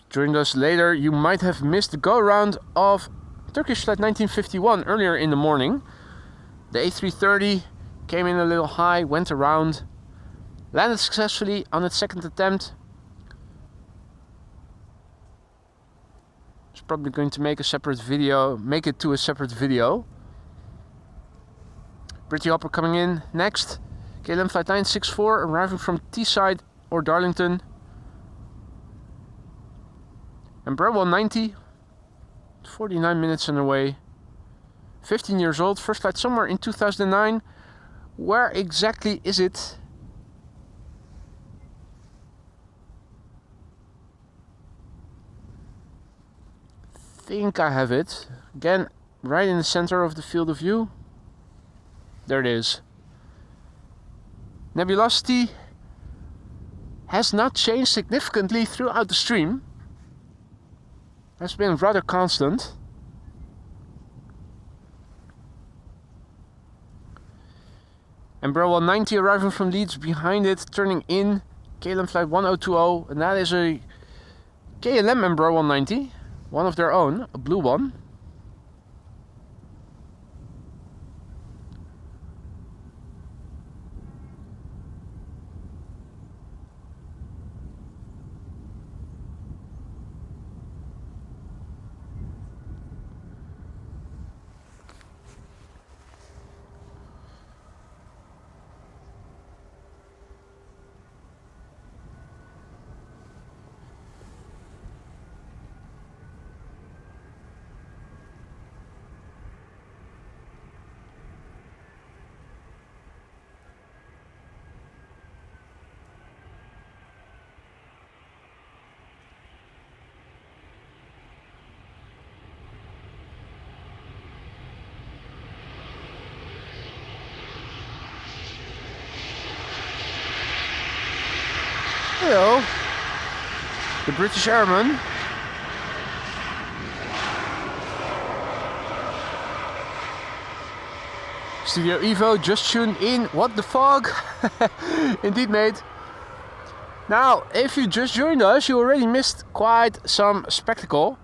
joined us later, you might have missed the go-around of Turkish flight 1951 earlier in the morning. The A330 came in a little high, went around, landed successfully on its second attempt. It's probably going to make it to a separate video. Pretty Hopper coming in next. KLM flight 964 arriving from Teesside or Darlington. And Bravo 190, 49 minutes on the way, 15 years old, first flight somewhere in 2009. Where exactly is it? Think I have it. Again, right in the center of the field of view. There it is. Nebulosity has not changed significantly throughout the stream. Has been rather constant. And Bravo 190 arriving from Leeds behind it, turning in KLM flight 1020, and that is a KLM and Bravo 190, one of their own, a blue one. Hello, the British Airman. Studio Evo just tuned in. What the fog? Indeed, mate. Now, if you just joined us, you already missed quite some spectacle.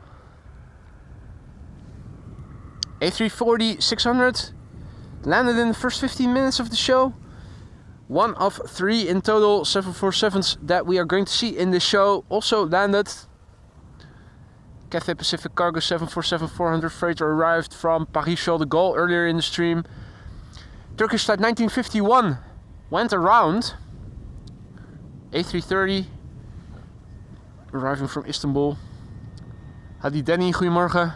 A340-600 landed in the first 15 minutes of the show. One of 3 in total 747s that we are going to see in this show also landed. Cathay Pacific Cargo 747-400 freighter arrived from Paris-Charles de Gaulle earlier in the stream. Turkish flight 1951 went around. A330 arriving from Istanbul. Hadi Danny, goedemorgen.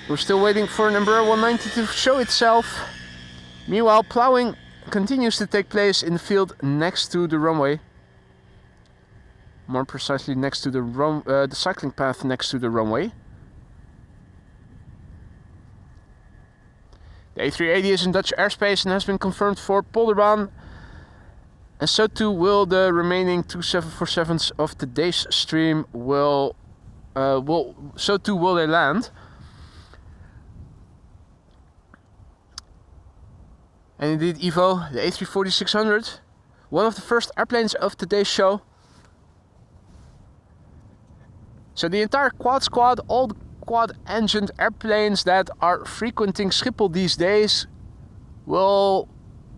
We're still waiting for an Embraer 190 to show itself. Meanwhile, plowing continues to take place in the field next to the runway. More precisely, next to the cycling path next to the runway. The A380 is in Dutch airspace and has been confirmed for Polderbaan. And so too will the remaining 2 747s of today's stream so too will they land. And indeed, Evo, the A340-600, one of the first airplanes of today's show. So the entire Quad Squad, all the quad-engined airplanes that are frequenting Schiphol these days, will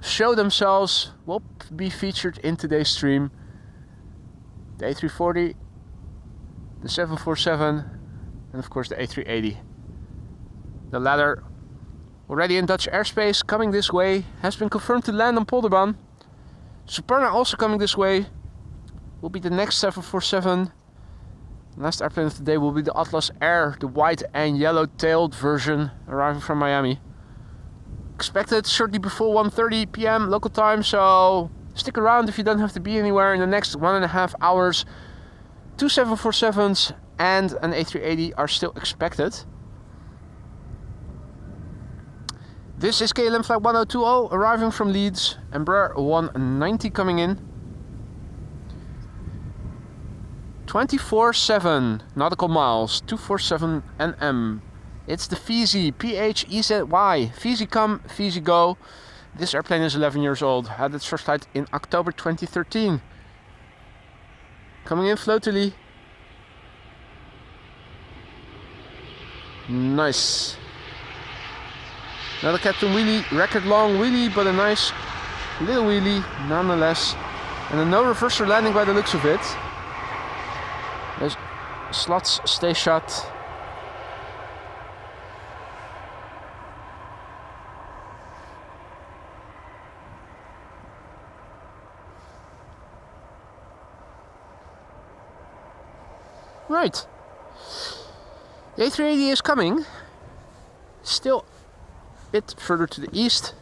show themselves, will be featured in today's stream. the A340, the 747, and of course the A380. The latter, already in Dutch airspace, coming this way, has been confirmed to land on Polderbaan. Suparna also coming this way, will be the next 747. Last airplane of the day will be the Atlas Air, the white and yellow tailed version, arriving from Miami. Expected shortly before 1:30 p.m. local time, so stick around if you don't have to be anywhere in the next 1.5 hours. 2 747s and an A380 are still expected. This is KLM flight 1020 arriving from Leeds, Embraer 190 coming in. 24/7 nautical miles, 247 nm. It's the Fiji, PHEZY, Fiji come, Fiji go. This airplane is 11 years old, had its first flight in October 2013. Coming in floatily. Nice. Another Captain Wheelie, record long wheelie, but a nice little wheelie nonetheless. And a no reverser landing by the looks of it. Those slots stay shut. Right. The A380 is coming. Still a bit further to the east.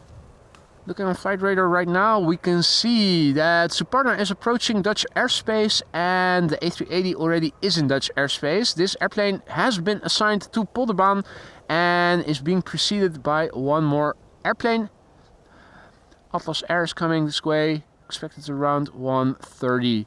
Looking on flight radar right now, we can see that Suparna is approaching Dutch airspace and the A380 already is in Dutch airspace. This airplane has been assigned to Polderbaan and is being preceded by one more airplane. Atlas Air is coming this way, expected around 1:30.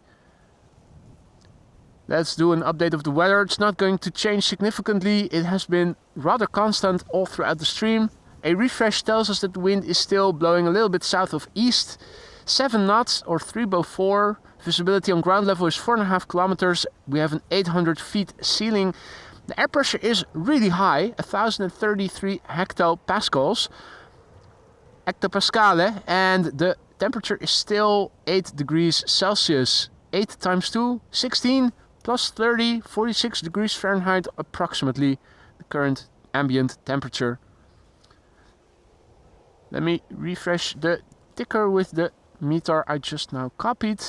Let's do an update of the weather. It's not going to change significantly. It has been rather constant all throughout the stream. A refresh tells us that the wind is still blowing a little bit south of east. 7 knots or 3/4. Visibility on ground level is 4.5 kilometers. We have an 800 feet ceiling. The air pressure is really high, 1033 hectopascals. Hectopascale, and the temperature is still 8 degrees Celsius. 8 times 2, 16, plus 30, 46 degrees Fahrenheit approximately, the current ambient temperature. Let me refresh the ticker with the meter I just now copied.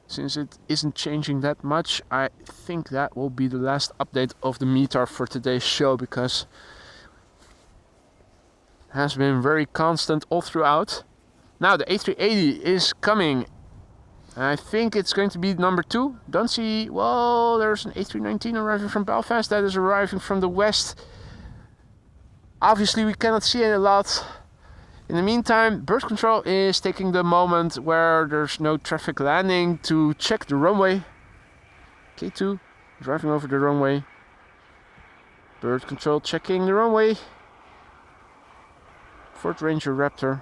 Since it isn't changing that much, I think that will be the last update of the meter for today's show, because it has been very constant all throughout. Now the A380 is coming. I think it's going to be number 2. Don't see, well, there's an A319 arriving from Belfast that is arriving from the west. Obviously we cannot see it a lot. In the meantime, bird control is taking the moment where there's no traffic landing to check the runway. K2 driving over the runway. Bird control checking the runway. Ford Ranger Raptor.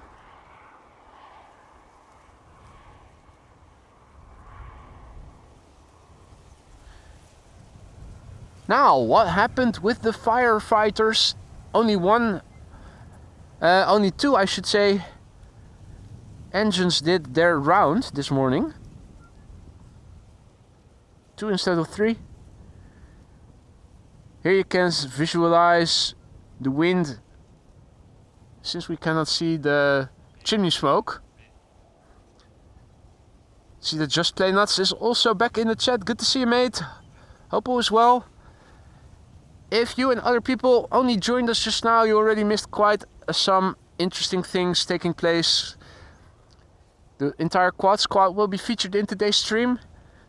Now, what happened with the firefighters? Only two, I should say, engines did their round this morning. 2 instead of 3. Here you can visualize the wind, since we cannot see the chimney smoke. See that Just Play Nuts is also back in the chat. Good to see you, mate. Hope all is well. If you and other people only joined us just now, you already missed quite some interesting things taking place. The entire Quad Squad will be featured in today's stream.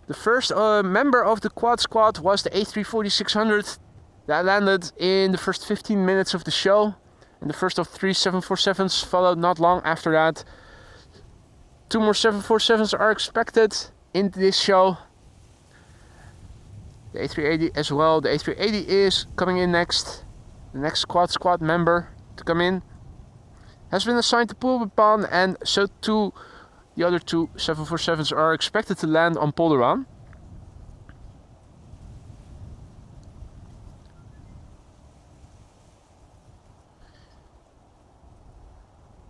The first member of the Quad Squad was the A340-600 that landed in the first 15 minutes of the show. And the first of 3 747s followed not long after that. 2 more 747s are expected in this show. The A380 as well. The A380 is coming in next. The next Quad Squad member to come in has been assigned to Polderbaan, and so too the other 2 747s are expected to land on Polderbaan.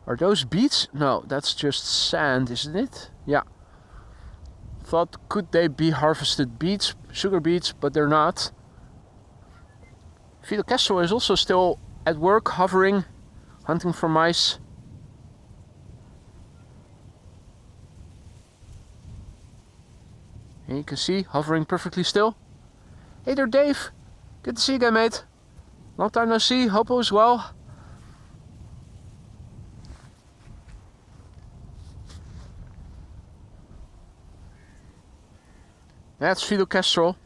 Are those beats? No, that's just sand, isn't it? Yeah. thought, could they be harvested beets, sugar beets, but they're not. Fidel Castro is also still at work, hovering, hunting for mice. And you can see, hovering perfectly still. Hey there, Dave. Good to see you again, mate. Long time no see. Hope all is well. That's Fidel Castro.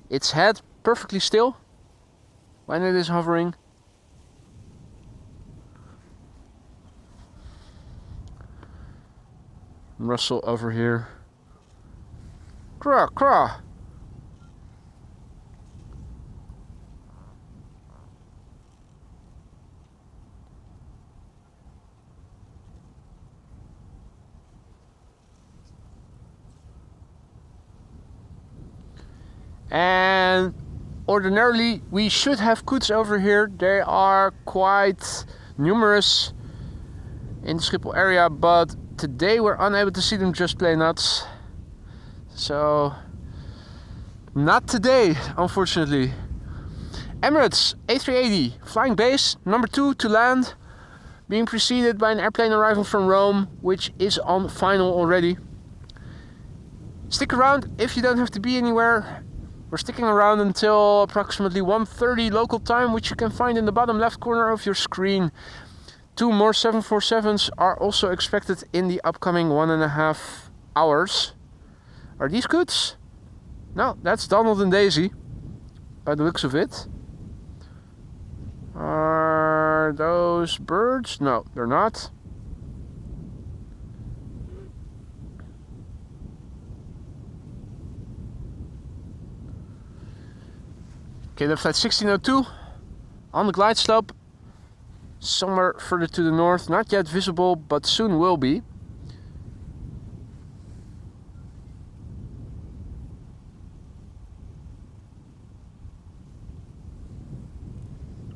Its head perfectly still when it is hovering. Russell over here. Craw, craw. And ordinarily we should have coots over here. They are quite numerous in the Schiphol area, but today we're unable to see them, just plain nuts. So not today, unfortunately. Emirates A380 flying base number 2 to land, being preceded by an airplane arriving from Rome, which is on final already. Stick around if you don't have to be anywhere. We're sticking around until approximately 1:30 local time, which you can find in the bottom left corner of your screen. 2 more 747s are also expected in the upcoming 1.5 hours. Are these goods? No, that's Donald and Daisy, by the looks of it. Are those birds? No, they're not. Okay, then flight 1602 on the glide slope, somewhere further to the north, not yet visible, but soon will be.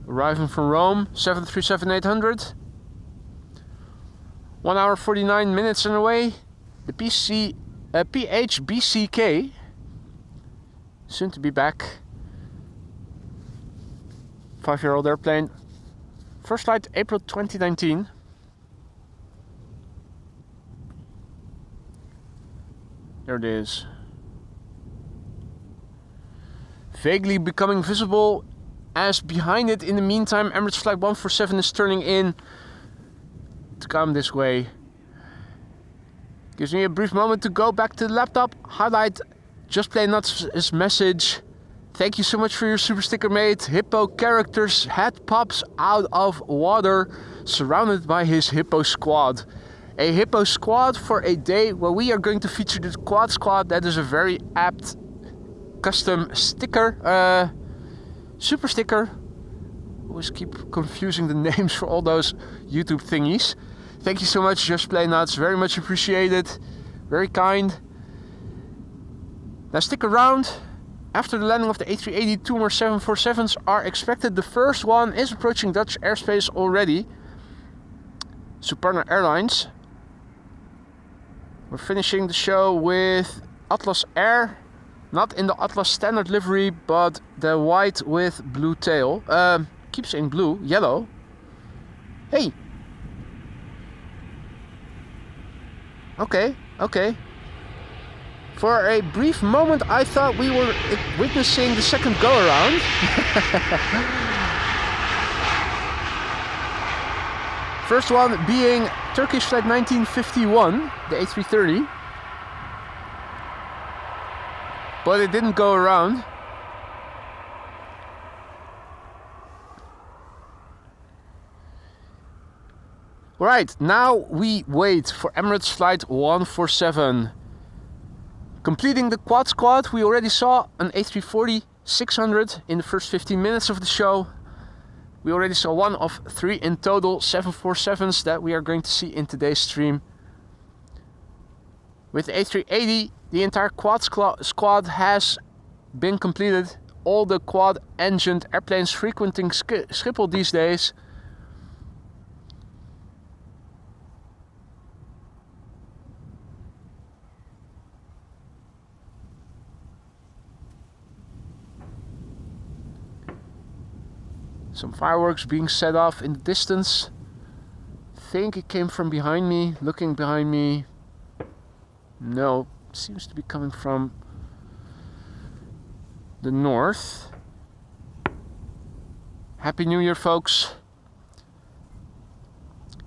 Arriving from Rome, 737-800. 1 hour 49 minutes and away. The PHBCK, soon to be back. 5-year-old airplane. First flight April 2019. There it is. Vaguely becoming visible, as behind it in the meantime Emirates flight 147 is turning in to come this way. Gives me a brief moment to go back to the laptop, highlight Just Play Nuts' message. Thank you so much for your super sticker, mate. Hippo characters, head pops out of water, surrounded by his hippo squad. A hippo squad for a day where we are going to feature the quad squad. That is a very apt custom sticker, super sticker. Always keep confusing the names for all those YouTube thingies. Thank you so much, Just Play Nuts. Very much appreciated. Very kind. Now stick around. After the landing of the A380, 2 more 747s are expected. The first one is approaching Dutch airspace already. Suparna Airlines. We're finishing the show with Atlas Air. Not in the Atlas standard livery, but the white with blue tail. Keep saying blue, yellow. Hey. Okay. For a brief moment, I thought we were witnessing the second go-around. First one being Turkish flight 1951, the A330. But it didn't go around. Right, now we wait for Emirates flight 147. Completing the quad squad, we already saw an A340 600 in the first 15 minutes of the show. We already saw one of 3 in total 747s that we are going to see in today's stream. With the A380, the entire quad squad has been completed. all the quad-engined airplanes frequenting Schiphol these days. Some fireworks being set off in the distance. I think it came from behind me. Looking behind me. No, it seems to be coming from the north. Happy New Year, folks.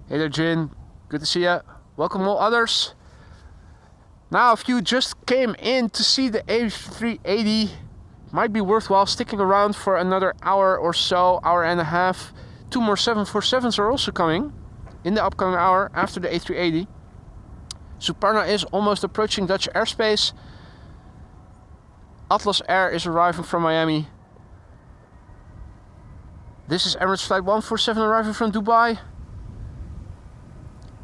Hey there, Jin. Good to see ya. Welcome all others. Now, if you just came in to see the A380, might be worthwhile sticking around for another hour or so, hour and a half. 2 more 747s are also coming in the upcoming hour after the A380. Suparna is almost approaching Dutch airspace. Atlas Air is arriving from Miami. This is Emirates Flight 147 arriving from Dubai.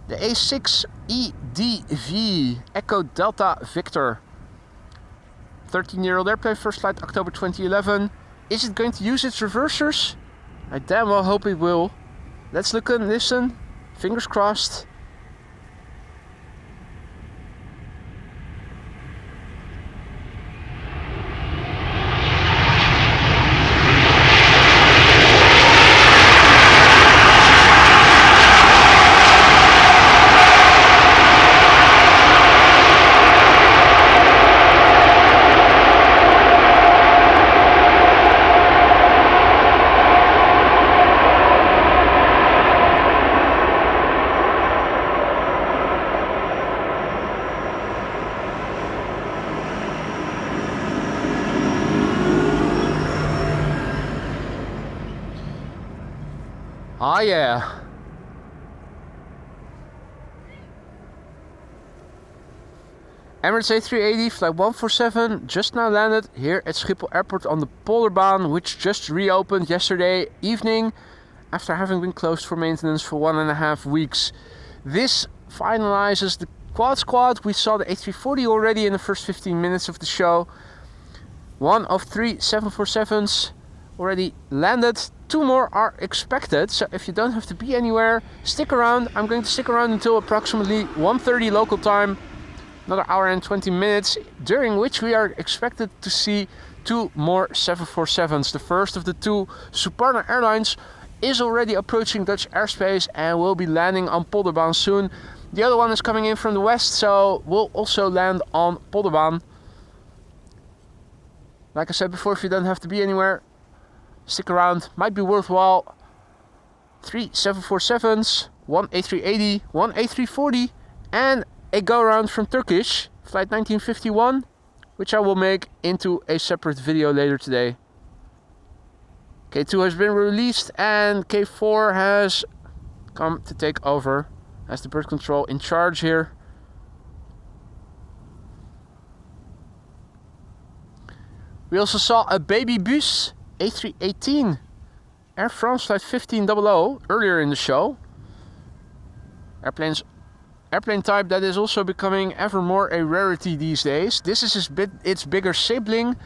The A6EDV Echo Delta Victor. 13-year-old airplane, first flight October 2011. Is it going to use its reversers? I damn well hope it will. Let's look and listen. Fingers crossed. Ah, yeah. Emirates A380 Flight 147 just now landed here at Schiphol Airport on the Polderbaan, which just reopened yesterday evening after having been closed for maintenance for 1.5 weeks. This finalizes the quad squad. We saw the A340 already in the first 15 minutes of the show. One of 3 747s already landed. 2 more are expected, so if you don't have to be anywhere, stick around. I'm going to stick around until approximately 1:30 local time, another hour and 20 minutes, during which we are expected to see 2 more 747s. The first of the 2, Suparna Airlines, is already approaching Dutch airspace and will be landing on Polderbaan soon. The other one is coming in from the west, so will also land on Polderbaan. Like I said before, if you don't have to be anywhere, stick around, might be worthwhile. 3 747s, 1 A380, 1 A340, and a go-around from Turkish, flight 1951, which I will make into a separate video later today. K2 has been released and K4 has come to take over as the bird control in charge here. We also saw a baby bus, A318, Air France flight 1500 earlier in the show. Airplane type that is also becoming ever more a rarity these days. This is its bigger sibling,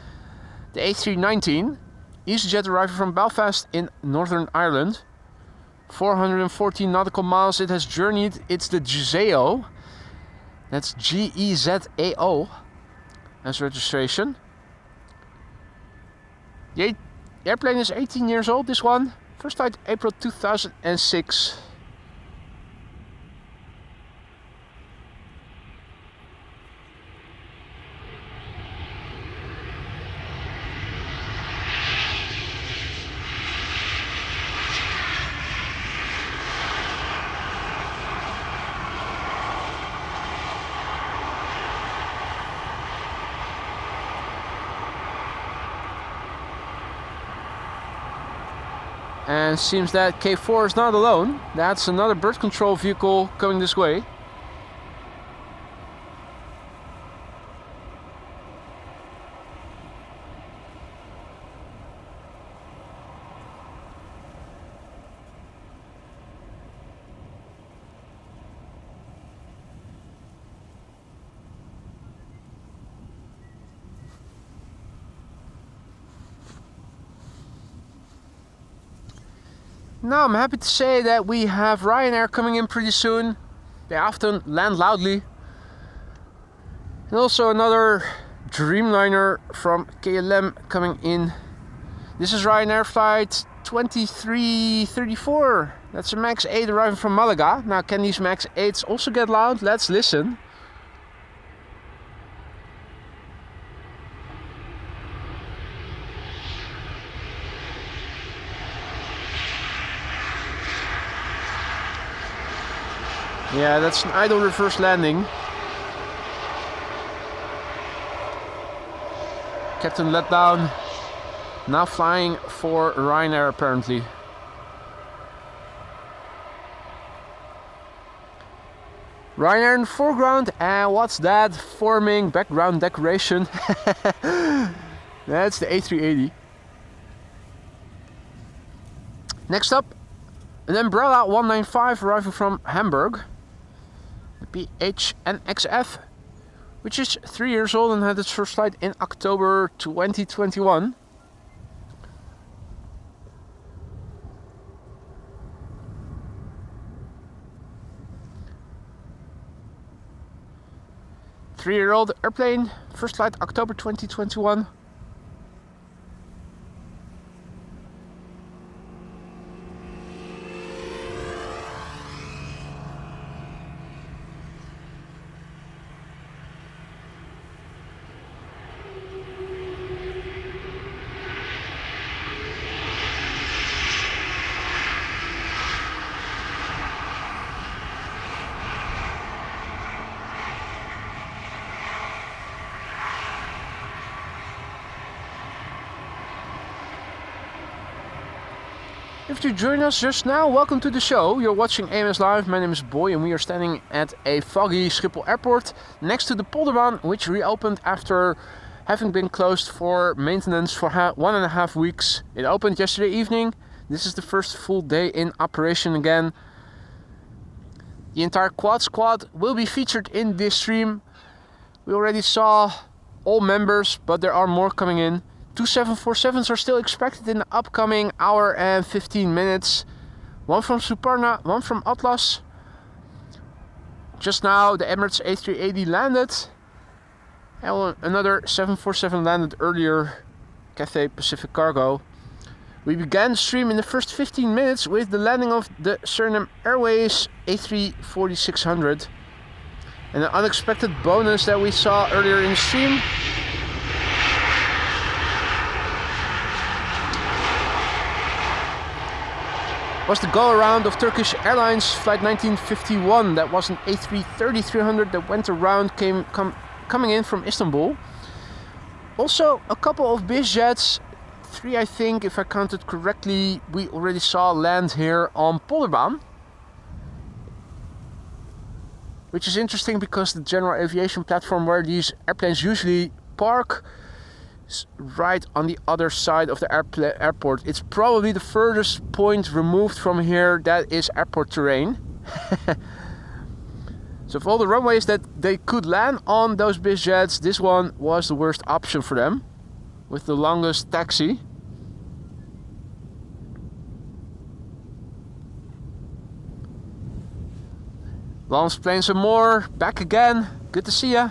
the A319, EasyJet arriving from Belfast in Northern Ireland. 414 nautical miles it has journeyed. It's the Gezeo. That's Gezao as registration. The airplane is 18 years old, this one. First flight April 2006. And seems that K4 is not alone. That's another bird control vehicle coming this way. Now I'm happy to say that we have Ryanair coming in pretty soon. They often land loudly. And also another Dreamliner from KLM coming in. This is Ryanair flight 2334. That's a MAX 8 arriving from Malaga. Now, can these MAX 8s also get loud? Let's listen. Yeah, that's an idle reverse landing. Captain let down. Now flying for Ryanair apparently. Ryanair in the foreground, and what's that forming background decoration? That's the A380. Next up, an Umbrella 195 arriving from Hamburg. The PHNXF, which is 3 years old and had its first flight in October 2021. Three-year-old airplane, first flight October 2021. If you join us just now, welcome to the show. You're watching AMS Live. My name is Boy and we are standing at a foggy Schiphol Airport next to the Polderbaan, which reopened after having been closed for maintenance for 1.5 weeks. It opened yesterday evening. This is the first full day in operation again. The entire quad squad will be featured in this stream. We already saw all members, but there are more coming in. 2 747s are still expected in the upcoming hour and 15 minutes. One from Suparna, one from Atlas. Just now the Emirates A380 landed. And another 747 landed earlier, Cathay Pacific Cargo. We began the stream in the first 15 minutes with the landing of the Suriname Airways A340 600. And an unexpected bonus that we saw earlier in the stream. Was the go-around of Turkish Airlines flight 1951. That was an A330 300 that went around coming in from Istanbul. Also a couple of biz jets, 3 I think if I counted correctly, we already saw land here on Polderbaan. Which is interesting because the general aviation platform where these airplanes usually park right on the other side of the airport. It's probably the furthest point removed from here that is airport terrain. So of all the runways that they could land on those biz jets, this one was the worst option for them, with the longest taxi. Lance playing some more, back again, good to see ya.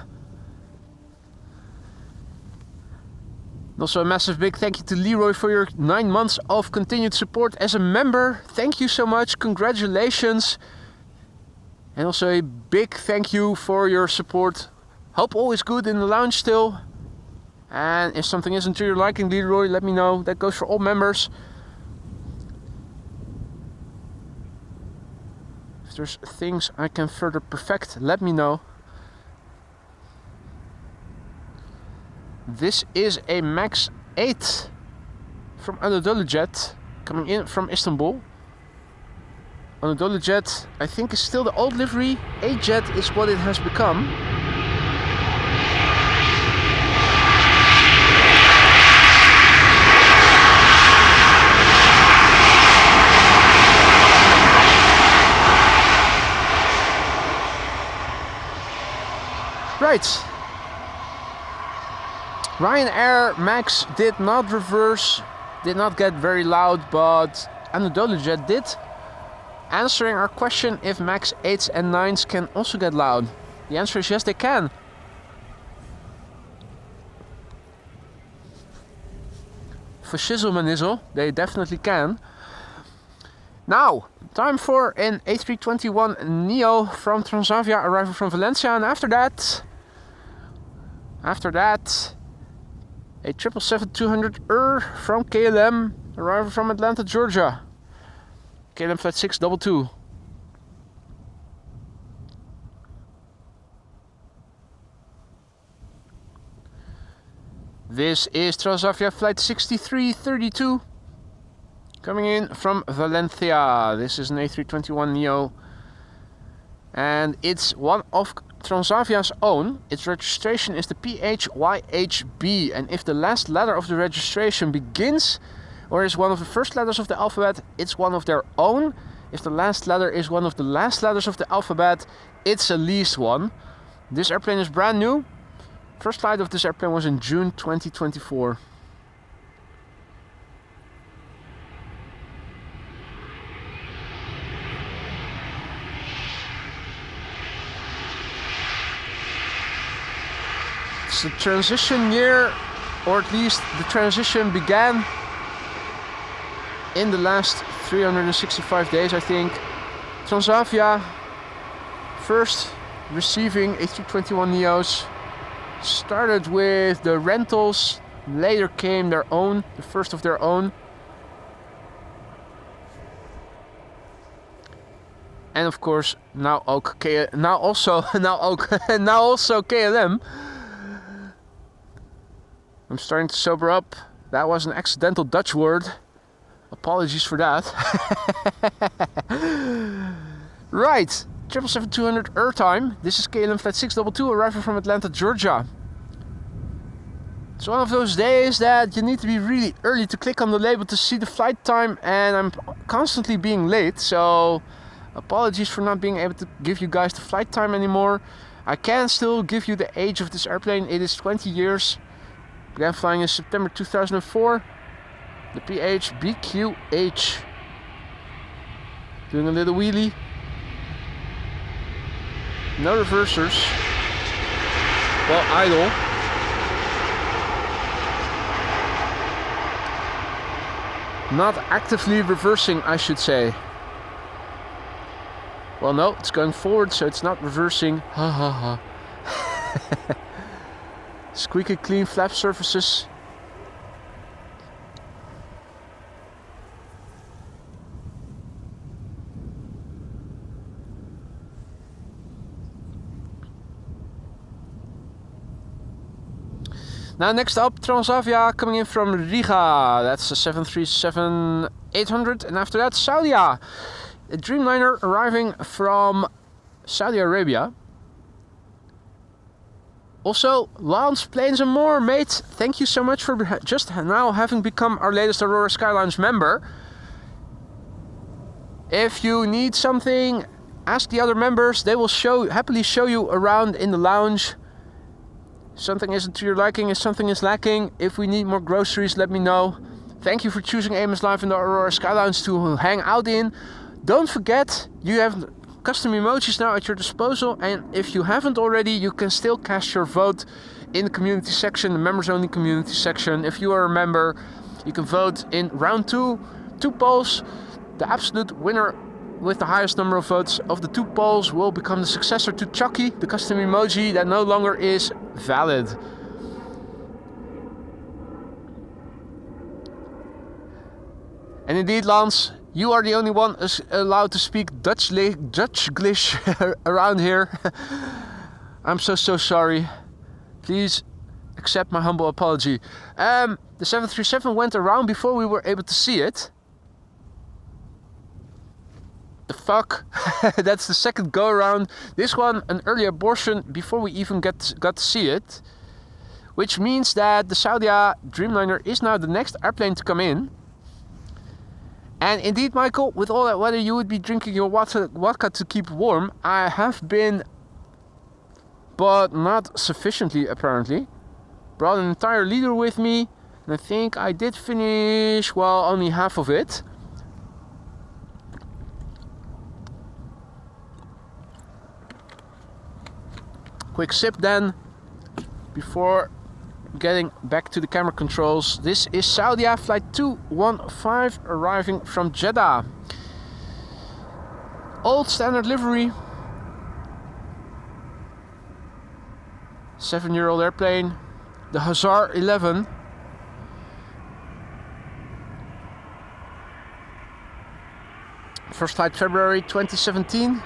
Also a massive big thank you to Leroy for your 9 months of continued support as a member. Thank you so much, congratulations. And also a big thank you for your support. Hope all is good in the lounge still. And if something isn't to your liking, Leroy, let me know. That goes for all members. If there's things I can further perfect, let me know. This is a MAX 8 from Anadolu Jet coming in from Istanbul. Anadolu Jet, I think, is still the old livery. A-Jet is what it has become. Right. Ryanair MAX did not reverse, did not get very loud, but Anadolu Jet did, answering our question if MAX 8s and 9s can also get loud. The answer is yes, they can. For shizzle manizzle, they definitely can. Now, time for an A321 Neo from Transavia arriving from Valencia, and after that, a 777-200 from KLM arriving from Atlanta, Georgia. KLM flight 622. This is Transavia flight 6332 coming in from Valencia. This is an A321 Neo and it's one of Transavia's own. Its registration is the PHYHB, and if the last letter of the registration begins or is one of the first letters of the alphabet, it's one of their own. If the last letter is one of the last letters of the alphabet, it's a leased one. This airplane is brand new. First flight of this airplane was in June 2024. It's the transition year, or at least the transition began in the last 365 days, I think. Transavia first receiving A321 Neos. Started with the rentals, later came their own, the first of their own. And of course, now also KLM. I'm starting to sober up. That was an accidental Dutch word. Apologies for that. Right. 777-200 airtime. This is KLM flight 622 arriving from Atlanta, Georgia. It's one of those days that you need to be really early to click on the label to see the flight time, and I'm constantly being late, so apologies for not being able to give you guys the flight time anymore. I can still give you the age of this airplane. It is 20 years. Began flying in September 2004. The PHBQH. Doing a little wheelie. No reversers. Well, idle. Not actively reversing, I should say. Well, no, it's going forward, so it's not reversing. Ha ha ha. Squeaky clean flap surfaces. Now next up, Transavia coming in from Riga. That's a 737-800. And after that, Saudia. A Dreamliner arriving from Saudi Arabia. Also, Lance Planes and More, mate. Thank you so much for just now having become our latest Aurora Skylounge member. If you need something, ask the other members. They will happily show you around in the lounge. Something isn't to your liking, if something is lacking, if we need more groceries, let me know. Thank you for choosing AMS Live in the Aurora Sky Lounge to hang out in. Don't forget, you have custom emojis now at your disposal, and if you haven't already, you can still cast your vote in the community section, the members only community section. If you are a member, you can vote in round 2, 2 polls. The absolute winner with the highest number of votes of the 2 polls will become the successor to Chucky, the custom emoji that no longer is valid. And indeed, Lance, you are the only one allowed to speak Dutch-glish around here. I'm so sorry. Please accept my humble apology. The 737 went around before we were able to see it. The fuck? That's the second go around. This one, an early abortion before we even got to see it. Which means that the Saudia Dreamliner is now the next airplane to come in. And indeed, Michael, with all that weather, you would be drinking your vodka to keep warm. I have been, but not sufficiently apparently. Brought an entire liter with me, and I think I did finish, well, only half of it. Quick sip then, before getting back to the camera controls. This is Saudia flight 215 arriving from Jeddah. Old standard livery. 7-year-old airplane. The Hazar 11. First flight February 2017.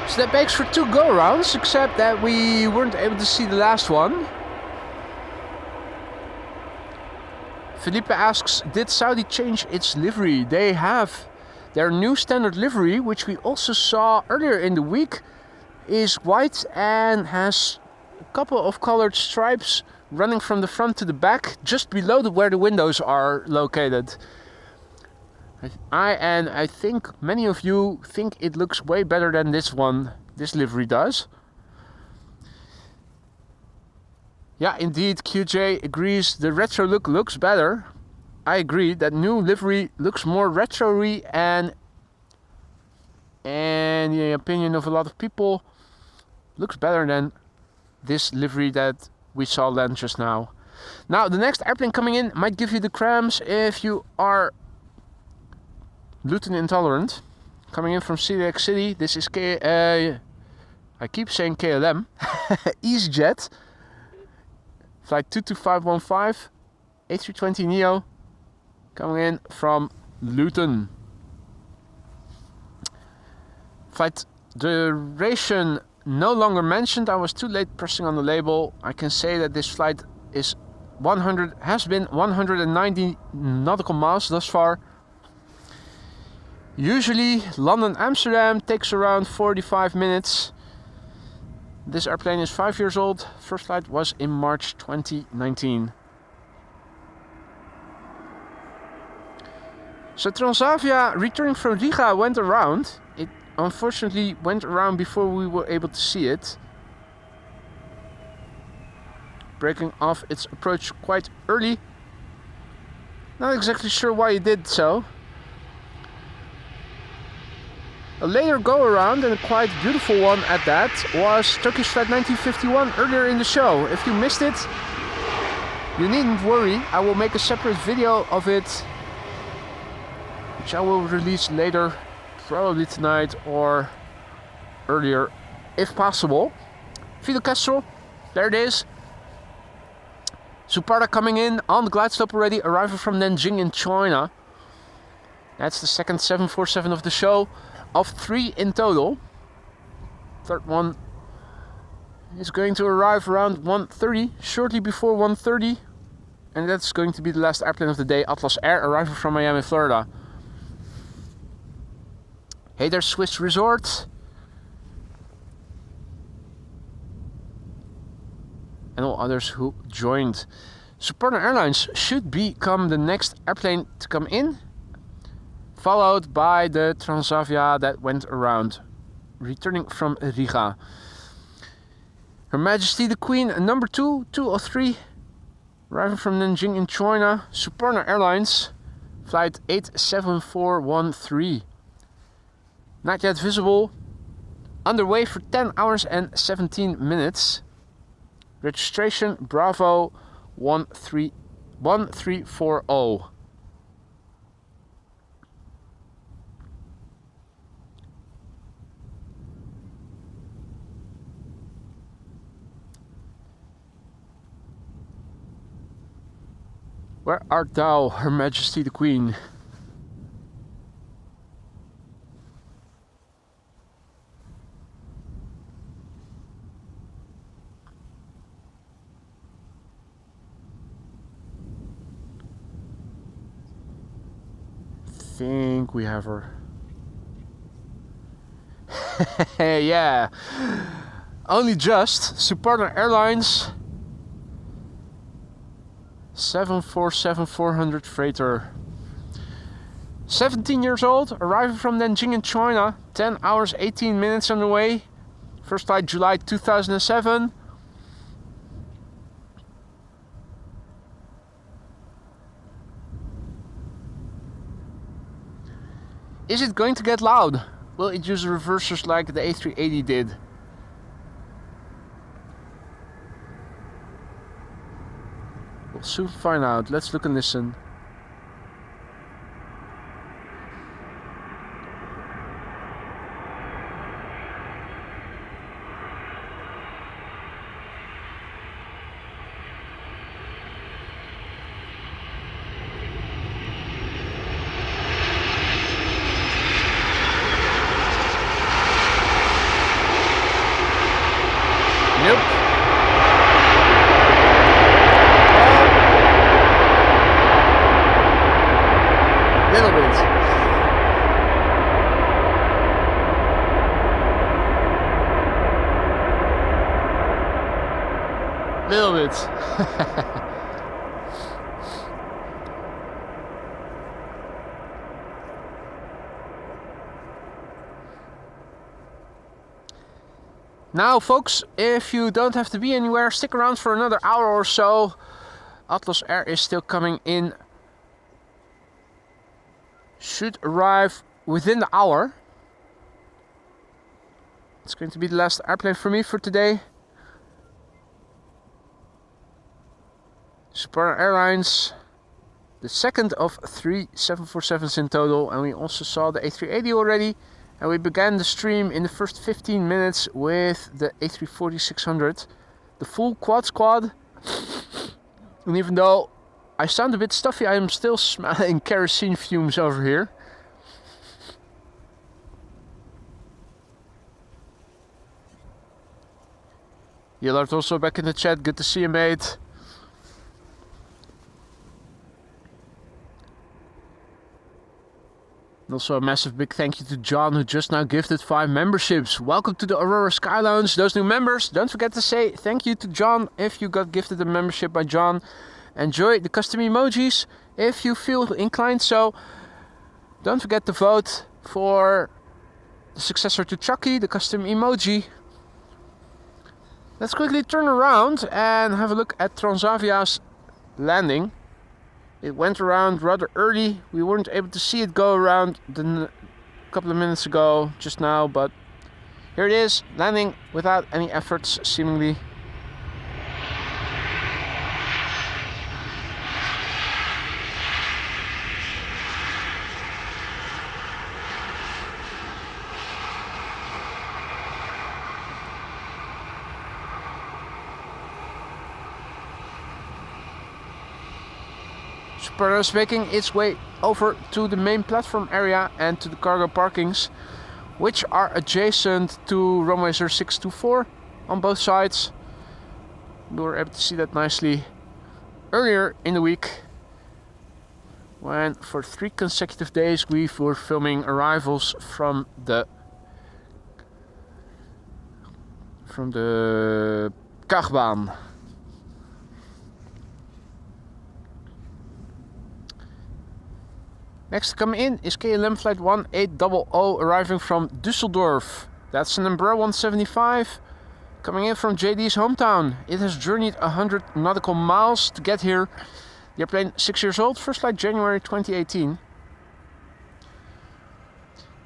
So that makes for 2 go-arounds, except that we weren't able to see the last one. Felipe asks, did Saudi change its livery? They have. Their new standard livery, which we also saw earlier in the week, is white and has a couple of colored stripes running from the front to the back, just below where the windows are located. I think many of you think it looks way better than this livery does. Yeah, indeed, QJ agrees the retro look looks better. I agree that new livery looks more retro-y, and in the opinion of a lot of people, looks better than this livery that we saw land just now. Now, the next airplane coming in might give you the cramps if you are gluten intolerant. Coming in from CDX City, this is I keep saying KLM, EasyJet, flight 22515, A320neo, coming in from Luton. Flight duration no longer mentioned. I was too late pressing on the label. I can say that this flight has been 190 nautical miles thus far. Usually London Amsterdam takes around 45 minutes. This airplane is 5 years old. First flight was in March 2019. So Transavia returning from Riga went around. It unfortunately went around before we were able to see it, breaking off its approach quite early. Not exactly sure why it did so. A later go-around, and a quite beautiful one at that, was Turkish Flight 1951 earlier in the show. If you missed it, you needn't worry. I will make a separate video of it, which I will release later, probably tonight or earlier, if possible. Fidel Castro, there it is. Suparta coming in on the glide slope already, arriving from Nanjing in China. That's the second 747 of the show, of 3 in total. Third one is going to arrive around 1:30, shortly before 1:30. And that's going to be the last airplane of the day, Atlas Air, arriving from Miami, Florida. Hey there, Swiss Resort. And all others who joined. Suparna Airlines should become the next airplane to come in, followed by the Transavia that went around, returning from Riga. Her Majesty the Queen, number 203, arriving from Nanjing in China. Suparna Airlines, flight 87413. Not yet visible. Underway for 10 hours and 17 minutes. Registration Bravo 1340. Where art thou, Her Majesty the Queen? Think we have her. Yeah, only just. Suparna Airlines 747-400 freighter. 17 years old, arriving from Nanjing in China. 10 hours 18 minutes on the way. First flight July 2007. Is it going to get loud? Will it use reversers like the A380 did? We'll soon find out. Let's look and listen. Nope. Little bit. Little bit. Now folks, if you don't have to be anywhere, stick around for another hour or so. Atlas Air is still coming in. Should arrive within the hour. It's going to be the last airplane for me for today. Spartan Airlines, the second of 3 747s in total, and we also saw the A380 already. And we began the stream in the first 15 minutes with the A340 600, the full quad squad. And even though I sound a bit stuffy, I am still smelling kerosene fumes over here. Yellard also back in the chat, good to see you, mate. And also a massive big thank you to John, who just now gifted 5 memberships. Welcome to the Aurora Sky Lounge. Those new members, don't forget to say thank you to John if you got gifted a membership by John. Enjoy the custom emojis if you feel inclined so. Don't forget to vote for the successor to Chucky, the custom emoji. Let's quickly turn around and have a look at Transavia's landing. It went around rather early. We weren't able to see it go around a couple of minutes ago, just now, but here it is, landing without any efforts, seemingly. Spartan is making its way over to the main platform area and to the cargo parkings, which are adjacent to runway 0624 on both sides. We were able to see that nicely earlier in the week when for 3 consecutive days we were filming arrivals from the Polderbaan. Next to come in is KLM flight 1800 arriving from Düsseldorf. That's an Embraer 175 coming in from JD's hometown. It has journeyed 100 nautical miles to get here. The airplane 6 years old, first flight January 2018.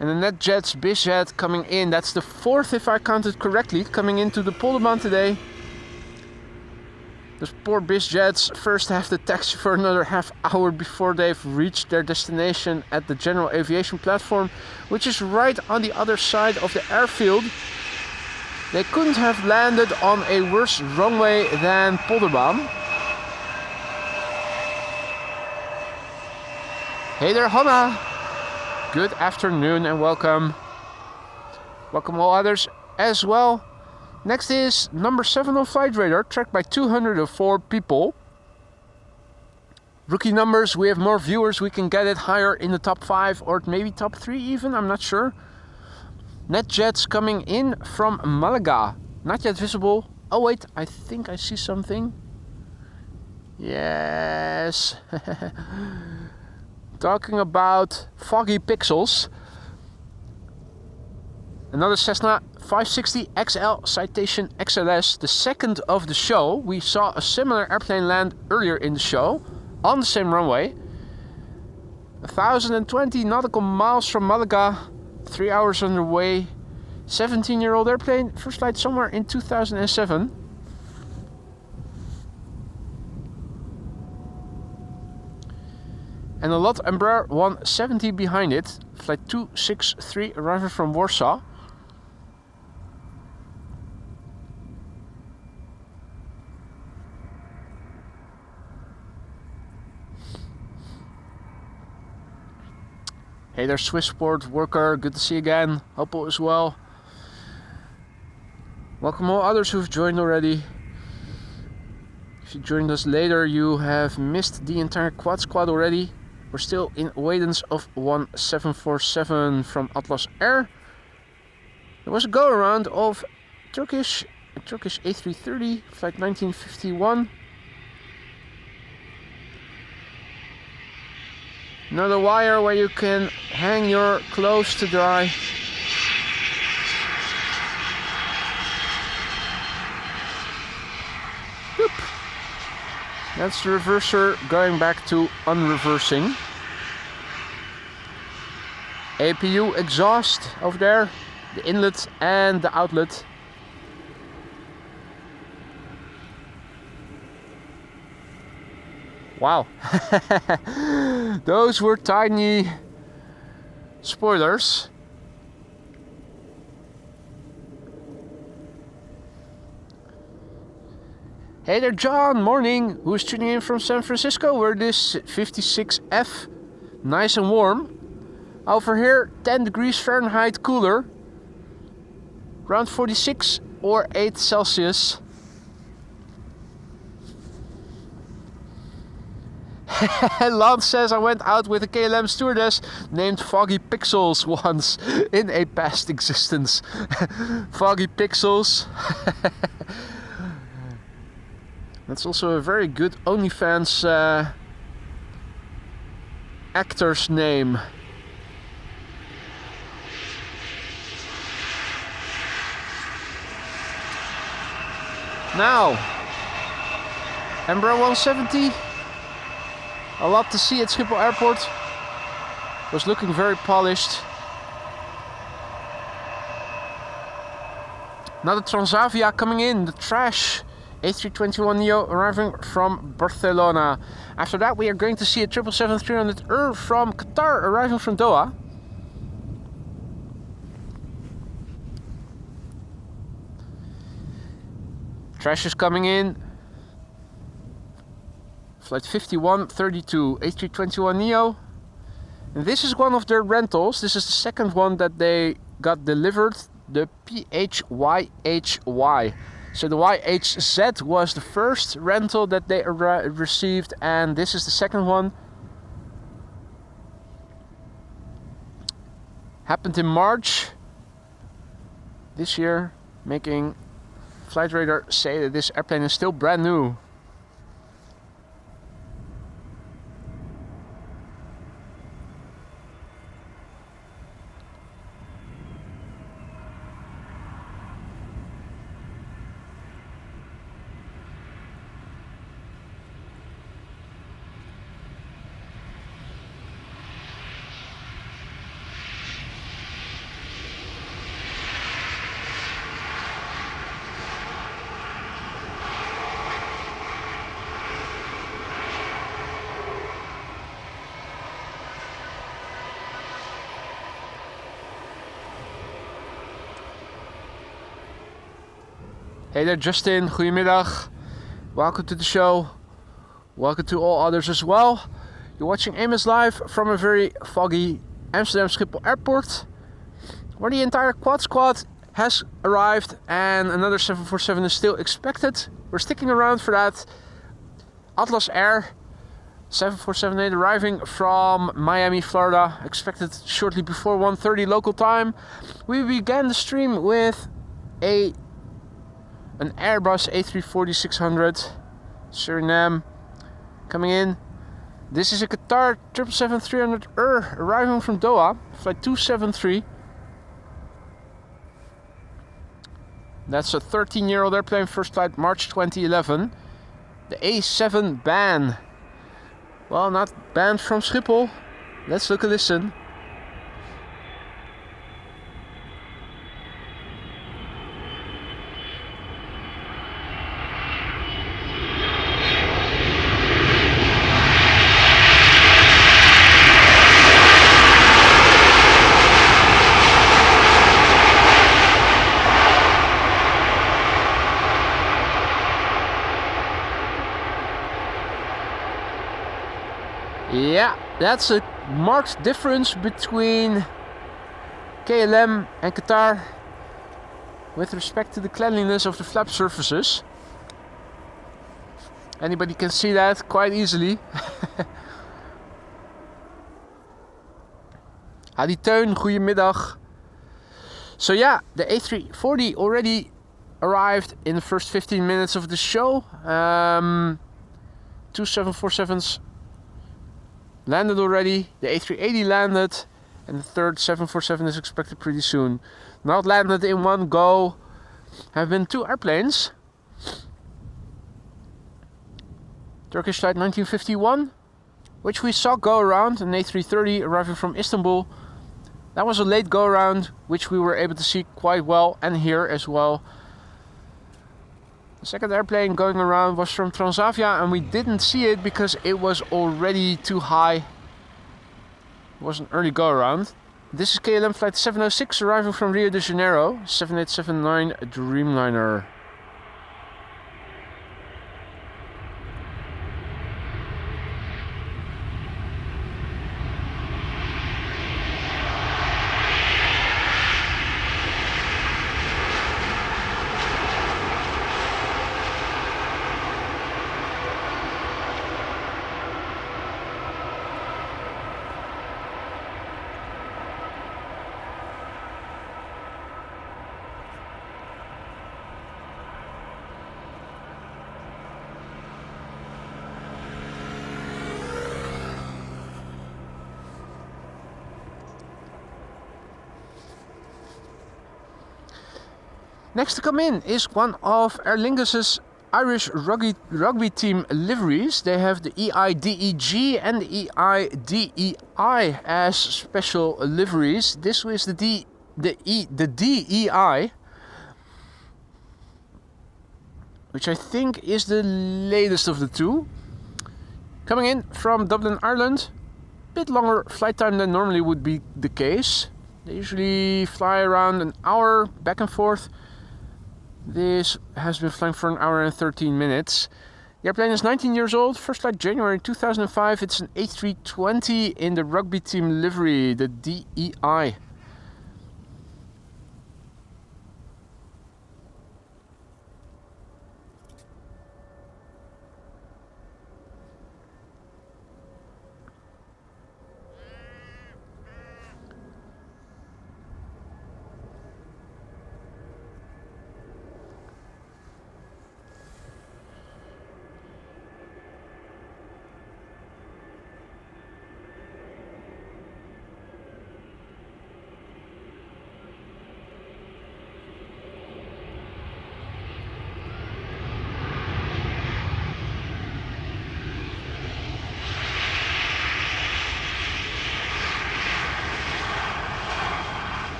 And the NetJets BizJet coming in. That's the 4th, if I counted correctly, coming into the Polderbaan today. Those poor BizJets first have to taxi for another half hour before they've reached their destination at the general aviation platform, which is right on the other side of the airfield. They couldn't have landed on a worse runway than Polderbaan. Hey there, Hannah! Good afternoon and welcome. Welcome all others as well. Next is number 7 on Flight Radar, tracked by 204 people. Rookie numbers, we have more viewers, we can get it higher in the top 5 or maybe top 3 even, I'm not sure. NetJets coming in from Malaga, not yet visible. Oh wait, I think I see something. Yes. Talking about foggy pixels. Another Cessna 560 XL Citation XLS, the second of the show. We saw a similar airplane land earlier in the show on the same runway. 1,020 nautical miles from Malaga, 3 hours underway. 17-year-old airplane, first flight somewhere in 2007. And a lot Embraer 170 behind it, flight 263 arriving from Warsaw. Hey there, Swissport worker, good to see you again. Hopo as well. Welcome all others who've joined already. If you joined us later, you have missed the entire quad squad already. We're still in avoidance of 1747 from Atlas Air. There was a go around of Turkish A330, flight 1951. Another wire where you can hang your clothes to dry. Boop. That's the reverser going back to unreversing. APU exhaust over there, the inlet and the outlet. Wow, those were tiny spoilers. Hey there, John, morning. Who's tuning in from San Francisco, where this 56F, nice and warm. Over here, 10 degrees Fahrenheit cooler, around 46 or 8 Celsius. Lance says, I went out with a KLM stewardess named Foggy Pixels once in a past existence. Foggy Pixels. That's also a very good OnlyFans actor's name. Now, Embraer 170. A lot to see at Schiphol Airport. Was looking very polished. Another Transavia coming in, the trash. A321neo arriving from Barcelona. After that we are going to see a 777-300ER from Qatar arriving from Doha. Trash is coming in. Flight 5132, A321neo. And this is one of their rentals. This is the second one that they got delivered, the PHYHY. So the YHZ was the first rental that they received, and this is the second one. Happened in March this year, making Flight Radar say that this airplane is still brand new. Hey there, Justin. Goedemiddag. Welcome to the show. Welcome to all others as well. You're watching Amos live from a very foggy Amsterdam Schiphol Airport, where the entire quad squad has arrived and another 747 is still expected. We're sticking around for that. Atlas Air 747-8 arriving from Miami, Florida, expected shortly before 1:30 local time. We began the stream with an Airbus A340-600 Suriname coming in. This is a Qatar 777-300ER arriving from Doha, flight 273. That's a 13-year-old airplane, first flight March 2011. The A7 Well, not banned from Schiphol. Let's look and listen. Yeah, that's a marked difference between KLM and Qatar with respect to the cleanliness of the flap surfaces. Anybody can see that quite easily. Hadi Teun, goedemiddag. So yeah, the A340 already arrived in the first 15 minutes of the show. Two 747s landed already, the A380 landed, and the third 747 is expected pretty soon. Not landed in one go, have been two airplanes. Turkish flight 1951, which we saw go around, an A330 arriving from Istanbul. That was a late go around, which we were able to see quite well and hear as well. The second airplane going around was from Transavia, and we didn't see it because it was already too high. It was an early go around. This is KLM flight 706 arriving from Rio de Janeiro, 7879 Dreamliner. Next to come in is one of Aer Lingus' Irish rugby team liveries. They have the EIDEG and the EIDEI as special liveries. This was the DEI, which I think is the latest of the two. Coming in from Dublin, Ireland. Bit longer flight time than normally would be the case. They usually fly around an hour back and forth. This has been flying for an hour and 13 minutes. The airplane is 19 years old, first flight January 2005. It's an A320 in the rugby team livery, the DEI.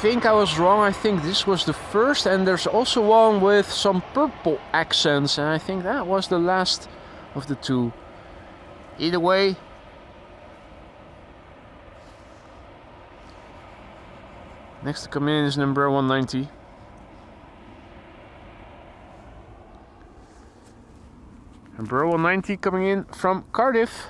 I think I was wrong. I think this was the first, and there's also one with some purple accents, and I think that was the last of the two. Either way, next to come in is number 190. Number 190 coming in from Cardiff.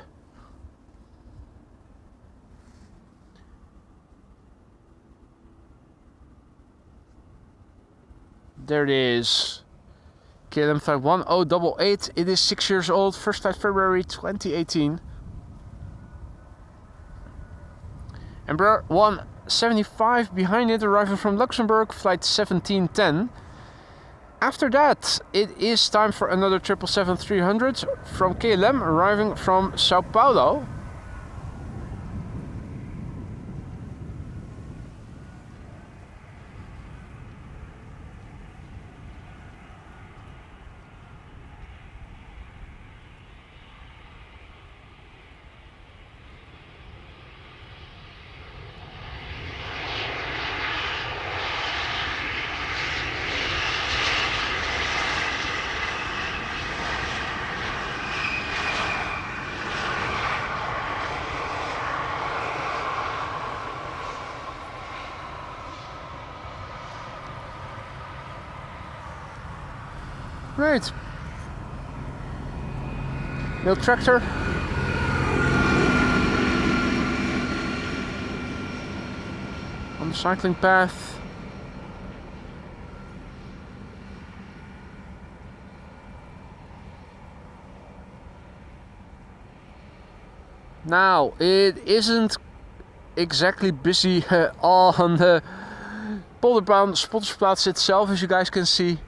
There it is. KLM flight 1088. It is 6 years old. First flight February 2018. Embraer 175 behind it, arriving from Luxembourg, flight 1710. After that, it is time for another 777-300 from KLM, arriving from Sao Paulo. Right. Milk tractor. On the cycling path. Now, it isn't exactly busy on the Polderbaan Spottersplaats itself, as you guys can see.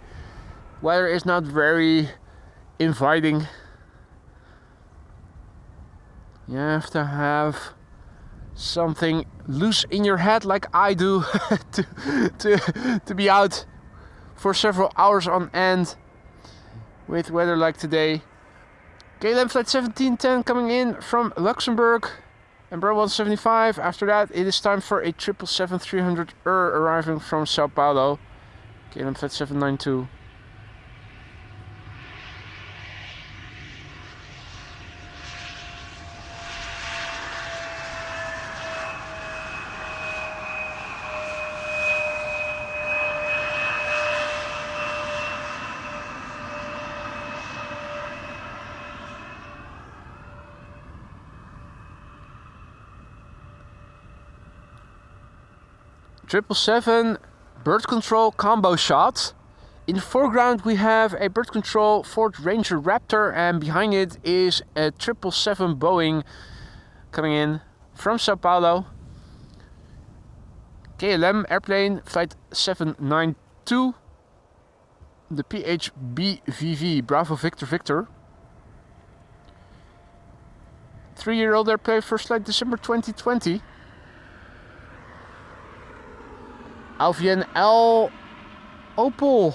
Weather is not very inviting. You have to have something loose in your head like I do to be out for several hours on end with weather like today. KLM flight 1710 coming in from Luxembourg, Embraer 175. After that, it is time for a 777-300 arriving from Sao Paulo. KLM flight 792. Triple seven bird control combo shot. In the foreground we have a bird control Ford Ranger Raptor, and behind it is a 777 Boeing coming in from Sao Paulo. KLM airplane flight 792. The PHBVV Bravo Victor Victor. 3-year-old airplane, first flight December 2020. Alvien L Opel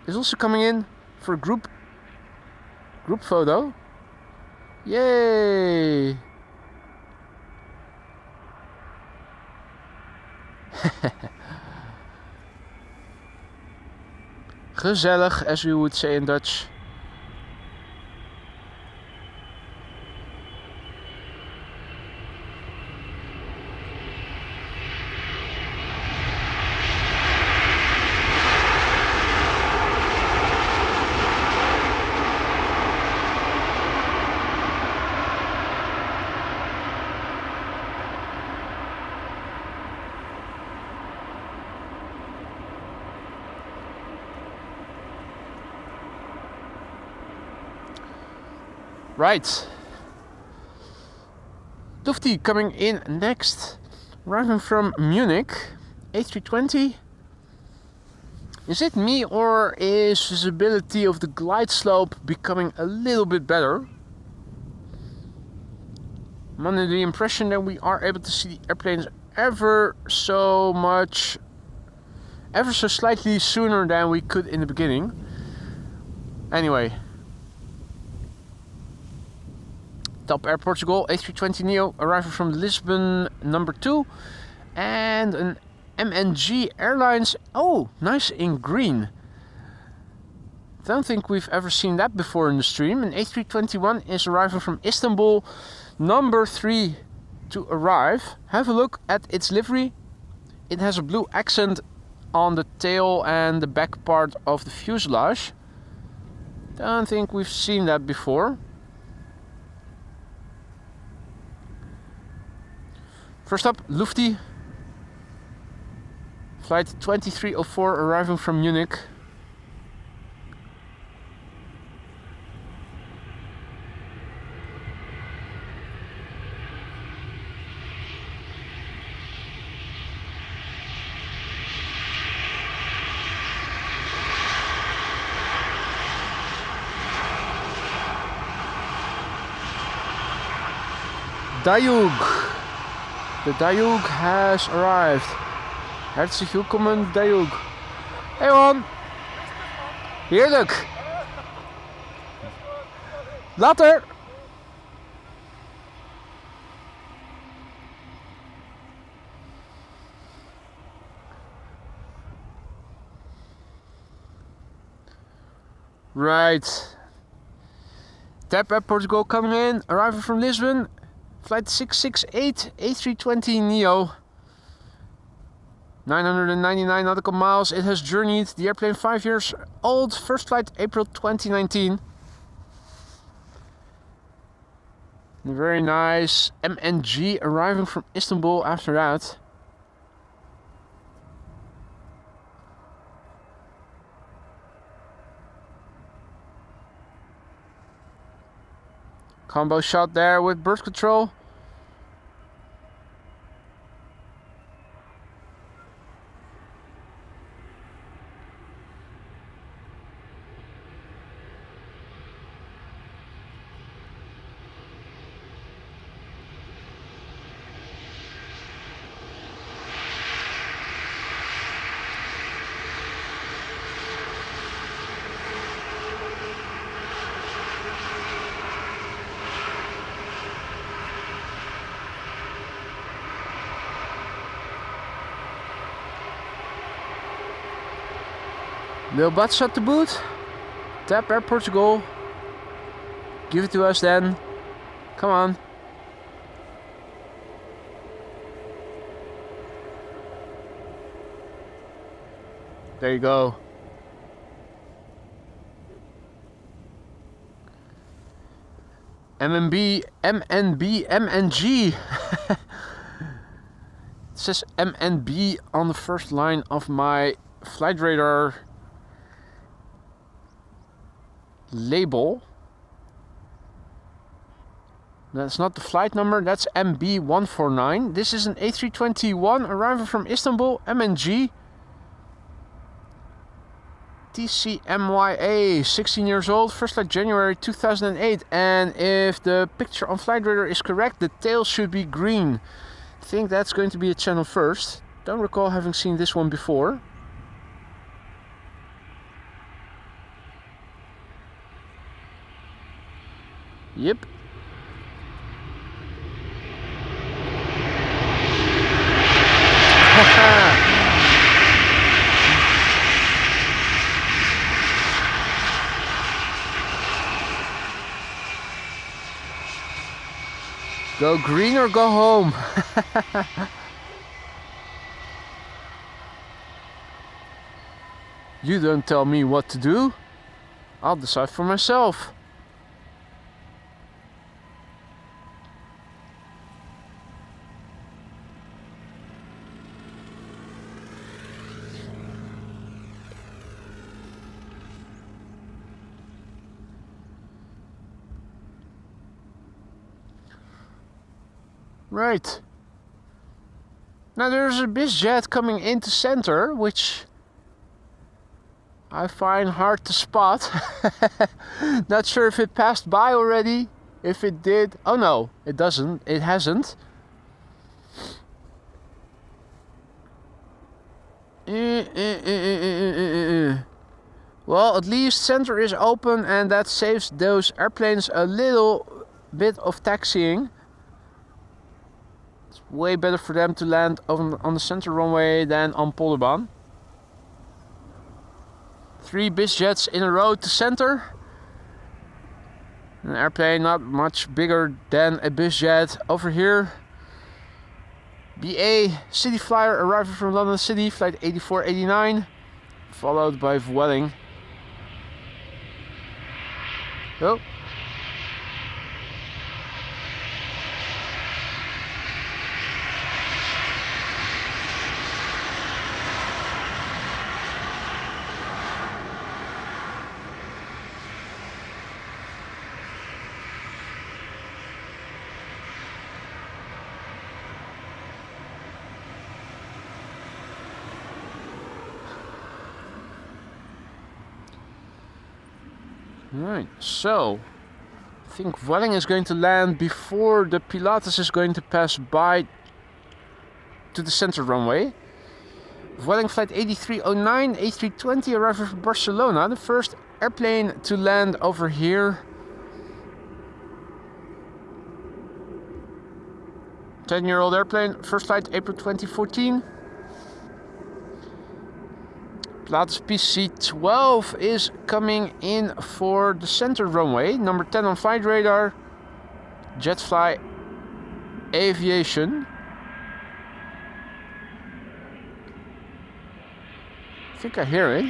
is also coming in for a group photo. Yay! Gezellig, as we would say in Dutch. Right. Dufty coming in next, arriving from Munich, A320. Is it me, or is visibility of the glide slope becoming a little bit better? I'm under the impression that we are able to see the airplanes ever so slightly sooner than we could in the beginning. Anyway. Top Air Portugal, A320neo arriving from Lisbon number 2, and an MNG Airlines, oh nice, in green. Don't think we've ever seen that before in the stream. An A321 is arriving from Istanbul number 3 to arrive. Have a look at its livery. It has a blue accent on the tail and the back part of the fuselage. Don't think we've seen that before. First up, Lufty, flight 2304 arriving from Munich. Dayug. The Dayug has arrived. Herzlich willkommen, Dayug. Hey man. Heerlijk. Later. Right. TAP Air Portugal coming in, arriving from Lisbon. Flight 668, A320neo. 999 nautical miles it has journeyed. The airplane 5 years old. First flight April 2019. Very nice MNG arriving from Istanbul after that. Combo shot there with birth control. Little butt shot to boot. Tap Air Portugal. Give it to us then. Come on. There you go. MNB, MNG. It says MNB on the first line of my flight radar label. That's not the flight number, that's MB149. This is an A321 arriving from Istanbul, MNG. TCMYA, 16 years old, first flight January 2008. And if the picture on flight radar is correct, the tail should be green. I think that's going to be a channel first. Don't recall having seen this one before. Yep. Go green or go home. You don't tell me what to do. I'll decide for myself. Right. Now there's a bizjet coming into center, which I find hard to spot. Not sure if it passed by already. If it did, oh no, it doesn't. It hasn't. Well, at least center is open, and that saves those airplanes a little bit of taxiing. It's way better for them to land on the center runway than on Polderbaan. 3 bizjets in a row to center. An airplane not much bigger than a bizjet over here. BA City Flyer arriving from London City, flight 8489, followed by Vueling. Oh. Right, so I think Vueling is going to land before the Pilatus is going to pass by to the center runway. Vueling flight 8309, A320 arriving from Barcelona, the first airplane to land over here. 10-year-old airplane, first flight April 2014. Pilatus PC-12 is coming in for the center runway, number 10 on flight radar, Jetfly Aviation. think I hear it.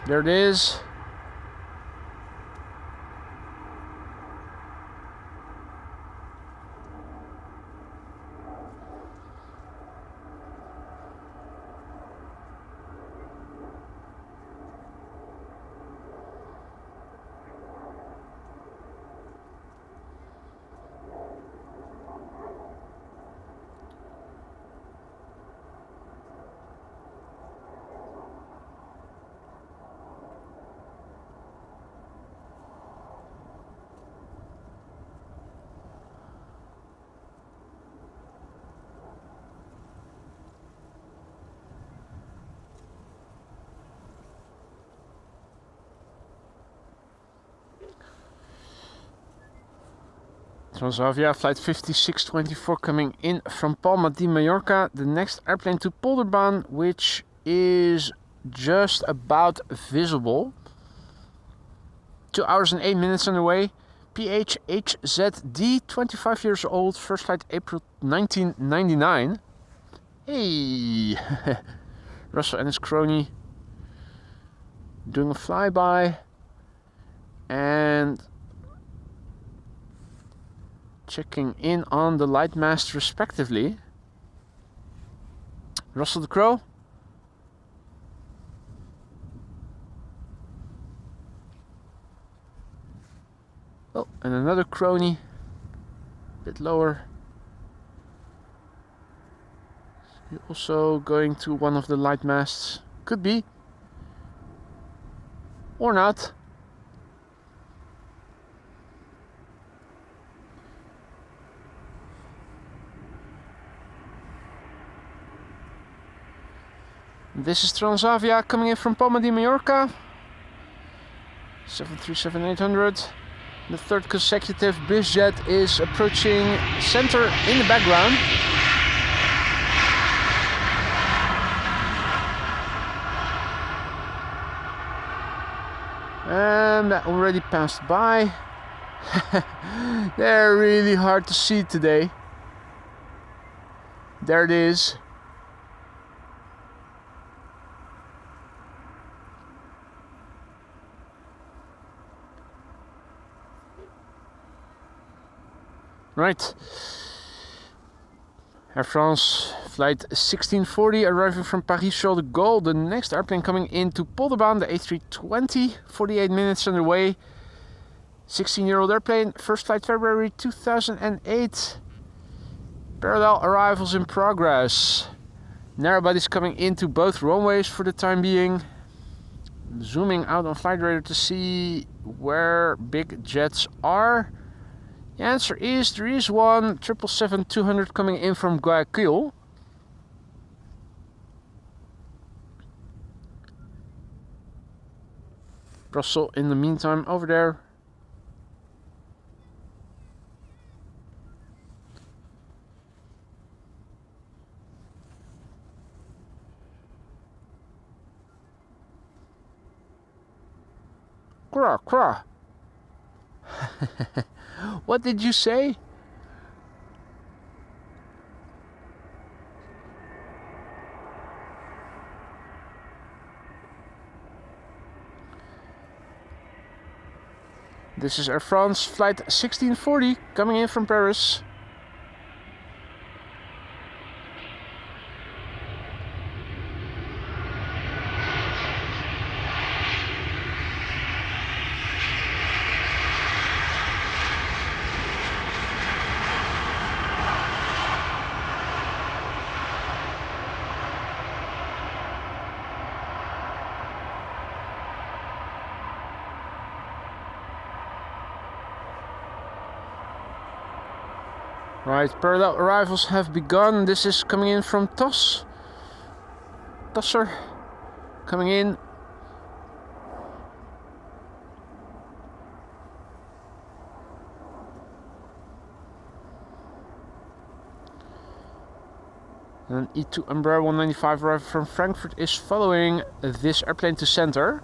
There it is. Transavia flight 5624 coming in from Palma de Mallorca. The next airplane to Polderbaan, which is just about visible. 2 hours and 8 minutes on the way. PHHZD, 25 years old, first flight April 1999. Hey! Russell and his crony doing a flyby. And checking in on the light mast respectively. Russell the Crow. Oh, and another crony. A bit lower. You're also going to one of the light masts. Could be. Or not. This is Transavia coming in from Palma de Mallorca. 737-800. The third consecutive bizjet is approaching center in the background. And that already passed by. They're really hard to see today. There it is. Right, Air France flight 1640 arriving from Paris-Charles de Gaulle. The next airplane coming into Polderbaan, the A320, 48 minutes underway. 16-year-old airplane, first flight February 2008. Parallel arrivals in progress. Narrowbodies coming into both runways for the time being. Zooming out on flight radar to see where big jets are. The answer is there is one 777-200 coming in from Guayaquil. Brussels in the meantime over there. Cra, cra. What did you say? This is Air France flight 1640 coming in from Paris. Right, parallel arrivals have begun. This is coming in from Tosser coming in. And E2 Embraer 195 arriving from Frankfurt is following this airplane to center.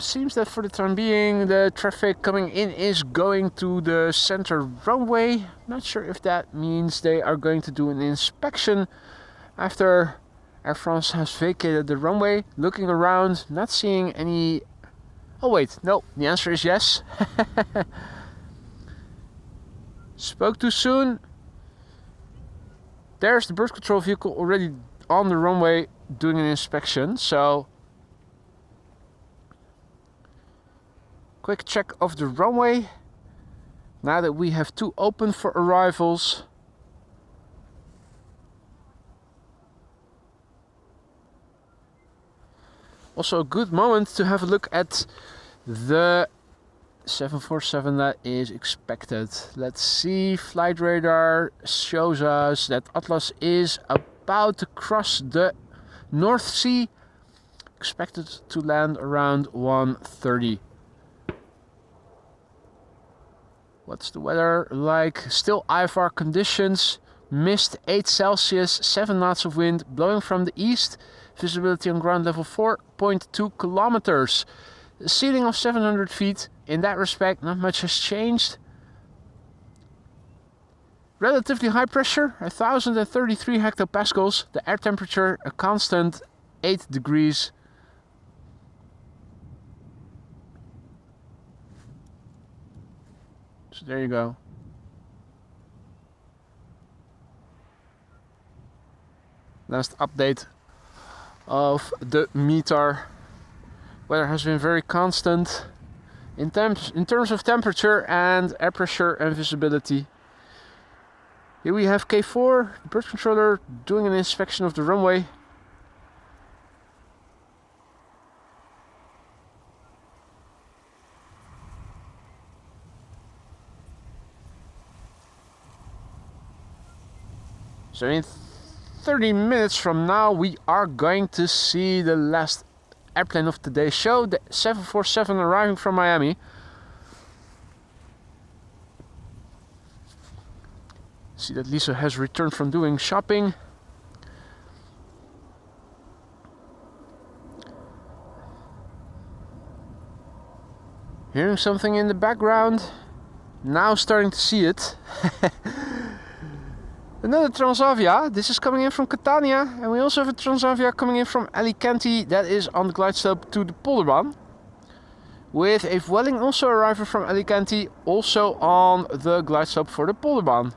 Seems that for the time being the traffic coming in is going to the center runway. Not sure if that means they are going to do an inspection after Air France has vacated the runway. Looking around, not seeing any... Oh wait, no, the answer is yes. Spoke too soon. There's the bird control vehicle already on the runway doing an inspection, so quick check of the runway. Now that we have two open for arrivals. Also a good moment to have a look at the 747 that is expected. Let's see, flight radar shows us that Atlas is about to cross the North Sea, expected to land around 1:30. What's the weather like? Still IFR conditions, mist 8 Celsius, 7 knots of wind blowing from the east, visibility on ground level 4.2 kilometers, a ceiling of 700 feet. In that respect, not much has changed. Relatively high pressure, 1033 hectopascals. The air temperature, a constant 8 degrees. So there you go. Last update of the meter. Weather has been very constant in terms of temperature and air pressure and visibility. Here we have K4, the bird controller, doing an inspection of the runway. So in 30 minutes from now we are going to see the last airplane of today's show, the 747 arriving from Miami. See that Lisa has returned from doing shopping. Hearing something in the background. Now starting to see it. Another Transavia. This is coming in from Catania, and we also have a Transavia coming in from Alicante that is on the glide slope to the Polderbaan, with a Vueling also arriving from Alicante, also on the glide slope for the Polderbaan.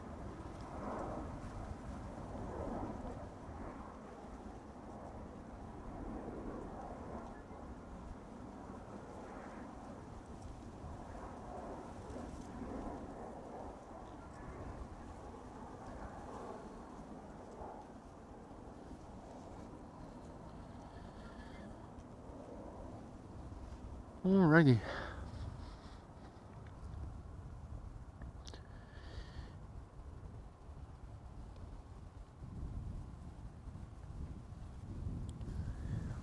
Alrighty.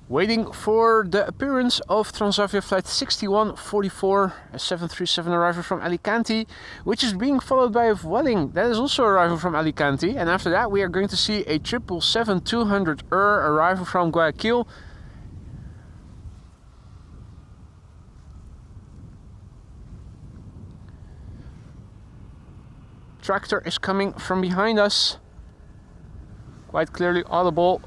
Waiting for the appearance of Transavia flight 6144, a 737 arriving from Alicante, which is being followed by a Vueling that is also arriving from Alicante, and after that we are going to see a 777-200 arriving from Guayaquil. Tractor is coming from behind us, quite clearly audible.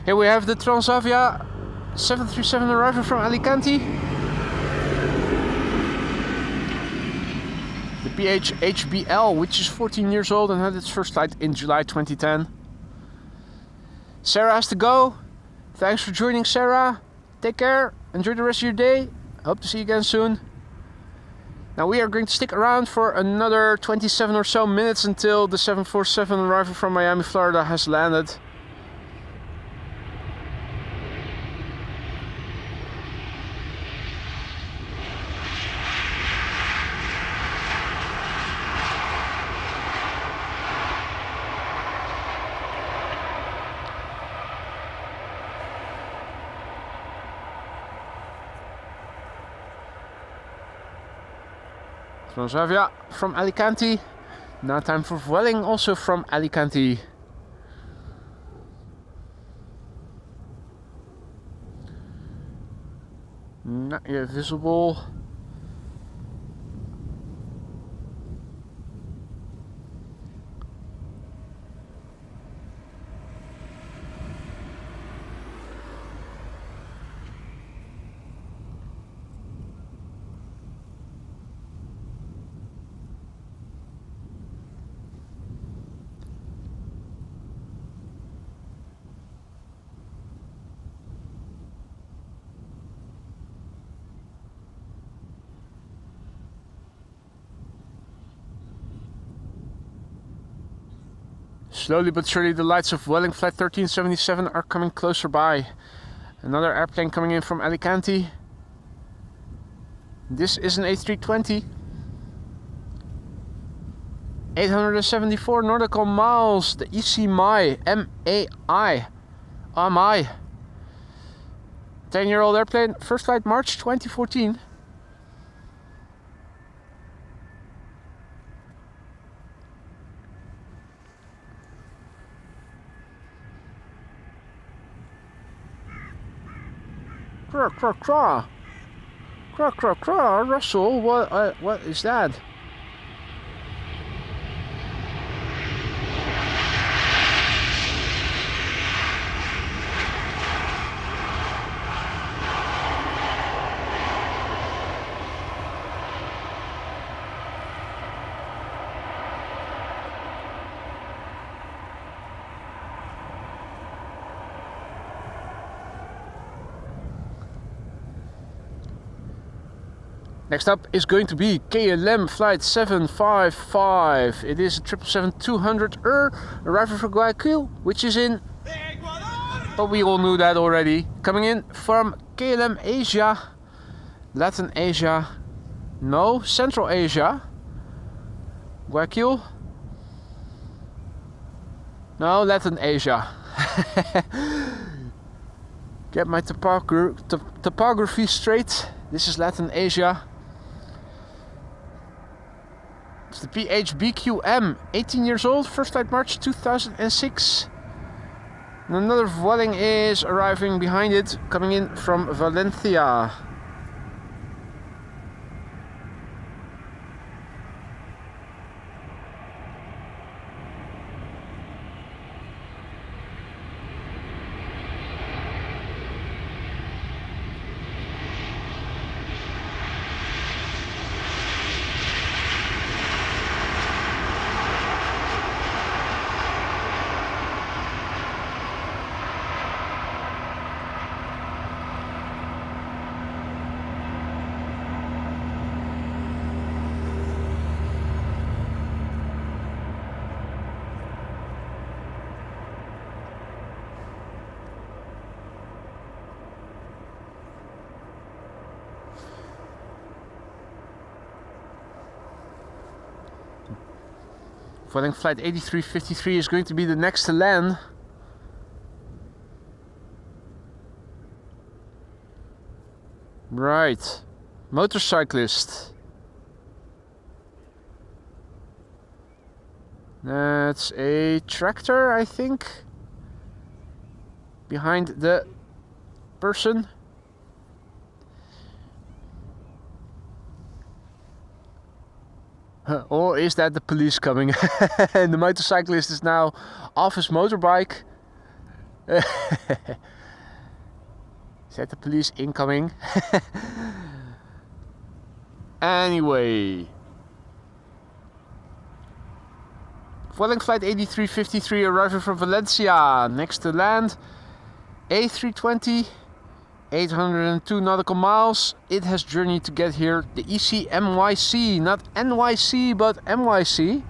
Here we have the Transavia 737 arriving from Alicante. The PHHBL, which is 14 years old and had its first flight in July 2010. Sarah has to go. Thanks for joining, Sarah. Take care. Enjoy the rest of your day. Hope to see you again soon. Now we are going to stick around for another 27 or so minutes until the 747 arriving from Miami, Florida has landed. Transavia from Alicante. Now time for Vueling, also from Alicante. Not yet visible. Slowly but surely the lights of Vueling flight 1377 are coming closer by. Another airplane coming in from Alicante. This is an A320. 874 nautical miles. The EC MAI. M-A-I. MAI. 10-year-old airplane. First flight March 2014. Craw, craw, craw. Craw, craw, craw. Russell, what is that? Next up is going to be KLM flight 755. It is a 777-200 arriving from Guayaquil, which is in... But we all knew that already. Coming in from KLM Asia, Latin Asia, no, Central Asia. Guayaquil? No, Latin Asia. Get my topography straight. This is Latin Asia. It's the PHBQM, 18 years old, first flight March 2006. And another Vueling is arriving behind it, coming in from Valencia. Vueling flight 8353 is going to be the next to land. Right, motorcyclist. That's a tractor, I think, behind the person. Or is that the police coming? And the motorcyclist is now off his motorbike. Is that the police incoming? Anyway. Vueling flight 8353 arriving from Valencia. Next to land. A320. 802 nautical miles. It has journeyed to get here. The ECMYC, not NYC, but MYC.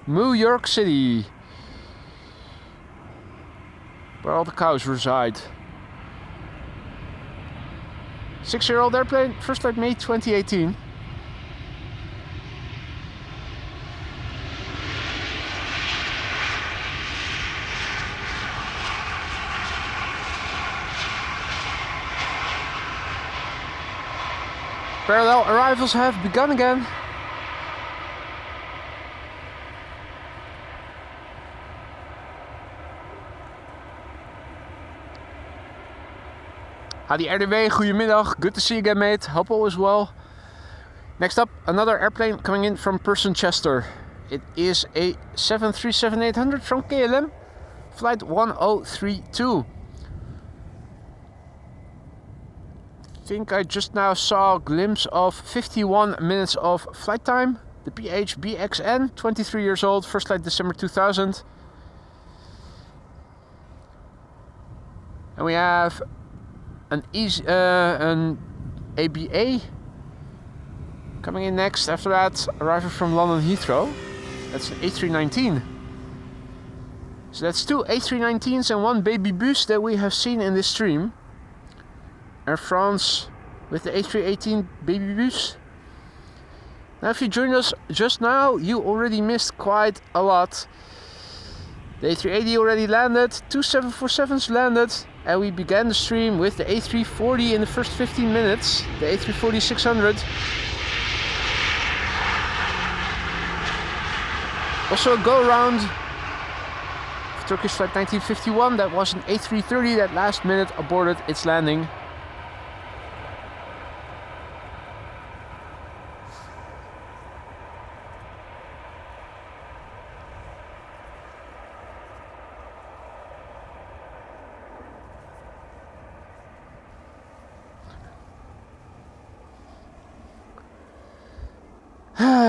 New York City. Where all the cows reside. 6-year-old airplane, first flight May 2018. Parallel arrivals have begun again. Hadi RDW, goedemiddag. Good to see you again, mate. Hope all is well. Next up, another airplane coming in from Person Chester. It is a 737-800 from KLM, flight 1032. I think I just now saw a glimpse of 51 minutes of flight time. The PHBXN, 23 years old, first flight December 2000. And we have an ABA coming in next. After that, arriving from London Heathrow. That's an A319. So that's 2 A319s and 1 baby bus that we have seen in this stream. Air France with the A318 baby bus. Now if you joined us just now, you already missed quite a lot. The A380 already landed, 2 747s landed, and we began the stream with the A340 in the first 15 minutes, the A340-600. Also a go-around of Turkish flight 1951, that was an A330 that last minute aborted its landing.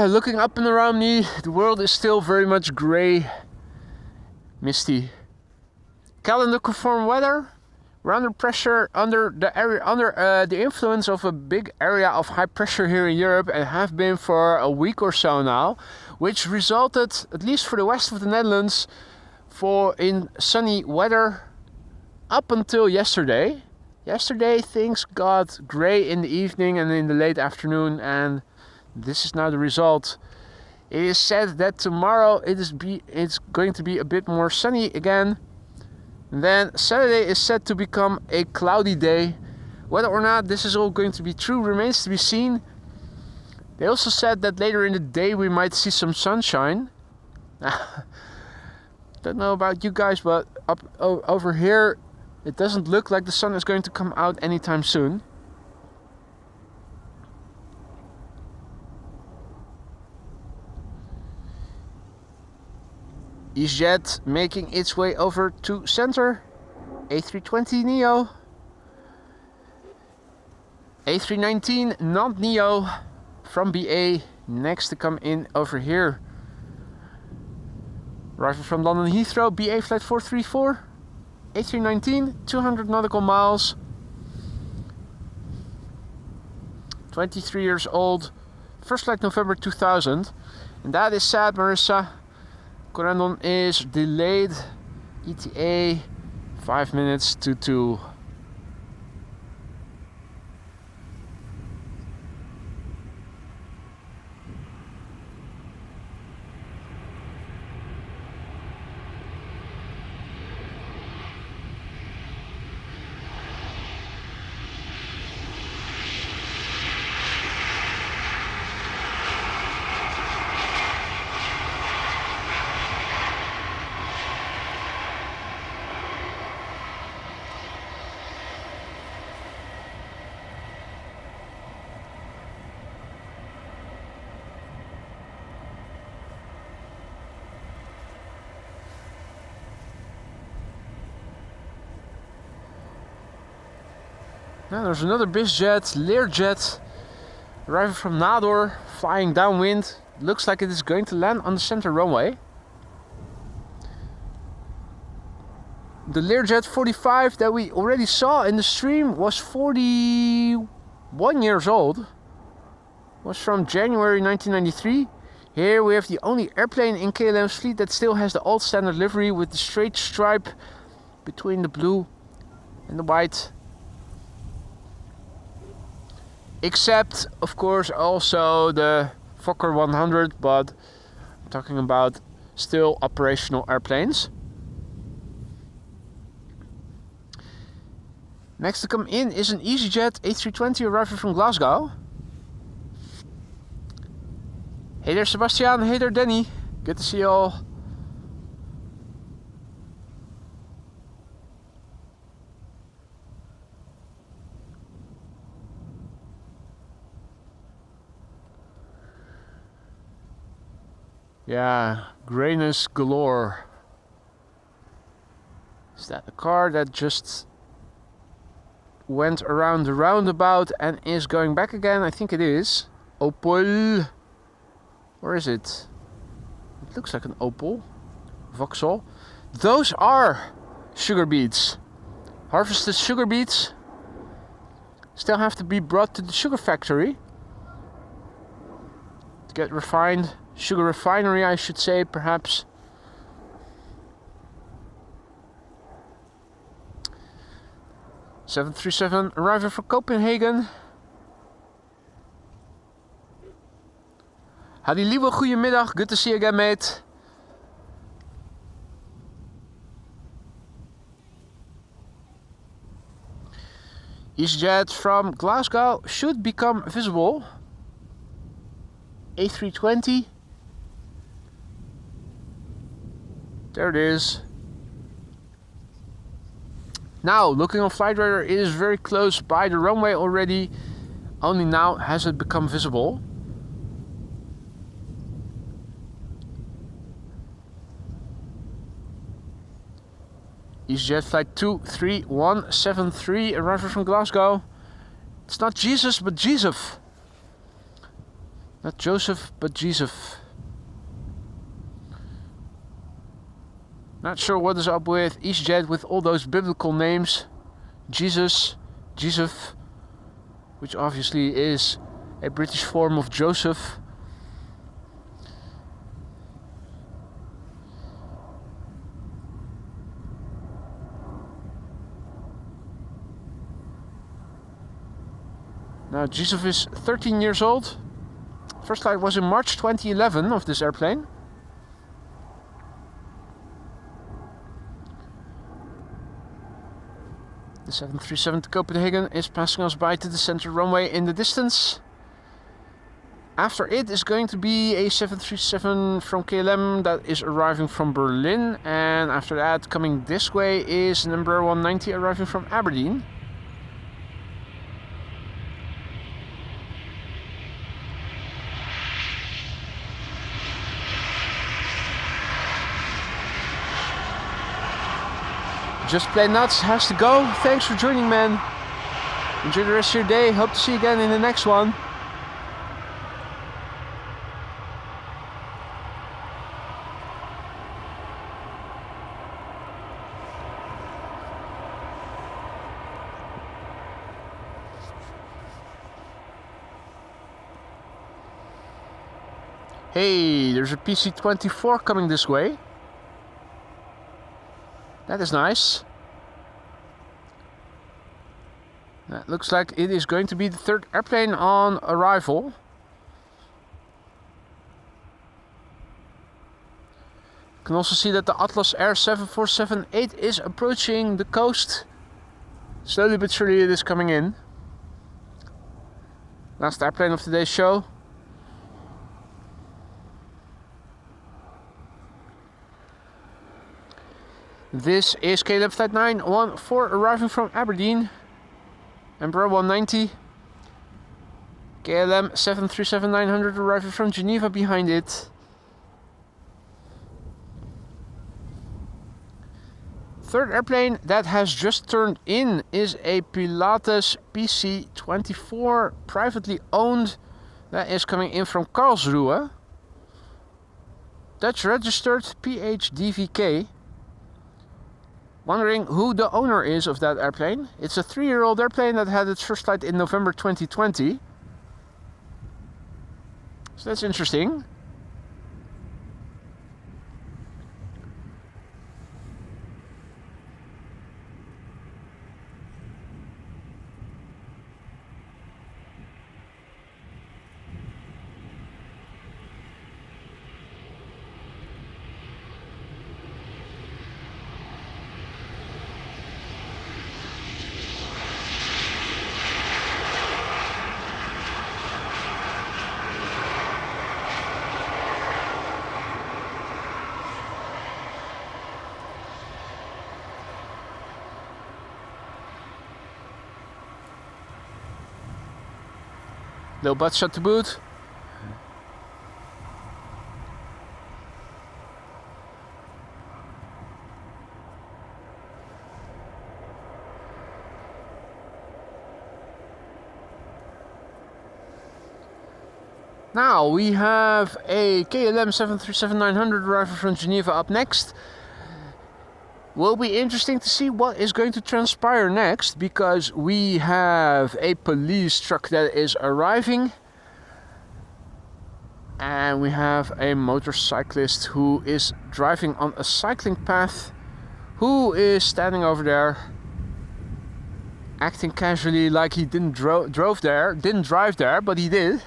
Looking up and around me, the world is still very much grey, misty. Calendar conform weather. We're under pressure, under the influence of a big area of high pressure here in Europe, and have been for a week or so now, which resulted, at least for the west of the Netherlands, in sunny weather up until yesterday. Yesterday things got grey in the evening and in the late afternoon, and this is now the result. It is said that tomorrow it's going to be a bit more sunny again. And then Saturday is set to become a cloudy day. Whether or not this is all going to be true remains to be seen. They also said that later in the day we might see some sunshine. Don't know about you guys, but over here it doesn't look like the sun is going to come out anytime soon. EasyJet making its way over to center. A320 Neo. A319 non-Neo from BA next to come in over here. Arriving from London Heathrow, BA flight 434. A319, 200 nautical miles. 23 years old. First flight November 2000. And that is sad, Marissa. Corendon is delayed. ETA 5 minutes to 2. Now there's another BizJet, Learjet, arriving from Nador, flying downwind. Looks like it is going to land on the center runway. The Learjet 45 that we already saw in the stream was 41 years old. Was from January 1993. Here we have the only airplane in KLM's fleet that still has the old standard livery with the straight stripe between the blue and the white. Except, of course, also the Fokker 100, but I'm talking about still operational airplanes. Next to come in is an EasyJet A320 arriving from Glasgow. Hey there Sebastian, hey there Danny, good to see you all. Yeah, grayness galore. Is that the car that just went around the roundabout and is going back again? I think it is. Opel. Or is it? It looks like an Opel. Vauxhall. Those are sugar beets. Harvested sugar beets still have to be brought to the sugar factory to get refined. Sugar refinery, I should say, perhaps. (737) arriving from Copenhagen. Hadi Liebe, goedemiddag. Good to see you again, mate. EasyJet from Glasgow should become visible. A320. There it is. Now, looking on Flight Radar, it is very close by the runway already. Only now has it become visible. EasyJet flight 23173 arriving from Glasgow. It's not Jesus, but Joseph. Not Joseph, but Joseph. Not sure what is up with EasyJet with all those biblical names. Jesus, Joseph, which obviously is a British form of Joseph. Now Joseph is 13 years old. First flight was in March 2011 of this airplane. The 737 to Copenhagen is passing us by to the center runway in the distance. After it is going to be a 737 from KLM that is arriving from Berlin. And after that, coming this way is an Embraer 190 arriving from Aberdeen. Just Play Nuts has to go. Thanks for joining, man. Enjoy the rest of your day. Hope to see you again in the next one. Hey, there's a PC-24 coming this way. That is nice. That looks like it is going to be the third airplane on arrival. You can also see that the Atlas Air 747-8 is approaching the coast. Slowly but surely it is coming in. Last airplane of today's show. This is KLM Flight 914 arriving from Aberdeen. Embraer 190. KLM 737-900 arriving from Geneva behind it. Third airplane that has just turned in is a Pilatus PC-24, privately owned. That is coming in from Karlsruhe. Dutch registered PHDVK. Wondering who the owner is of that airplane. It's a 3-year-old airplane that had its first flight in November 2020. So that's interesting. Little butt shot to boot. Now we have a KLM 737-900 arriving from Geneva up next. Will be interesting to see what is going to transpire next, because we have a police truck that is arriving. And we have a motorcyclist who is driving on a cycling path, who is standing over there, acting casually like he didn't drive there, but he did.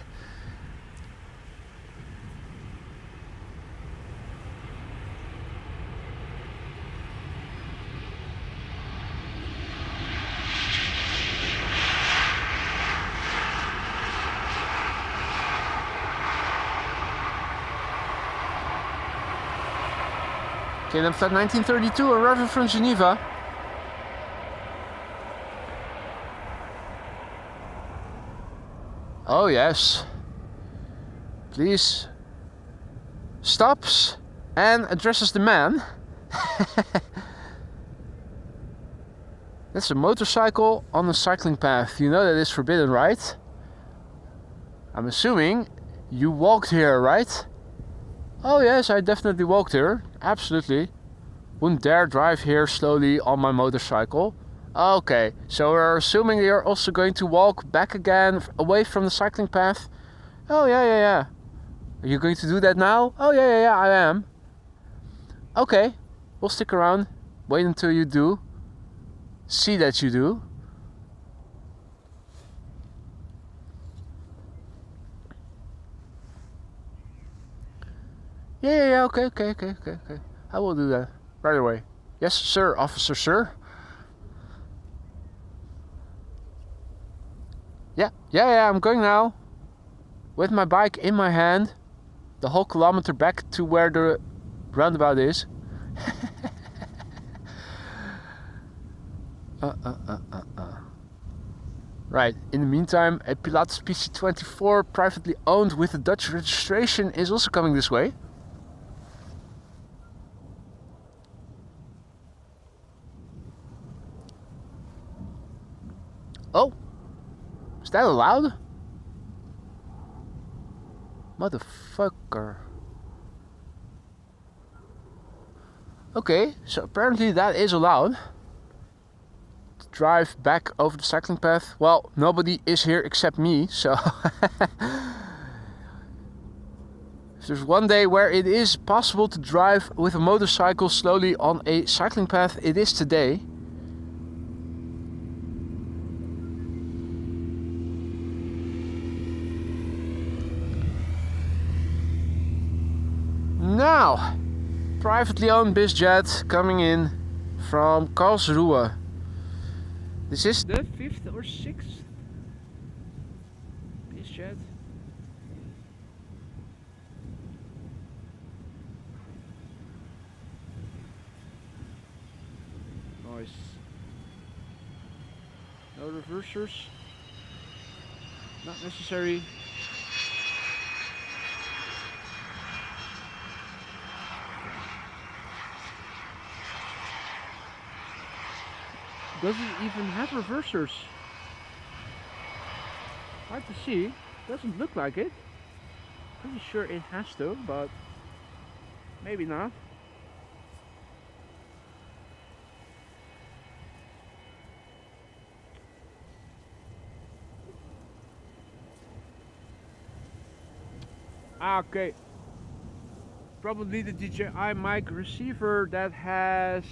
KLM flight 1932 arriving from Geneva. Oh yes. Please stops and addresses the man. That's a motorcycle on a cycling path. You know that is forbidden, right? I'm assuming you walked here, right? Oh yes, I definitely walked here. Absolutely. Wouldn't dare drive here slowly on my motorcycle. Okay, so we're assuming you're also going to walk back again away from the cycling path. Oh yeah. Are you going to do that now? Oh yeah, I am. Okay, we'll stick around. Wait until you do. See that you do. Yeah, okay. I will do that right away. Yes, sir, officer, sir. Yeah, I'm going now. With my bike in my hand. The whole kilometer back to where the roundabout is. Right, in the meantime, a Pilatus PC-24 privately owned with a Dutch registration is also coming this way. Oh, is that allowed? Motherfucker. Okay, so apparently that is allowed. To drive back over the cycling path. Well, nobody is here except me, so... If there's one day where it is possible to drive with a motorcycle slowly on a cycling path, it is today. Now, privately owned bizjet coming in from Karlsruhe. This is the 5th or 6th bizjet. Nice. No reversers. Not necessary. Does it even have reversers? Hard to see. Doesn't look like it. Pretty sure it has to, but maybe not. Okay. Probably the DJI mic receiver that has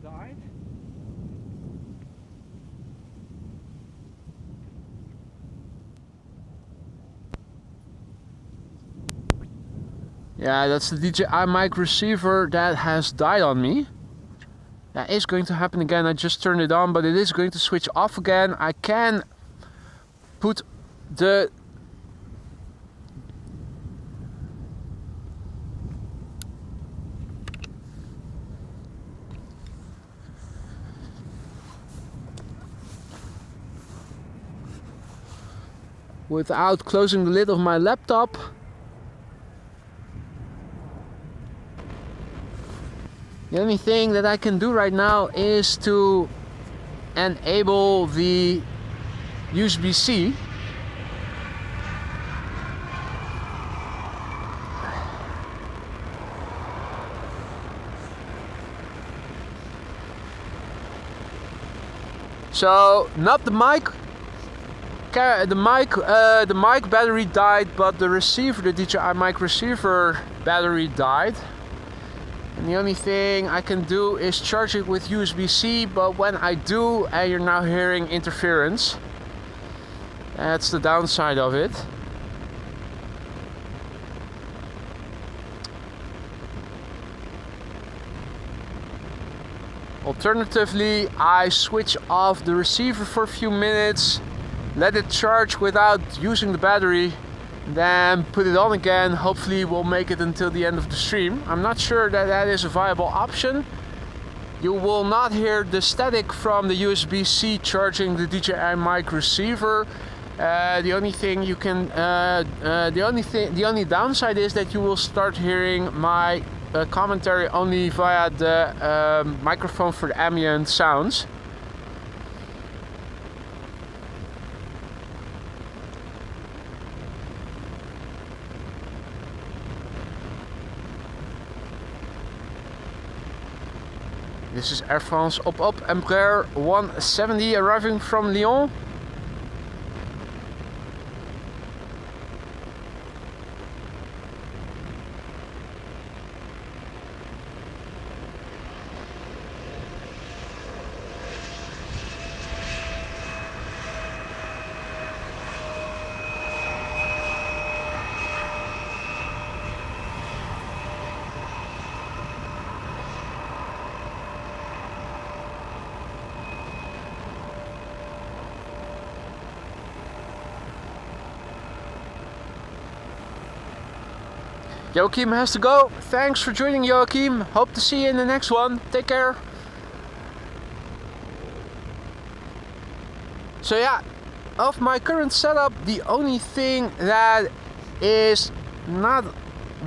died. Yeah, that's the DJI mic receiver that has died on me. That is going to happen again. I just turned it on, but it is going to switch off again. I can put the without closing the lid of my laptop. The only thing that I can do right now is to enable the USB-C. So not the mic. The mic battery died, but the receiver, the DJI mic receiver battery died. And the only thing I can do is charge it with USB-C, but when I do, you're now hearing interference. That's the downside of it. Alternatively, I switch off the receiver for a few minutes, let it charge without using the battery, then put it on again. Hopefully we'll make it until the end of the stream. I'm not sure that that is a viable option. You will not hear the static from the USB-C charging the DJI mic receiver. The only thing you can, the only downside is that you will start hearing my commentary only via the microphone for the ambient sounds. This is Air France op Embraer 170 arriving from Lyon. Joachim has to go. Thanks for joining, Joachim. Hope to see you in the next one. Take care. So yeah, of my current setup, the only thing that is not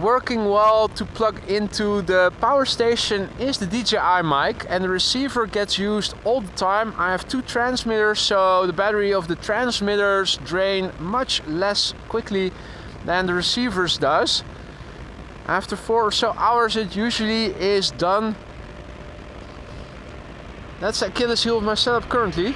working well to plug into the power station is the DJI mic, and the receiver gets used all the time. I have two transmitters, so the battery of the transmitters drain much less quickly than the receivers does. After 4 or so hours it usually is done. That's the Achilles heel of my setup currently.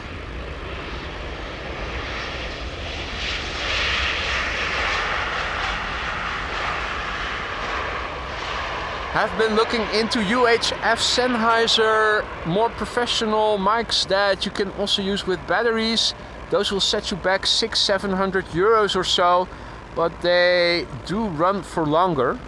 Have been looking into UHF Sennheiser, more professional mics that you can also use with batteries. Those will set you back 600-700 euros or so, but they do run for longer.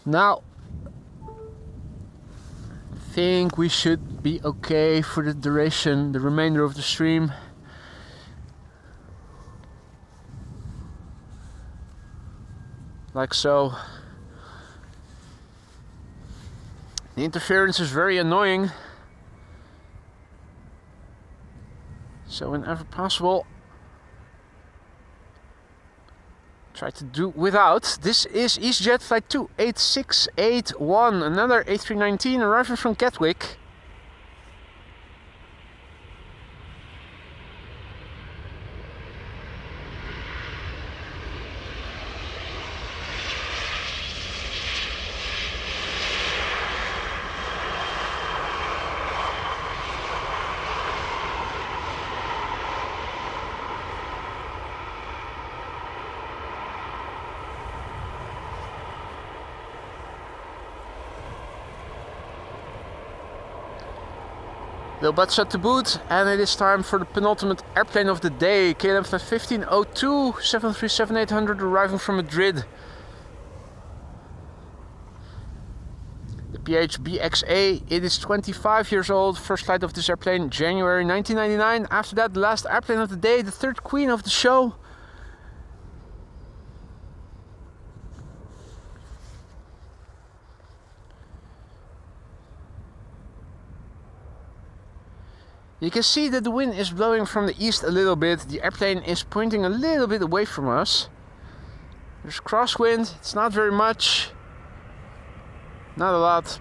Now, I think we should be okay for the duration, the remainder of the stream. Like so. The interference is very annoying. So whenever possible, try to do without. This is EasyJet flight 28681, another A319 arriving from Gatwick. Little butts at the boot, and it is time for the penultimate airplane of the day. KLM flight 1502, 737-800 arriving from Madrid. The PHBXA, it is 25 years old. First flight of this airplane, January 1999. After that, the last airplane of the day, the third queen of the show. You can see that the wind is blowing from the east a little bit. The airplane is pointing a little bit away from us. There's crosswind, it's not very much. Not a lot.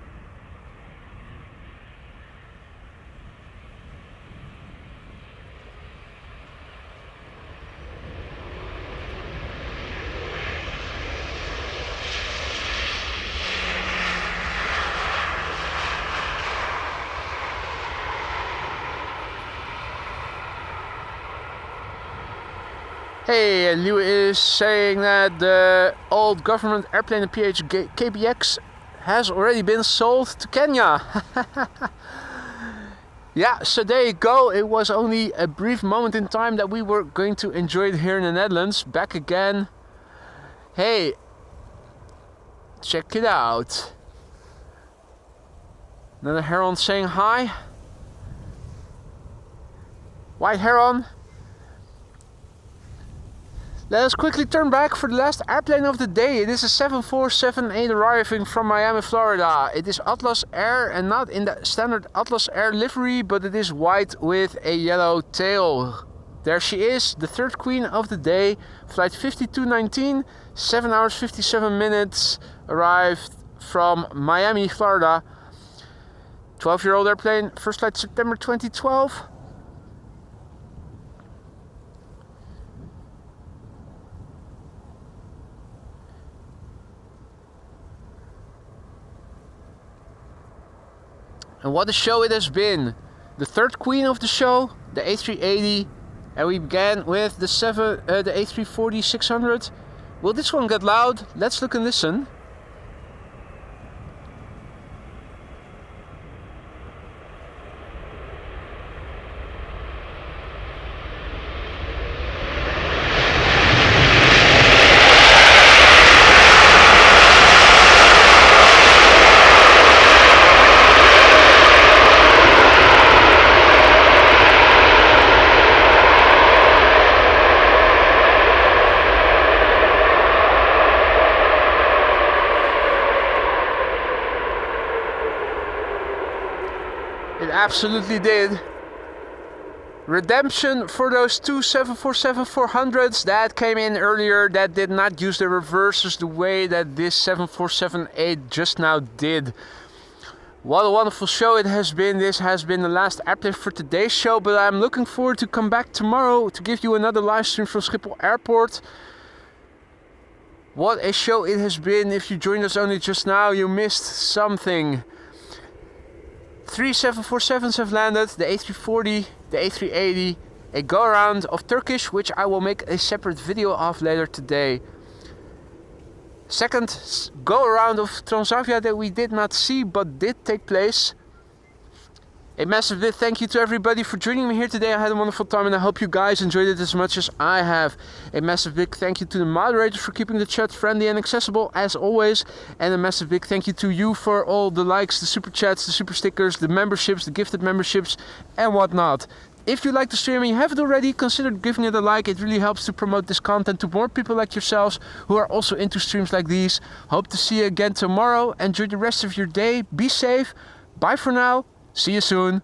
Hey, and Liu is saying that the old government airplane, the KBX, has already been sold to Kenya. Yeah, so there you go. It was only a brief moment in time that we were going to enjoy it here in the Netherlands. Back again. Hey, check it out. Another heron saying hi. White heron. Let us quickly turn back for the last airplane of the day. It is a 747-8 arriving from Miami, Florida. It is Atlas Air and not in the standard Atlas Air livery, but it is white with a yellow tail. There she is, the third queen of the day. Flight 5219, 7 hours 57 minutes, arrived from Miami, Florida. 12-year-old airplane, first flight September 2012. And what a show it has been. The third queen of the show, the A380. And we began with the A340 600. Will this one get loud? Let's look and listen. It absolutely did. Redemption for those two 747-400s that came in earlier that did not use the reversers the way that this 747-8 just now did. What a wonderful show it has been. This has been the last airplane for today's show, but I'm looking forward to come back tomorrow to give you another live stream from Schiphol Airport. What a show it has been. If you joined us only just now, you missed something. 3 747s have landed, the A340, the A380, a go-around of Turkish, which I will make a separate video of later today. Second go-around of Transavia that we did not see but did take place. A massive big thank you to everybody for joining me here today. I had a wonderful time and I hope you guys enjoyed it as much as I have. A massive big thank you to the moderators for keeping the chat friendly and accessible as always. And a massive big thank you to you for all the likes, the super chats, the super stickers, the memberships, the gifted memberships and whatnot. If you like the stream and you haven't already, consider giving it a like. It really helps to promote this content to more people like yourselves who are also into streams like these. Hope to see you again tomorrow. Enjoy the rest of your day. Be safe. Bye for now. See you soon.